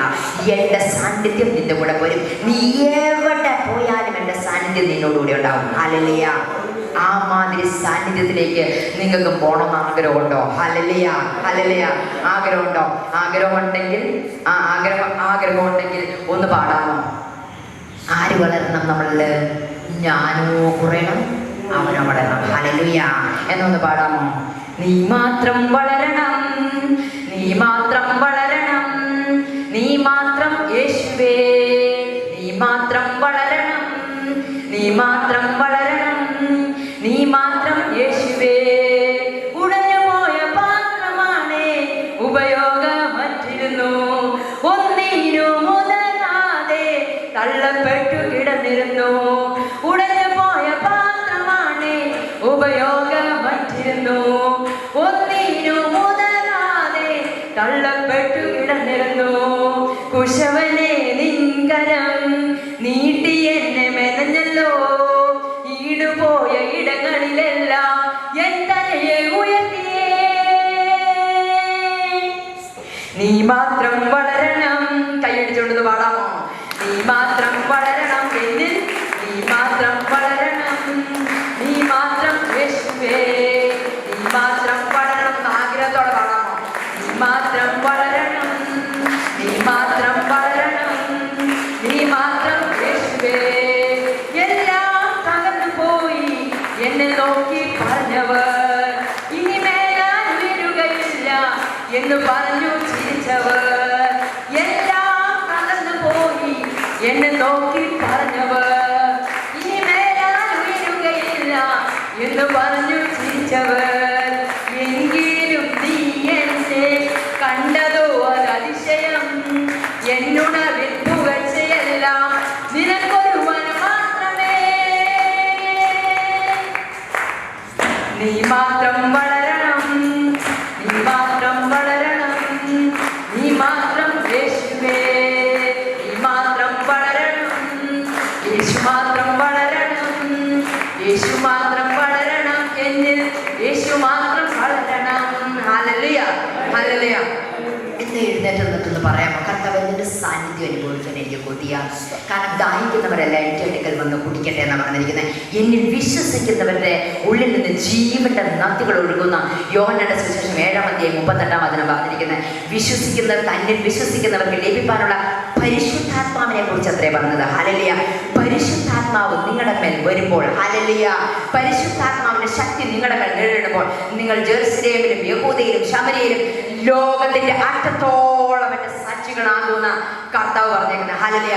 എൻ്റെ സാന്നിധ്യം നിന്റെ കൂടെ വരും. നീ എവിടെ പോയാലും എൻ്റെ സാന്നിധ്യം നിന്നോടുകൂടെ ഉണ്ടാവും. ഹല്ലേലൂയ. ആ മാതിരി സാന്നിധ്യത്തിലേക്ക് നിങ്ങൾക്ക് പോകണമെന്ന് ആഗ്രഹമുണ്ടോ? Hallelujah, hallelujah. ആഗ്രഹമുണ്ടോ? ആഗ്രഹമുണ്ടെങ്കിൽ ആഗ്രഹമുണ്ടെങ്കിൽ ഒന്ന് പാടാമോ? ആര് വളരണം നമ്മളിൽ? ഞാനോ കുറയണം, അവനോ വളരണം. ഹല്ലേലൂയ എന്നൊന്ന് പാടാമോ? നീ മാത്രം വളരണം, നീ മാത്രം വളരണം, നീ മാത്രം യേശുവേ, നീ മാത്രം വളരണം, നീ മാത്രം വളരണം, നീ മാത്രം യേശുവേ. ഉടഞ്ഞു പോയ പാത്രമാണ്, ഉപയോഗമറ്റിരുന്നു, ഒന്നിനു മുതലാതെ തള്ളപ്പെട്ടു കിടന്നിരുന്നു. ഉടഞ്ഞു പോയ പാത്രമാണ്, ഉപയോഗമറ്റിരുന്നു, ഒന്നിനു മുതലാതെ തള്ളപ്പെട്ടു കിടന്നിരുന്നു. കുശവനെ നിൻകരം നീട്ടി എന്നെ മെനഞ്ഞല്ലോ, ഈടുപോയ ഇടങ്ങളിലെല്ലാം എൻ തലയെ ഉയർത്തിയേ. നീ മാത്രം വളരണം. കൈയടിച്ചുകൊണ്ടത് പാടാമോ? നീ മാത്രം വളരണം എന്നിൽ, നീ മാത്രം വളരണം, നീ മാത്രം യേശുവേ, നീ മാത്രം വളരണം. ആഗ്രഹത്തോടെ പാടാമോ? നീ മാത്രം വളരണം, നീ മാത്രം വളരണം, നീ മാത്രം യേശുവേ. എല്ലാം തകർന്നു പോയി എന്നെ നോക്കി പറഞ്ഞവർ, ഇനി മേലാൽ വീഴുകയില്ല എന്ന് പറഞ്ഞു ചിരിച്ചവർ, എല്ലാം തകർന്നു പോയി എന്നെ നോക്കി പറഞ്ഞവർ, ഇനി മേലാൽ വീഴുകയില്ല എന്ന് പറഞ്ഞു ചിരിച്ചവർ, എങ്കിലും നീ എന്നെ കണ്ടതോ അതിശയം, എന്നുണർവിൽ പുകഴ്ചയെല്ലാം നിനക്കൊരുവൻ മാത്രമേ. നീ മാത്രം വളരണം, നീ മാത്രം വളരണം, നീ മാത്രം യേശുവേ, നീ മാത്രം വളരണം, യേശു മാത്രം വളരണം, യേശു മാത്രം വളരണം എന്നിൽ, യേശു മാത്രം വളരണം. Hallelujah, hallelujah. എന്ന് എഴുന്നേറ്റ് നിന്നിട്ടൊന്ന് പറയാമോ? കർത്താവ് നിന്റെ സാന്നിധ്യം അനുഭവിക്കാൻ എനിക്ക് കൊതിയ. കാരണം ദാഹിക്കുന്നവരെല്ലാം എൻ്റെ അടുക്കൽ വന്ന് കുടിക്കട്ടെ എന്നാണ് പറഞ്ഞിരിക്കുന്നത്. എന്നിൽ വിശ്വസിക്കുന്നവരുടെ ഉള്ളിൽ നിന്ന് ജീവന്റെ നദികൾ ഒഴുകുന്ന യോഹന്നാന്റെ സുവിശേഷം 7:38 പറഞ്ഞിരിക്കുന്നത്. വിശ്വസിക്കുന്നവർ, തന്നിൽ വിശ്വസിക്കുന്നവർക്ക് ലഭിക്കാനുള്ള പരിശുദ്ധാത്മാവിനെ കുറിച്ച് അത്രേ പറഞ്ഞത്. ഹല്ലേലൂയ. പരിശുദ്ധാത്മാവ് നിങ്ങളുടെ മേൽ വരുമ്പോൾ, ഹല്ലേലൂയ, പരിശുദ്ധാത്മാവിന്റെ ശക്തി നിങ്ങളുടെ മേൽ നിഴലിടുമ്പോൾ നിങ്ങൾ ജെറുസലേമിലും യഹൂദയിലും ശമര്യയിലും ലോകത്തിന്റെ അറ്റത്തോളം എന്റെ സാക്ഷികളാകുന്ന കർത്താവ് പറഞ്ഞേക്കുന്നത്. ഹല്ലേലൂയ.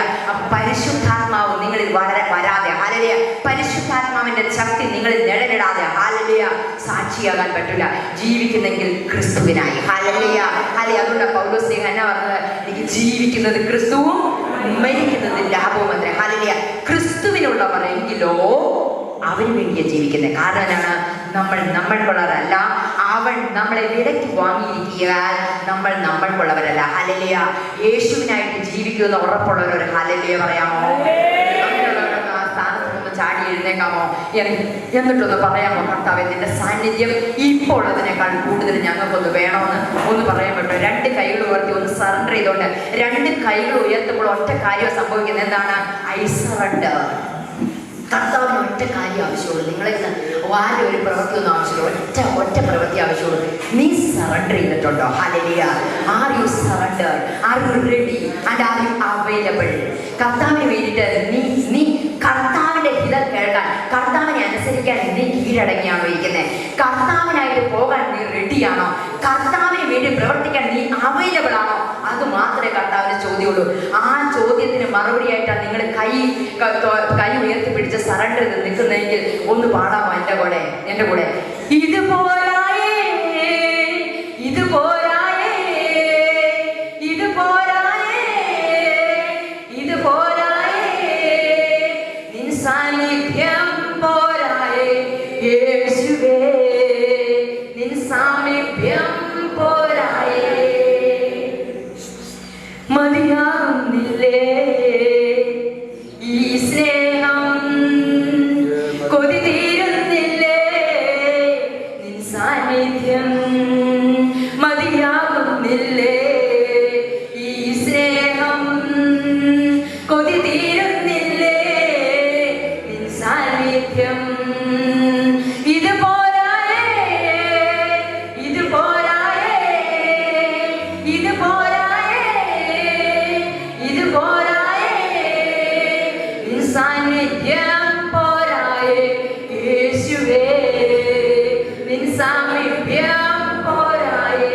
പരിശുദ്ധാത്മാവ് നിങ്ങളിൽ വരാതെ, ഹല്ലേലൂയ, പരിശുദ്ധാത്മാവിന്റെ ശക്തി നിങ്ങളിൽ നിഴലിടാതെ, ഹല്ലേലൂയ, സാക്ഷിയാകാൻ പറ്റില്ല. ജീവിക്കുന്നെങ്കിൽ ക്രിസ്തുവിനായി. Hallelujah, hallelujah. അതുകൊണ്ട് പൗലോസ് എന്നാ പറഞ്ഞത്? എനിക്ക് ജീവിക്കുന്നത് ക്രിസ്തുവും മരിക്കുന്നത് ലാഭവും അത്രേ. ഹല്ലേലൂയ. ക്രിസ്തുവിനുള്ളവർ എങ്കിലോ അവന് വേണ്ടിയാ ജീവിക്കുന്നത്. കാരണം എന്താണ്? നമ്മൾക്കുള്ളവരല്ല, അവൻ നമ്മളെ വിലയ്ക്ക് വാങ്ങിയിരിക്കാൻ നമ്മൾ നമ്മൾക്കുള്ളവരല്ല. ഹല്ലേലൂയ. യേശുവിനായിട്ട് ജീവിക്കുമെന്ന് ഉറപ്പുള്ളവർ ഹല്ലേലൂയ പറയാമോ? ചാടി എഴുന്നേക്കാമോ? എന്നിട്ടൊന്ന് പറയാമോ? കർത്താവേ, നിന്റെ സാന്നിധ്യം ഇപ്പോൾ അതിനേക്കാൾ കൂടുതൽ ഞങ്ങൾക്കൊന്ന് വേണമെന്ന് ഒന്ന് പറയാൻ പറ്റുമോ? രണ്ട് കൈകൾ ഉയർത്തി ഒന്ന് സറണ്ടർ ചെയ്തോണ്ട്. രണ്ട് കൈകൾ ഉയർത്തുമ്പോൾ ഒറ്റ കാര്യം സംഭവിക്കുന്നത്. എന്താണ്? I surrender. കർത്താവിന് ഒറ്റ കാര്യം ആവശ്യമുള്ളൂ. നിങ്ങളിൽ വാരി ഒരു പ്രവൃത്തി ഒന്നും ആവശ്യമുള്ളൂ. ഒറ്റ പ്രവൃത്തി ആവശ്യമുള്ളൂ. നീ സറണ്ടർ ചെയ്തിട്ടുണ്ടോ? Hallelujah. Are you surrender? Are you ready and are you available? കർത്താവിന് വേണ്ടിയിട്ട് നീ കർത്താവിന്റെ ഹിതം കേൾക്കാൻ, കർത്താവിനെ അനുസരിക്കാൻ നീ കീഴടങ്ങിയാണോ ഇരിക്കുന്നത്? കർത്താവിനായിട്ട് പോകാൻ നീ റെഡിയാണോ? കർത്താവിന് വേണ്ടി പ്രവർത്തിക്കാൻ നീ അവൈലബിൾ ആണോ? അത് മാത്രമേ കർത്താവിന് ചോദ്യമുള്ളൂ. ആ ചോദ്യത്തിന് മറുപടിയായിട്ടാണ് നിങ്ങൾ കൈ ഉയർത്തിപ്പിടിച്ച് സറണ്ടർ ചെയ്ത് നിൽക്കുന്നതെങ്കിൽ ഒന്ന് പാടാമോ എൻ്റെ കൂടെ? ഇത് പോരായേ, ഇത് പോരായേ, ഇത് പോരായേ, ഇത് പോരായേ, നിൻ സാന്നിധ്യം പോരായേ യേശുവേ, നിൻ സാമീപ്യം പോരായേ, മതിയാകുന്നില്ലേ ഈ സ്നേഹം, കൊതി തീരുന്നില്ലേ നിൻ സാന്നിധ്യം, മതിയാകുന്നില്ലേ ഈ സ്നേഹം, കൊതി തീരുന്നില്ലേ നിൻ സാന്നിധ്യം. ഇത് പോരായേ, ഇത് പോരായേ, ഇത് പോരായേ, ഇത് പോരായേ, നിൻ സാന്നിധ്യം പോരായേ യേശുവേ, നിൻ സാമീപ്യം പോരായേ.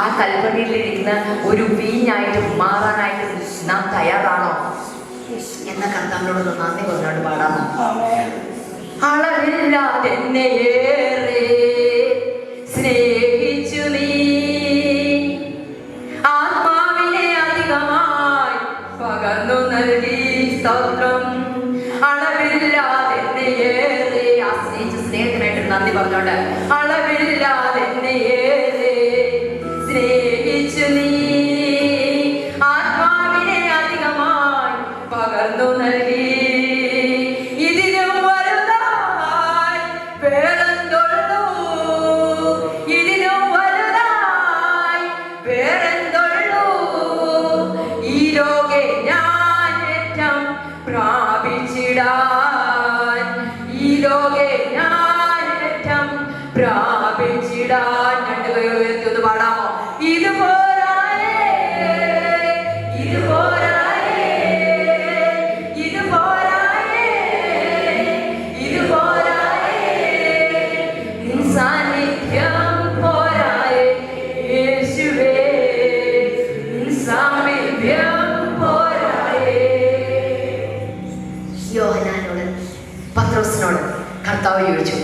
ആ കൽപ്പനയിലിരിക്കുന്ന ഒരു വീഞ്ഞായിട്ട് മാറാനായിട്ട് നാം തയ്യാറാണോ എന്ന കർത്താവിനോട് നന്ദി കൊണ്ടാണ് പാടാമോ? അളവില്ലാതെ എന്നെയേറെ സ്നേഹിച്ചു നീ, ആത്മാവിനെ അധികമായി പകർന്നു നൽകി സ്തോത്രം. അളവില്ലാതെ എന്നെയേറെ, ആ സ്നേഹത്തിനായിട്ട് നന്ദി പറഞ്ഞോണ്ട്, അളവില്ലാതെ എന്നെയേറെ സ്നേഹിച്ചു നീ, ആത്മാവിനെ അധികമായി പകർന്നു നൽകി. ഇതിനും വലുതായി വേറെന്തുള്ളൂ, ഇതിനും വലുതായി വേറെന്തുള്ളൂ, ഈ ലോകെ ഞാൻ ഏറ്റം പ്രാപിച്ചിടാൻ, ഈ ലോകെ ഞാൻ ഏറ്റം പ്രാപിച്ചിടാൻ. രണ്ട് കൈകൾ ഉയർത്തി ഒന്ന് പാടാമോ? ഇത് പോരായേ, ഇത് പോരായേ, ഇത് പോരായേ, ഇത് പോരായേ, നിൻ സാന്നിധ്യം പോരായേ യേശുവേ, നിൻ സാമീപ്യം പോരായേ. യോഹന്നാനോട് പത്രോസിനോട് കർത്താവ് ചോദിച്ചു,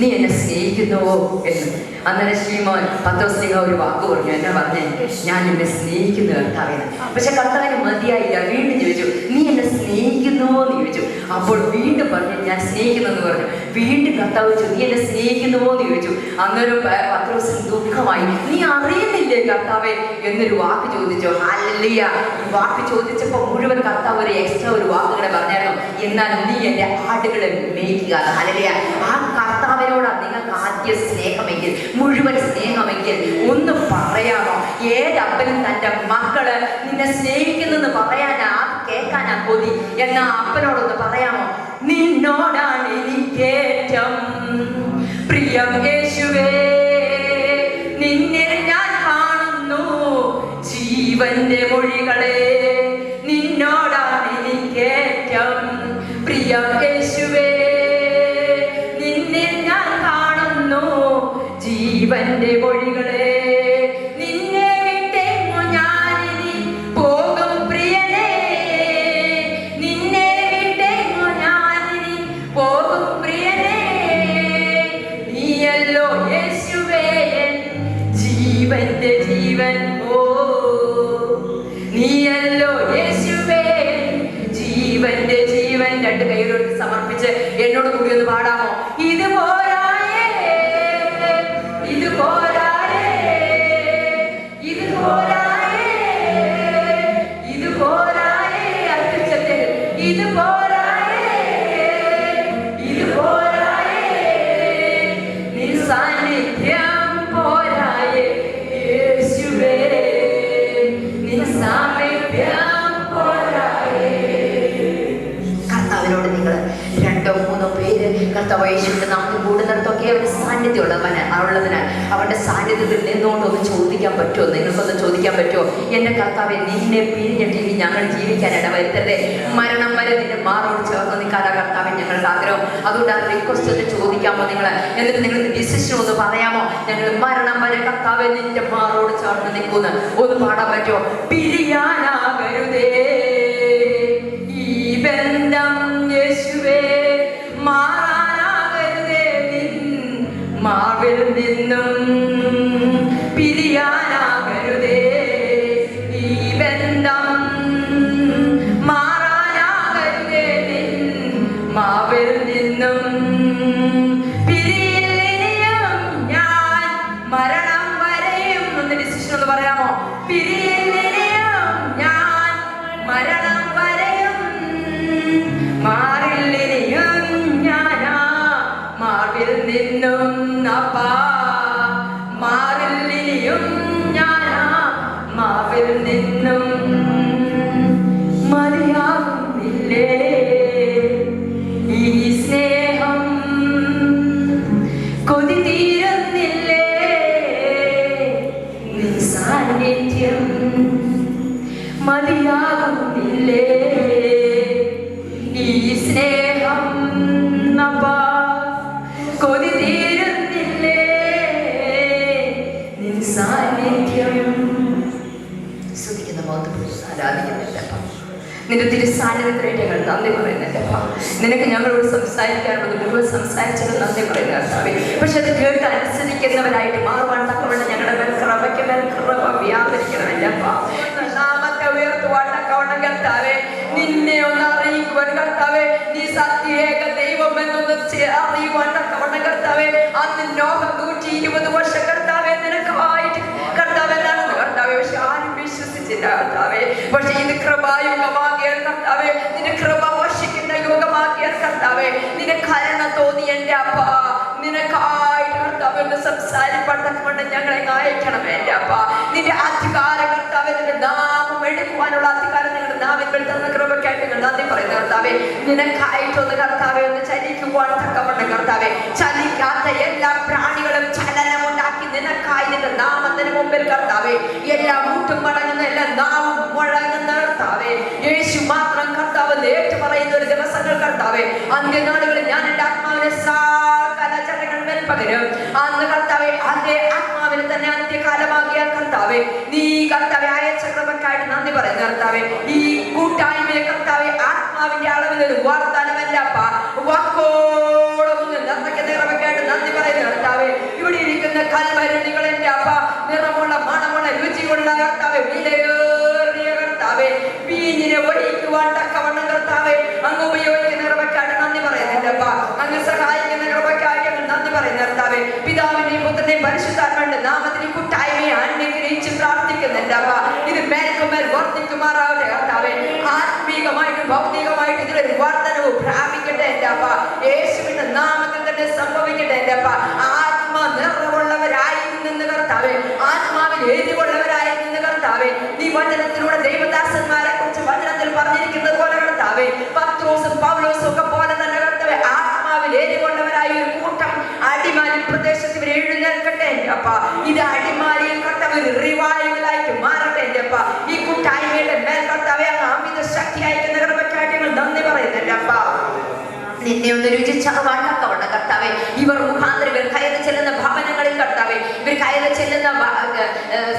നീ എന്നെ സ്നേഹിക്കുന്നുവോ എന്ന്. അന്നേരം ശ്രീമോൻ പത്രോസ്ലീഹ ഒരു വാക്ക് പറഞ്ഞു. എന്നാ പറഞ്ഞേ? ഞാൻ എന്നെ സ്നേഹിക്കുന്നു കർത്താവിന്. പക്ഷെ കർത്താവിന് മതിയായില്ല. വീണ്ടും ചോദിച്ചു, നീ എന്നെ സ്നേഹിക്കുന്നുവോ എന്ന് ചോദിച്ചു. അപ്പോൾ വീണ്ടും പറഞ്ഞു, ഞാൻ സ്നേഹിക്കുന്നെന്ന് പറഞ്ഞു. വീണ്ടും കർത്താവ് ചോദിച്ചു, നീ എന്നെ സ്നേഹിക്കുന്നുവോ എന്ന് ചോദിച്ചു. അന്നേരം പത്രോസിന് ദുഃഖമായി. നീ അറിയുന്നില്ലേ കർത്താവേ എന്നൊരു വാക്ക് ചോദിച്ചു. ഹല്ലേലൂയ. ഈ വാക്ക് ചോദിച്ചപ്പോൾ മുഴുവൻ കർത്താവ് ഒരു എക്സ്ട്രാ ഒരു വാക്കുകളെ പറഞ്ഞായിരുന്നു. എന്നാൽ നീ എൻ്റെ ആടുകളെ മേയ്ക്കുക. ഹല്ലേലൂയ. ആ കർത്താവിനോടാണ് നിങ്ങൾക്ക് ആദ്യ സ്നേഹമെങ്കിൽ, മുഴുവൻ സ്നേഹമെങ്കിൽ ഒന്ന് പറയാമോ? ഏതപ്പനും തൻ്റെ മക്കള് നിന്നെ സ്നേഹിക്കുന്നെന്ന് പറയാനാ, കേൾക്കാനാ കൊതി. എന്നാ അപ്പനോടൊന്ന് പറയാമോ? നിന്നോടാണ് എനിക്കേറ്റം പ്രിയം യേശുവേ, നിന്നിൽ ഞാൻ കാണുന്നു ജീവന്റെ മൊഴികളെ, നിന്നോടാണ് എനിക്കേറ്റം എൻ്റെ മൊഴികളെ നിന്നെ വിട്ടെങ്ങു ഞാനിനി പോകും പ്രിയനേ, നിന്നെ വിട്ടെങ്ങു ഞാനിനി പോകും പ്രിയനേ, നീയല്ലോ യേശുവേ എൻ ജീവന്റെ ജീവൻ, ഓ നീയല്ലോ യേശുവേ ജീവന്റെ ജീവൻ. രണ്ട് കൈകളോട് സമർപ്പിച്ച് എന്നോട് കൂടി ഒന്ന് പാടാമോ? ഇത് പോരായേ, ഇത് പോരായേ, ഇത് പോരായേ, ഇത് പോരായേ, അത്യുച്ചത്തിൽ ഇത് പോരായേ, ഇത് പോരായേ, നിൻ സാന്നിധ്യം പോരായേ യേശുവേ, നിൻ സാമീപ്യം പോരായേ. കർത്താവിനോട് നിങ്ങൾ രണ്ടോ മൂന്നോ പേര് കർത്താവ് യേശുവിന്റെ നാമത്തിൽ കൂടുന്നിടത്തൊക്കെ അവന്റെ സാന്നിധ്യം ഉള്ളതിനാൽ അവന്റെ സാന്നിധ്യത്തിൽ നിന്നുകൊണ്ടൊന്ന് ചോദിക്കാൻ പറ്റുമോ? നിങ്ങൾക്കൊന്ന് ചോദിക്കാൻ പറ്റുമോ? എൻ്റെ കർത്താവെ, നിന്നെ പിരിഞ്ഞിട്ട് ഇനി ഞങ്ങൾ ജീവിക്കാൻ ഇടവരുത്തരുതേ, മരണം വരെ നിന്റെ മാറോട് ചേർന്ന് നിൽക്കാനാ കർത്താവെ ഞങ്ങളുടെ ആഗ്രഹം. അതുകൊണ്ട് ആ റിക്വസ്റ്റ് ഒന്ന് ചോദിക്കാമോ നിങ്ങൾ? എന്നിട്ട് നിങ്ങൾ ഡിസിഷൻ ഒന്ന് പറയാമോ? ഞങ്ങൾ മരണം വരെ കർത്താവെ നിന്റെ മാറോട് ചേർന്ന് നിൽക്കുന്നു. ഒന്ന് പാടാൻ പറ്റുമോ? പിരിയാനാകരുതേ ഈ ബന്ധം യേശുവേ, മാറാനാകരുതേ നിൻ മാർവിൽ നിന്നും, പിരിയാനാകരുതേ ഈ ബന്ധം, മാറാനാകരുതേ നിൻ മാർവിൽ നിന്നും, പിരിയില്ലിനിയും ഞാൻ മരണം വരെയും. ഒന്ന് ഡിസിഷൻ ഒന്ന് പറയാമോ? പിരിയില്ലിനിയും ഞാൻ മരണം വരെയും, മാറില്ലിനിയും ഞാനാ മാർവിൽ നിന്നും, അപ്പാ മാറില്ലിനിയും ഞാനാ മാർവിൽ നിന്നും. മതിയാകുന്നില്ലേ ഈ സ്നേഹം, കൊതി തീരുന്നില്ലേ നിൻ സാന്നിധ്യം, മതിയാകുന്നില്ലേ ഈ സ്നേഹം, അപ്പാ കൊതി തീരുന്നില്ലേ നിൻ സാന്നിധ്യം. സ്തുതിക്കുന്ന ആരാധിക്കുന്നില്ലപ്പ, നിന്റെ തിരുസാന്നിധ്യത്തിനായിട്ട് ഞങ്ങൾ നന്ദി പറയുന്നില്ലപ്പ. നിനക്ക് ഞങ്ങളോട് സംസാരിക്കാനുള്ളത് മുഴുവൻ സംസാരിച്ചത് നന്ദി പറയുന്ന കർത്താവേ. പക്ഷെ അത് കേട്ട് അനുസരിക്കുന്നവരായിട്ട് മാറുവാൻ തക്കവണ്ണം ഞങ്ങളുടെ മേൽ കൃപയ്ക്ക് മേൽ കൃപ വ്യാപരിക്കണമല്ലപ്പ. നാമത്തെ ഉയർത്തുവാൻ തക്കവണ്ണം കർത്താവേ, നിന്നെ ഒന്ന് അറിയിക്കുവാൻ കർത്താവേ, നീ സത്യേക ദൈവം എന്നൊന്ന് അറിയുവാൻ തക്കവണ്ണം കർത്താവേ, അന്ന് നോഹ 120 വർഷം കർത്താവേ നിനക്കായിട്ട് കർത്താവേ നടന്നു കർത്താവേ. പക്ഷെ ആരും വിശ്വസിച്ചില്ല കർത്താവേ. പക്ഷെ ഇത് കൃപായുഗമാകിയാൽ കർത്താവേ, നിന്റെ കൃപ വർഷിക്കുന്ന യുഗമാക്കിയാൽ കർത്താവേ, നിന്റെ കരുണ തോന്നി എൻ്റെ അപ്പ നിനക്കായിട്ട് കർത്താവേ ഒന്ന് സംസാരിപ്പാൻ തക്കവണ്ണം ഞങ്ങളെ അയക്കണമേ എൻ്റെ അപ്പ. നിന്റെ അധികാരം കർത്താവേ, നിന്റെ നാമം എടുക്കുവാനുള്ള അധികാരം ഞങ്ങളുടെ നാവിൽ തന്ന കൃപയ്ക്കായിട്ട് ഞങ്ങൾ നന്ദി പറയുന്നു കർത്താവേ. നിനക്കായിട്ടൊന്ന് കർത്താവേ ഒന്ന് ചലിക്കുവാൻ തക്കവണ്ണം കർത്താവേ, ചലിക്കാത്ത എല്ലാ പ്രാണികളും ചലനമുണ്ടാക്കി നിനക്കായി നിന്റെ നാമത്തിന് മുമ്പിൽ കർത്താവേ എല്ലാ മുട്ടും മടങ്ങുന്ന എല്ലാ നാവും മുഴങ്ങുന്ന കർത്താവേ, യേശു മാത്രം കർത്താവ് ഏറ്റു പറയുന്ന ഒരു ദിവസങ്ങൾ കർത്താവേ, അന്ത്യനാളുകളിൽ ഞാൻ എൻ്റെ ആത്മാവിനെ സകല ജനങ്ങൾ മേൽ പകരും. അന്ന് കർത്താവേ അതേ ആത്മാവിനെ തന്നെ അന്ത്യകാലമാകിയാൽ കർത്താവേ, നീ കർത്താവെ അയച്ച കൃപയ്ക്കായിട്ട് നന്ദി പറയുന്ന കർത്താവേ. ഈ കൂട്ടായ്മയെ കർത്താവെ ആത്മാവിന്റെ അളവിൽ ഒരു വാർത്താനമല്ലപ്പ, വാക്കോളം നിറയ്ക്കുന്ന കൃപയ്ക്കായിട്ട് നന്ദി പറയുന്ന കർത്താവേ. ഇവിടെ ഇരിക്കുന്ന കൽമരുന്നുകൾ എൻ്റെ അപ്പ നിറമുള്ള മണമുള്ള രുചിയുള്ള കർത്താവെ, വിലയേറിയ കർത്താവെ, വീഞ്ഞിനെ ഒഴിക്കുവാൻ തക്കവണ്ണം കർത്താവെ അങ്ങ് ഉപയോഗിക്കുന്ന കൃപയ്ക്കായിട്ട് നന്ദി പറയുന്നപ്പ. അങ്ങ് സഹായിക്കുന്ന കൃപയ്ക്കായിട്ട് നന്ദി പറയുന്ന കർത്താവെ. പിതാവിന്റെയും പുത്രന്റെയും പരിശുദ്ധാത്മാവിന്റെ നാമത്തിൽ കൂട്ടായ്മയെ അനുഗ്രഹിച്ച് പ്രാർത്ഥിക്കുന്നുണ്ട് അപ്പ. ഇത് മേൽക്കുമേൽ വർദ്ധിക്കുമാറാവട്ടെ കർത്താവെ. ആത്മീകമായിട്ടും ഭൗതികമായിട്ടും ഇതിലൊരു വർദ്ധനവും പ്രാപിക്കട്ടെ എൻ്റെ അപ്പ. യേശുവിന്റെ നാമത്തിൽ തന്നെ സംഭവിക്കട്ടെ എൻ്റെ അപ്പ. ആത്മാ നിറവുള്ളവരായി നിന്ന് കർത്താവെ, ആത്മാവിൽ എരിവുള്ളവരായി നിന്ന് കർത്താവെ, നീ വചനത്തിലൂടെ ദൈവദാസന്മാരെ കുറിച്ച് വചനത്തിൽ പറഞ്ഞിരിക്കുന്നത് പോലെ കർത്താവെ, പത്രോസും പൗലോസും ഒക്കെ പോലെ തന്നെ കർത്താവെ, ആത്മാവിൽ എരിവുള്ളവരായ ഒരു കൂട്ടം അടിമാലി പ്രദേശത്ത് ഇവർ എഴുന്നേൽക്കട്ടെ എൻ്റെ അപ്പ. ഇത് അടിമാലിയിൽ കർത്താവ് റിവൈവലായിട്ട് മാറട്ടെ എൻ്റെ അപ്പ. ഈ കൂട്ടായ്മയുടെ മേൽ കർത്താവെ അങ്ങ് അമിത ശക്തി അയക്കുന്ന കൃപയ്ക്കായിട്ട് ഞങ്ങൾ നന്ദി പറയുന്നല്ലേ അപ്പ. നിന്നെ ഒന്ന് രുചിച്ചവണ്ണം കർത്താവെ, ഇവർ മുഖാന്തരം ഇവർ കയറി ചെല്ലുന്ന ഭവനങ്ങളിൽ കർത്താവെ, ഇവർ കയറി ചെല്ലുന്ന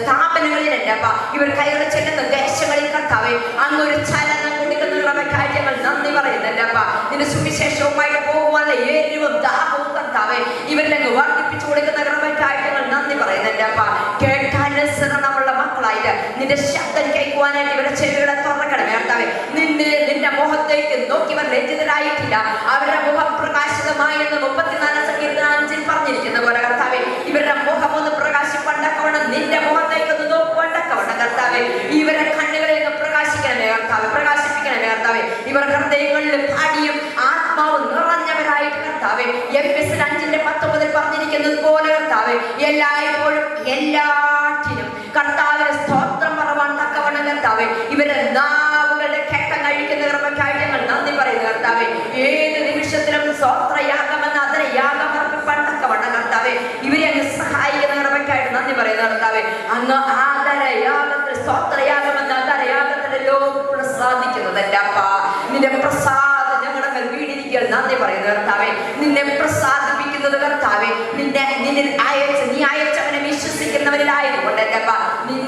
സ്ഥാപനങ്ങളിൽ എൻ്റെ അപ്പ, ഇവർ കയറി ചെല്ലുന്ന ദേശങ്ങളിൽ കർത്താവേ അങ്ങൊരു ചലനം കൊടുക്കുന്ന കാര്യങ്ങൾ നന്ദി പറയുന്നുണ്ട് അപ്പ. നിന്റെ സുവിശേഷവുമായിട്ട് പോകുവാനുള്ള എരിവും ദാഹവും കർത്താവേ ഇവരിലങ്ങ് വർദ്ധിപ്പിച്ചു കൊടുക്കുന്ന കാര്യങ്ങൾ നന്ദി പറയുന്നുണ്ട് അപ്പ. കേട്ടാനുസരണമുള്ള മക്കളായിട്ട് നിന്റെ ശബ്ദം കേൾക്കുവാനായിട്ട് ഇവരുടെ ചെവികളെ തുറക്കണമേ കർത്താവേ. നിന്റെ മുഖത്തേക്ക് നോക്കിയവർ ലജ്ജിതരായിട്ടില്ല, അവരുടെ മുഖം പ്രകാശിതമായി എന്ന് 34 സങ്കീർത്തനം 5 പറഞ്ഞിരിക്കുന്ന പോലെ കർത്താവേ ഇവരുടെ മുഖം ഒന്ന് പ്രകാശിപ്പണ്ടക്കവണ്ണം നിന്റെ മുഖത്തേക്ക് ഒന്ന് നോക്കുവണ്ടക്കവണ്ണം കർത്താവേ ഇവരെ കണ്ണുകളെ ഒന്ന് പ്രകാശിക്കണമേ കർത്താവേ, പ്രകാശിപ്പിക്കണമേ കർത്താവേ. ഇവർ ഹൃദയങ്ങളിൽ ഭാടിയും ആത്മാവ് നിറഞ്ഞവരായിട്ട് കർത്താവേ എഫെസ്യർ 5:19 പറഞ്ഞിരിക്കുന്നത് പോലെ കർത്താവേ എല്ലായ്പ്പോഴും എല്ലാറ്റിനും കർത്താവിന് സ്തോത്രം പറവാൻ തക്കവണ്ണം കർത്താവേ ഇവരെ നാവുകളുടെ കേട്ടം കഴിക്കുന്ന കർമ്മക്കാര്യങ്ങൾ നന്ദി പറയുന്നു കർത്താവേ. ഏത് നിമിഷത്തിലും സ്തോത്രയാഗമെന്ന് അതിനെ യാഗമർപ്പിപ്പാൻ തക്കവണ്ണം കർത്താവേ ഇവരെ അങ്ങ് സഹായിക്കുന്ന കർമ്മക്കായിട്ട് നന്ദി പറയുന്നു കർത്താവേ. അങ്ങ് ആദരയാഗത്തിൽ സ്തോത്രയാഗമെന്ന് ആദരയാഗത്തിലല്ലോ പ്രസാദിക്കുന്നതല്ല അപ്പ. നിന്റെ പ്രസാദം ഞങ്ങളുടെ മേൽ വീടിരിക്കാൻ നന്ദി പറയുന്നു കർത്താവേ. നിന്നെ പ്രസാദിപ്പിക്കുന്നത് കർത്താവേ നീ അയച്ചവനെ വിശ്വസിക്കുന്നവരിലായതുകൊണ്ട് എൻ്റെ അപ്പ,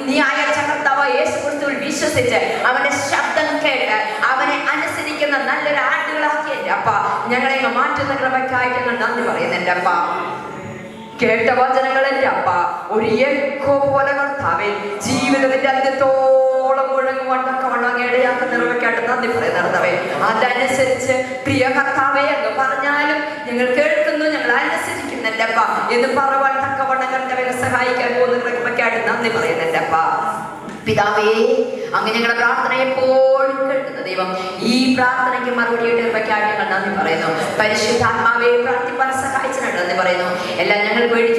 നീ അയച്ച കർത്താവ് യേശു ക്രിസ്തുവിൽ വിശ്വസിച്ച് അവന്റെ ശബ്ദം കേട്ട് അവനെ അനുസരിക്കുന്ന നല്ലൊരു ആടുകളാക്കി എൻ്റെ അപ്പ ഞങ്ങളെ മാറ്റുന്ന കൃപയ്ക്കായിട്ട് ഞങ്ങൾ നന്ദി പറയുന്നു എൻ്റെ അപ്പ. കേട്ട വചനങ്ങൾ എൻ്റെ അപ്പ ഒരു എക്കോ പോലെ കർത്താവേ ജീവിതത്തിന്റെ അന്ത്യത്തോളം മുഴങ്ങുവണ്ണക്കവണ്ണം ഇടയാക്കുന്ന കൃപയ്ക്കായിട്ട് നന്ദി പറയുന്ന കർത്താവേ. അതനുസരിച്ച് പ്രിയ കർത്താവേ അങ്ങ് പറഞ്ഞാലും ഞങ്ങൾ കേൾക്കുന്നു, ഞങ്ങൾ അനുസരിക്കുന്നു എൻ്റെ അപ്പ എന്ന് പറവാൻ തക്കവണ്ണം കർത്താവെ സഹായിക്കാൻ പോകുന്ന കൃപയ്ക്കായിട്ട് നന്ദി പറയുന്നു എൻ്റെ അപ്പ. പിതാവേ അങ്ങനെ ഞങ്ങളുടെ പ്രാർത്ഥന എപ്പോഴും കേൾക്കുന്ന ദൈവം ഈ പ്രാർത്ഥനയ്ക്ക് മറുപടിയായിട്ട് കൃപയ്ക്കായിട്ട് ഞങ്ങൾ നന്ദി പറയുന്നു. പരിശുദ്ധാത്മാവെ പ്രാർത്ഥിപ്പാൻ സഹായിച്ചിട്ടുണ്ട് നന്ദി പറയുന്നു. എല്ലാം ഞങ്ങൾക്ക് വേണ്ടി